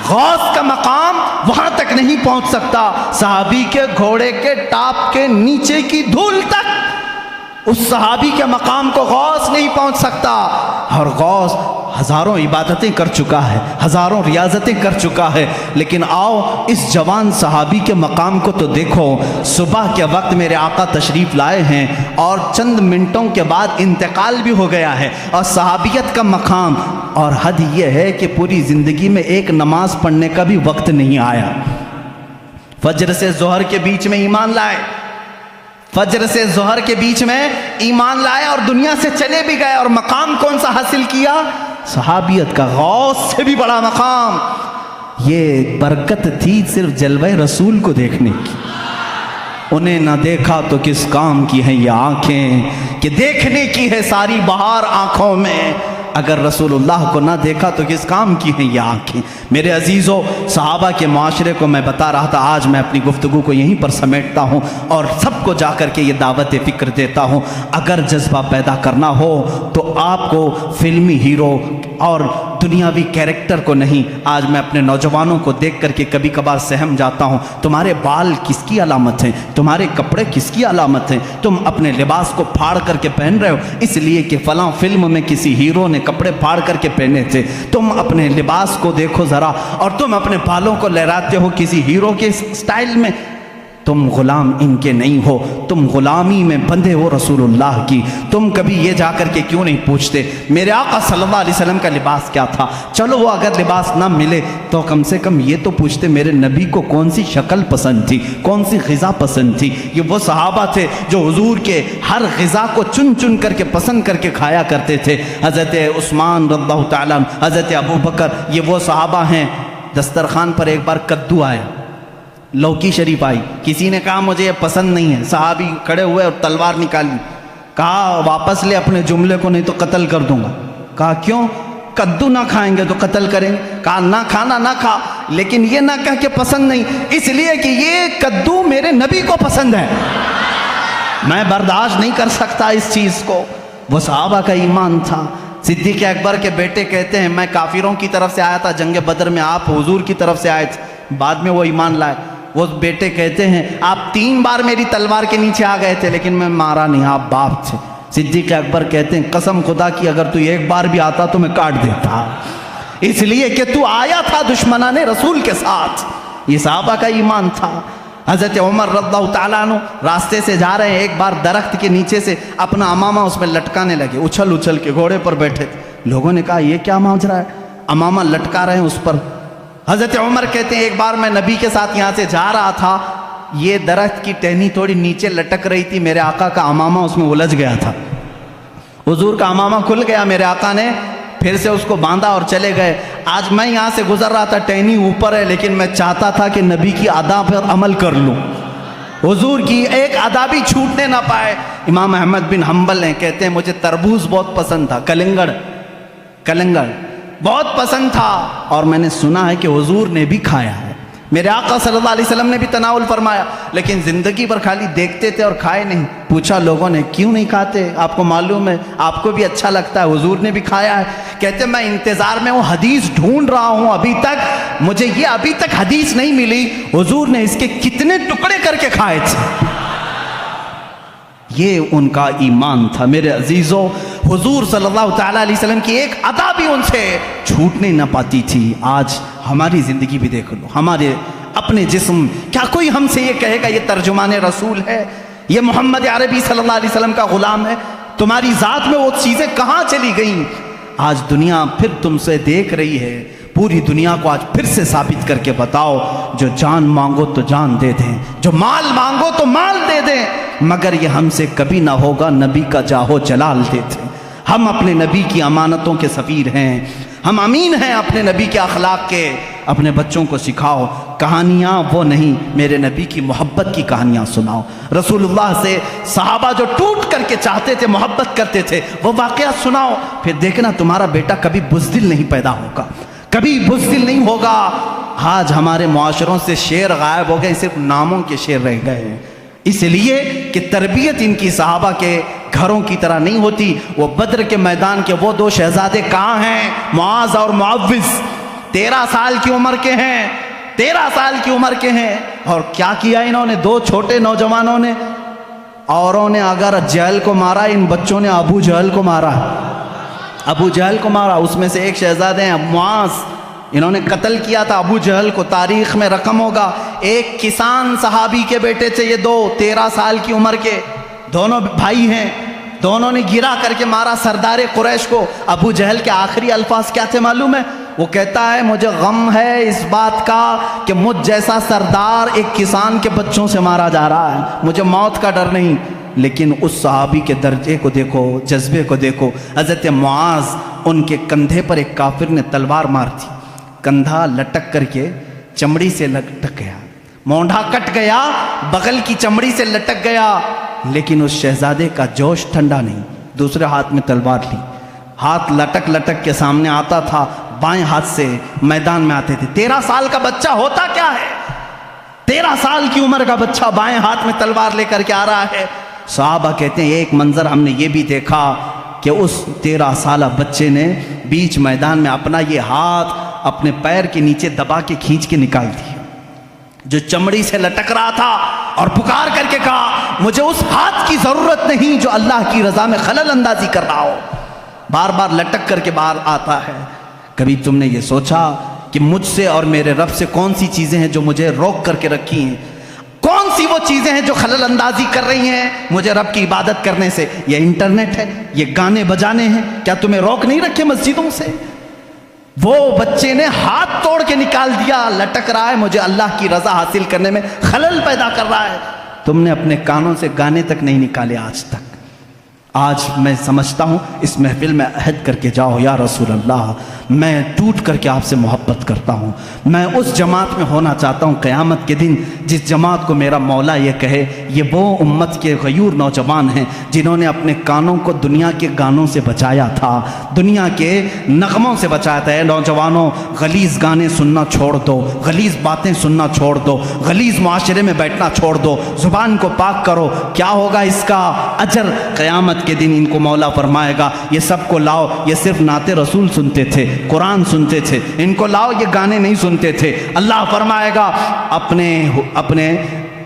غوث کا مقام وہاں تک نہیں پہنچ سکتا۔ صحابی کے گھوڑے کے ٹاپ کے نیچے کی دھول تک اس صحابی کے مقام کو غوث نہیں پہنچ سکتا۔ اور غوث ہزاروں عبادتیں کر چکا ہے، ہزاروں ریاضتیں کر چکا ہے، لیکن آؤ اس جوان صحابی کے مقام کو تو دیکھو۔ صبح کے وقت میرے آقا تشریف لائے ہیں اور چند منٹوں کے بعد انتقال بھی ہو گیا ہے، اور صحابیت کا مقام اور حد یہ ہے کہ پوری زندگی میں ایک نماز پڑھنے کا بھی وقت نہیں آیا۔ فجر سے ظہر کے بیچ میں ایمان لائے، فجر سے ظہر کے بیچ میں ایمان لائے اور دنیا سے چلے بھی گئے، اور مقام کون سا حاصل کیا؟ صحابیت کا، غوث سے بھی بڑا مقام۔ یہ برکت تھی صرف جلوہ رسول کو دیکھنے کی۔ انہیں نہ دیکھا تو کس کام کی ہیں یہ آنکھیں کہ دیکھنے کی ہے ساری بہار آنکھوں میں۔ اگر رسولullah کو نہ دیکھا تو کس کام کی ہیں یہ آنکھیں؟ میرے عزیزوں، صحابہ کے معاشرے کو میں بتا رہا تھا، آج میں اپنی گفتگو کو یہیں پر سمیٹتا ہوں اور سب کو جا کر کے یہ دعوت فکر دیتا ہوں، اگر جذبہ پیدا کرنا ہو تو آپ کو فلمی ہیرو اور دنیاوی کیریکٹر کو نہیں، آج میں اپنے نوجوانوں کو دیکھ کر کے کبھی کبھار سہم جاتا ہوں، تمہارے بال کس کی علامت ہیں؟ تمہارے کپڑے کس کی علامت ہیں؟ تم اپنے لباس کو پھاڑ کر کے پہن رہے ہو اس لیے کہ فلاں فلم میں کسی ہیرو نے کپڑے پھاڑ کر کے پہنے تھے۔ تم اپنے لباس کو دیکھو ذرا، اور تم اپنے بالوں کو لہراتے ہو کسی ہیرو کے سٹائل میں۔ تم غلام ان کے نہیں ہو، تم غلامی میں بندھے ہو رسول اللہ کی۔ تم کبھی یہ جا کر کے کیوں نہیں پوچھتے میرے آقا صلی اللہ علیہ وسلم کا لباس کیا تھا؟ چلو وہ اگر لباس نہ ملے تو کم سے کم یہ تو پوچھتے میرے نبی کو کون سی شکل پسند تھی، کون سی غذا پسند تھی۔ یہ وہ صحابہ تھے جو حضور کے ہر غذا کو چن چن کر کے پسند کر کے کھایا کرتے تھے۔ حضرت عثمان رضی اللہ تعالیٰ عنہ، حضرت ابو بکر، یہ وہ صحابہ ہیں۔ دسترخوان پر ایک بار کدو آیا، لوکی شریف آئی، کسی نے کہا مجھے یہ پسند نہیں ہے، صحابی کھڑے ہوئے اور تلوار نکالی، کہا واپس لے اپنے جملے کو نہیں تو قتل کر دوں گا۔ کہا کیوں؟ کدو نہ کھائیں گے تو قتل کریں گے۔ کہا نہ کھانا نہ کھا، لیکن یہ نہ کہہ کہ پسند نہیں، اس لیے کہ یہ کدو میرے نبی کو پسند ہے، میں برداشت نہیں کر سکتا اس چیز کو۔ وہ صحابہ کا ایمان تھا۔ صدیق اکبر کے بیٹے کہتے ہیں میں کافروں کی طرف سے آیا تھا جنگ بدر میں، آپ حضور کی طرف سے آئے تھے، بعد میں وہ ایمان لائے۔ وہ بیٹے کہتے ہیں آپ 3 بار میری تلوار کے نیچے آ گئے تھے لیکن میں مارا نہیں، آپ باپ تھے۔ صدیق اکبر کہتے ہیں قسم خدا کی اگر تو ایک بار بھی آتا تو میں کاٹ دیتا، اس لیے کہ تو آیا تھا دشمنان رسول کے ساتھ۔ یہ صحابہ کا ایمان تھا۔ حضرت عمر رضی اللہ تعالیٰ عنہ راستے سے جا رہے ہیں، ایک بار درخت کے نیچے سے اپنا امامہ اس میں لٹکانے لگے، اچھل اچھل کے گھوڑے پر بیٹھے تھے۔ لوگوں نے کہا یہ کیا ماجرا ہے، امامہ لٹکا رہے ہیں اس پر۔ حضرت عمر کہتے ہیں ایک بار میں نبی کے ساتھ یہاں سے جا رہا تھا، یہ درخت کی ٹہنی تھوڑی نیچے لٹک رہی تھی، میرے آقا کا امامہ اس میں الجھ گیا تھا، حضور کا امامہ کھل گیا، میرے آقا نے پھر سے اس کو باندھا اور چلے گئے۔ آج میں یہاں سے گزر رہا تھا، ٹہنی اوپر ہے لیکن میں چاہتا تھا کہ نبی کی ادا پر عمل کر لوں، حضور کی ایک ادا بھی چھوٹنے نہ پائے۔ امام احمد بن حنبل ہیں، کہتے ہیں مجھے تربوز بہت پسند تھا، کلنگڑ بہت پسند تھا، اور میں نے سنا ہے کہ حضور نے بھی کھایا ہے، میرے آقا صلی اللہ علیہ وسلم نے بھی تناول فرمایا، لیکن زندگی پر خالی دیکھتے تھے اور کھائے نہیں۔ پوچھا لوگوں نے کیوں نہیں کھاتے، آپ کو معلوم ہے، آپ کو بھی اچھا لگتا ہے، حضور نے بھی کھایا ہے۔ کہتے میں انتظار میں وہ حدیث ڈھونڈ رہا ہوں، ابھی تک حدیث نہیں ملی حضور نے اس کے کتنے ٹکڑے کر کے کھائے تھے۔ یہ ان کا ایمان تھا۔ میرے عزیزوں، حضور صلی اللہ تعالیٰ علیہ وسلم کی ایک ادا بھی ان سے چھوٹنے نہ پاتی تھی۔ آج ہماری زندگی بھی دیکھ لو، ہمارے اپنے جسم، کیا کوئی ہم سے یہ کہے گا یہ ترجمان رسول ہے، یہ محمد عربی صلی اللہ علیہ وسلم کا غلام ہے؟ تمہاری ذات میں وہ چیزیں کہاں چلی گئیں؟ آج دنیا پھر تم سے دیکھ رہی ہے، پوری دنیا کو آج پھر سے ثابت کر کے بتاؤ، جو جان مانگو تو جان دے دیں، جو مال مانگو تو مال دے دیں، مگر یہ ہم سے کبھی نہ ہوگا نبی کا جاہو جلال دیتے۔ ہم اپنے نبی کی امانتوں کے سفیر ہیں، ہم امین ہیں اپنے نبی کے اخلاق کے۔ اپنے بچوں کو سکھاؤ، کہانیاں وہ نہیں، میرے نبی کی محبت کی کہانیاں سناؤ۔ رسول اللہ سے صحابہ جو ٹوٹ کر کے چاہتے تھے، محبت کرتے تھے، وہ واقعات سناؤ، پھر دیکھنا تمہارا بیٹا کبھی بزدل نہیں پیدا ہوگا، کبھی بزدل نہیں ہوگا۔ آج ہمارے معاشروں سے شعر غائب ہو گئے، صرف ناموں کے شعر رہ گئے ہیں، اس لیے کہ تربیت ان کی صحابہ کے گھروں کی طرح نہیں ہوتی۔ وہ بدر کے میدان کے وہ 2 شہزادے کہاں ہیں؟ معاذ اور معوذ، 13 سال کی عمر کے ہیں، 13 سال کی عمر کے ہیں، اور کیا کیا انہوں نے؟ 2 چھوٹے نوجوانوں نے، اوروں نے اگر جہل کو مارا، ان بچوں نے ابو جہل کو مارا، ابو جہل کو مارا۔ اس میں سے ایک شہزادے ہیں معاذ، انہوں نے قتل کیا تھا ابو جہل کو، تاریخ میں رقم ہوگا۔ ایک کسان صحابی کے بیٹے تھے یہ 2، 13 سال کی عمر کے، دونوں بھائی ہیں، دونوں نے گرا کر کے مارا سردار قریش کو۔ ابو جہل کے آخری الفاظ کیا تھے معلوم ہے؟ وہ کہتا ہے مجھے غم ہے اس بات کا کہ مجھ جیسا سردار ایک کسان کے بچوں سے مارا جا رہا ہے، مجھے موت کا ڈر نہیں۔ لیکن اس صحابی کے درجے کو دیکھو، جذبے کو دیکھو۔ حضرت معاذ، ان کے کندھے پر ایک کافر نے تلوار مار دی، کندھا لٹک کر کے چمڑی سے لٹک گیا، مونڈھا کٹ گیا، بغل کی چمڑی سے لٹک گیا، لیکن اس شہزادے کا جوش ٹھنڈا نہیں، دوسرے ہاتھ میں تلوار لی، ہاتھ لٹک لٹک کے سامنے آتا تھا، بائیں ہاتھ سے میدان میں آتے تھے۔ 13 سال کا بچہ ہوتا کیا ہے؟ 13 سال کی عمر کا بچہ بائیں ہاتھ میں تلوار لے کر کے آ رہا ہے۔ صحابہ کہتے ہیں ایک منظر ہم نے یہ بھی دیکھا کہ اس 13 سالہ بچے نے بیچ میدان میں اپنا یہ ہاتھ اپنے پیر کے نیچے دبا کے کھینچ کے نکال دیا جو چمڑی سے لٹک رہا تھا، اور پکار کر کے کہا مجھے اس ہاتھ کی ضرورت نہیں جو اللہ کی رضا میں خلل اندازی کر رہا ہو۔ بار بار لٹک کر کے باہر آتا ہے۔ کبھی تم نے یہ سوچا کہ مجھ سے اور میرے رب سے کون سی چیزیں ہیں جو مجھے روک کر کے رکھی ہیں؟ کون سی وہ چیزیں ہیں جو خلل اندازی کر رہی ہیں مجھے رب کی عبادت کرنے سے؟ یہ انٹرنیٹ ہے، یہ گانے بجانے ہیں، کیا تمہیں روک نہیں رکھے مسجدوں سے؟ وہ بچے نے ہاتھ توڑ کے نکال دیا، لٹک رہا ہے، مجھے اللہ کی رضا حاصل کرنے میں خلل پیدا کر رہا ہے۔ تم نے اپنے کانوں سے گانے تک نہیں نکالے آج تک۔ آج میں سمجھتا ہوں اس محفل میں عہد کر کے جاؤ، یا رسول اللہ میں ٹوٹ کر کے آپ سے محبت کرتا ہوں، میں اس جماعت میں ہونا چاہتا ہوں قیامت کے دن جس جماعت کو میرا مولا یہ کہے یہ وہ امت کے غیور نوجوان ہیں جنہوں نے اپنے کانوں کو دنیا کے گانوں سے بچایا تھا، دنیا کے نغموں سے بچایا تھا۔ اے نوجوانوں، غلیظ گانے سننا چھوڑ دو، غلیظ باتیں سننا چھوڑ دو، غلیظ معاشرے میں بیٹھنا چھوڑ دو، زبان کو پاک کرو۔ کیا ہوگا اس کا اجر؟ قیامت کے دن ان کو مولا فرمائے گا یہ سب کو لاؤ، یہ صرف نعت رسول سنتے تھے، قرآن سنتے تھے، ان کو لاؤ یہ گانے نہیں سنتے تھے۔ اللہ فرمائے گا اپنے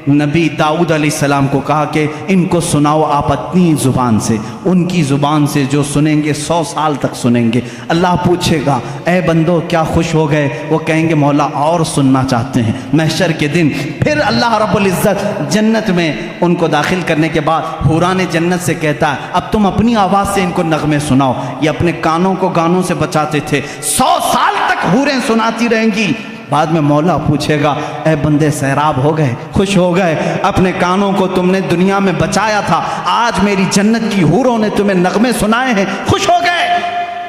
نبی داؤد علیہ السلام کو کہا کہ ان کو سناؤ آپ اپنی زبان سے، ان کی زبان سے جو سنیں گے 100 سال تک سنیں گے۔ اللہ پوچھے گا اے بندو کیا خوش ہو گئے؟ وہ کہیں گے مولا اور سننا چاہتے ہیں۔ محشر کے دن پھر اللہ رب العزت جنت میں ان کو داخل کرنے کے بعد حوران جنت سے کہتا ہے اب تم اپنی آواز سے ان کو نغمے سناؤ۔ یہ اپنے کانوں کو گانوں سے بچاتے تھے، 100 سال تک حوریں سناتی رہیں گی۔ بعد میں مولا پوچھے گا اے بندے سیراب ہو گئے، خوش ہو گئے؟ اپنے کانوں کو تم نے دنیا میں بچایا تھا، آج میری جنت کی حوروں نے تمہیں نغمے سنائے ہیں، خوش ہو گئے؟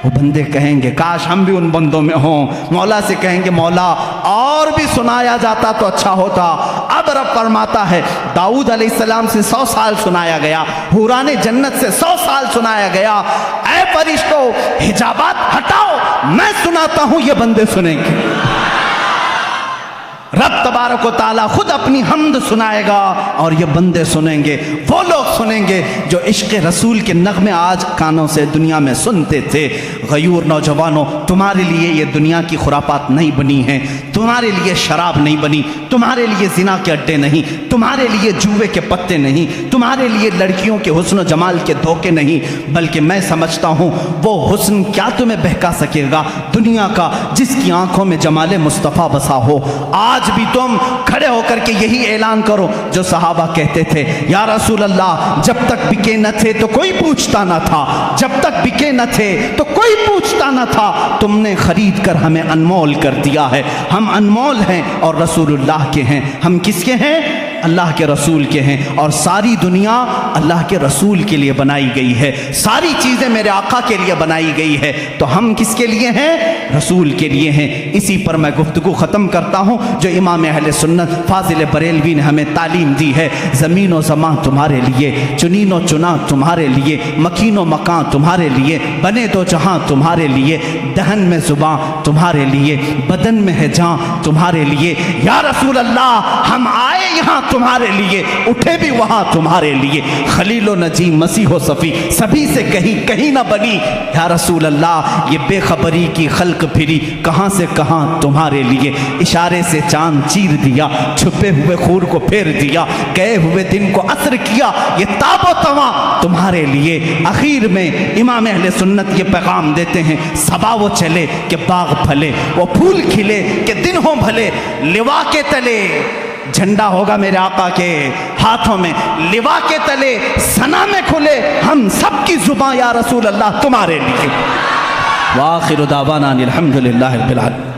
وہ بندے کہیں گے کاش ہم بھی ان بندوں میں ہوں۔ مولا سے کہیں گے مولا اور بھی سنایا جاتا تو اچھا ہوتا۔ اب رب فرماتا ہے داؤد علیہ السلام سے 100 سال سنایا گیا، حوران جنت سے 100 سال سنایا گیا۔ اے فرشتوں حجابات ہٹاؤ، میں سناتا ہوں، یہ بندے سنیں گے۔ رب تبارک و تعالیٰ خود اپنی حمد سنائے گا اور یہ بندے سنیں گے، وہ لوگ سنیں گے جو عشق رسول کے نغمے آج کانوں سے دنیا میں سنتے تھے۔ غیور نوجوانوں، تمہارے لیے یہ دنیا کی خرافات نہیں بنی ہیں، تمہارے لیے شراب نہیں بنی، تمہارے لیے زنا کے اڈے نہیں، تمہارے لیے جوے کے پتے نہیں، تمہارے لیے لڑکیوں کے حسن و جمال کے دھوکے نہیں، بلکہ میں سمجھتا ہوں وہ حسن کیا تمہیں بہکا سکے گا دنیا کا جس کی آنکھوں میں جمال مصطفیٰ بسا ہو۔ آج بھی تم کھڑے ہو کر کے یہی اعلان کرو جو صحابہ کہتے تھے یا رسول اللہ جب تک بکے نہ تھے تو کوئی پوچھتا نہ تھا، جب تک بکے نہ تھے تو کوئی پوچھتا نہ تھا، تم نے خرید کر ہمیں انمول کر دیا ہے، ہم انمول ہیں اور رسول اللہ کے ہیں۔ ہم کس کے ہیں؟ اللہ کے رسول کے ہیں، اور ساری دنیا اللہ کے رسول کے لیے بنائی گئی ہے، ساری چیزیں میرے آقا کے لیے بنائی گئی ہے، تو ہم کس کے لیے ہیں؟ رسول کے لیے ہیں۔ اسی پر میں گفتگو ختم کرتا ہوں جو امام اہل سنت فاضل بریلوی نے ہمیں تعلیم دی ہے۔ زمین و زمان تمہارے لیے، چنین و چنا تمہارے لیے، مکین و مکان تمہارے لیے، بنے دو جہاں تمہارے لیے، دہن میں زباں تمہارے لیے، بدن میں ہے جاں تمہارے لیے۔ یا رسول اللہ ہم آئے یہاں تمہارے لیے، اٹھے بھی وہاں تمہارے لیے، خلیل و نجی مسیح و صفی سبھی سے کہیں نہ بنی۔ یا رسول اللہ یہ بے خبری کی خلق پھری کہاں سے کہاں تمہارے لیے، اشارے سے چاند چیر دیا، چھپے ہوئے خور کو پھیر دیا، گئے ہوئے دن کو عصر کیا، یہ تاب و تواں تمہارے لیے۔ اخیر میں امام اہل سنت یہ پیغام دیتے ہیں صبا وہ چلے کہ باغ پھلے، وہ پھول کھلے کہ دن ہوں بھلے، لوا کے تلے جھنڈا ہوگا میرے آقا کے ہاتھوں میں، لوا کے تلے ثنا میں کھلے ہم سب کی زباں یا رسول اللہ تمہارے لیے۔ وآخر دعوانا الحمدللہ رب العالمین۔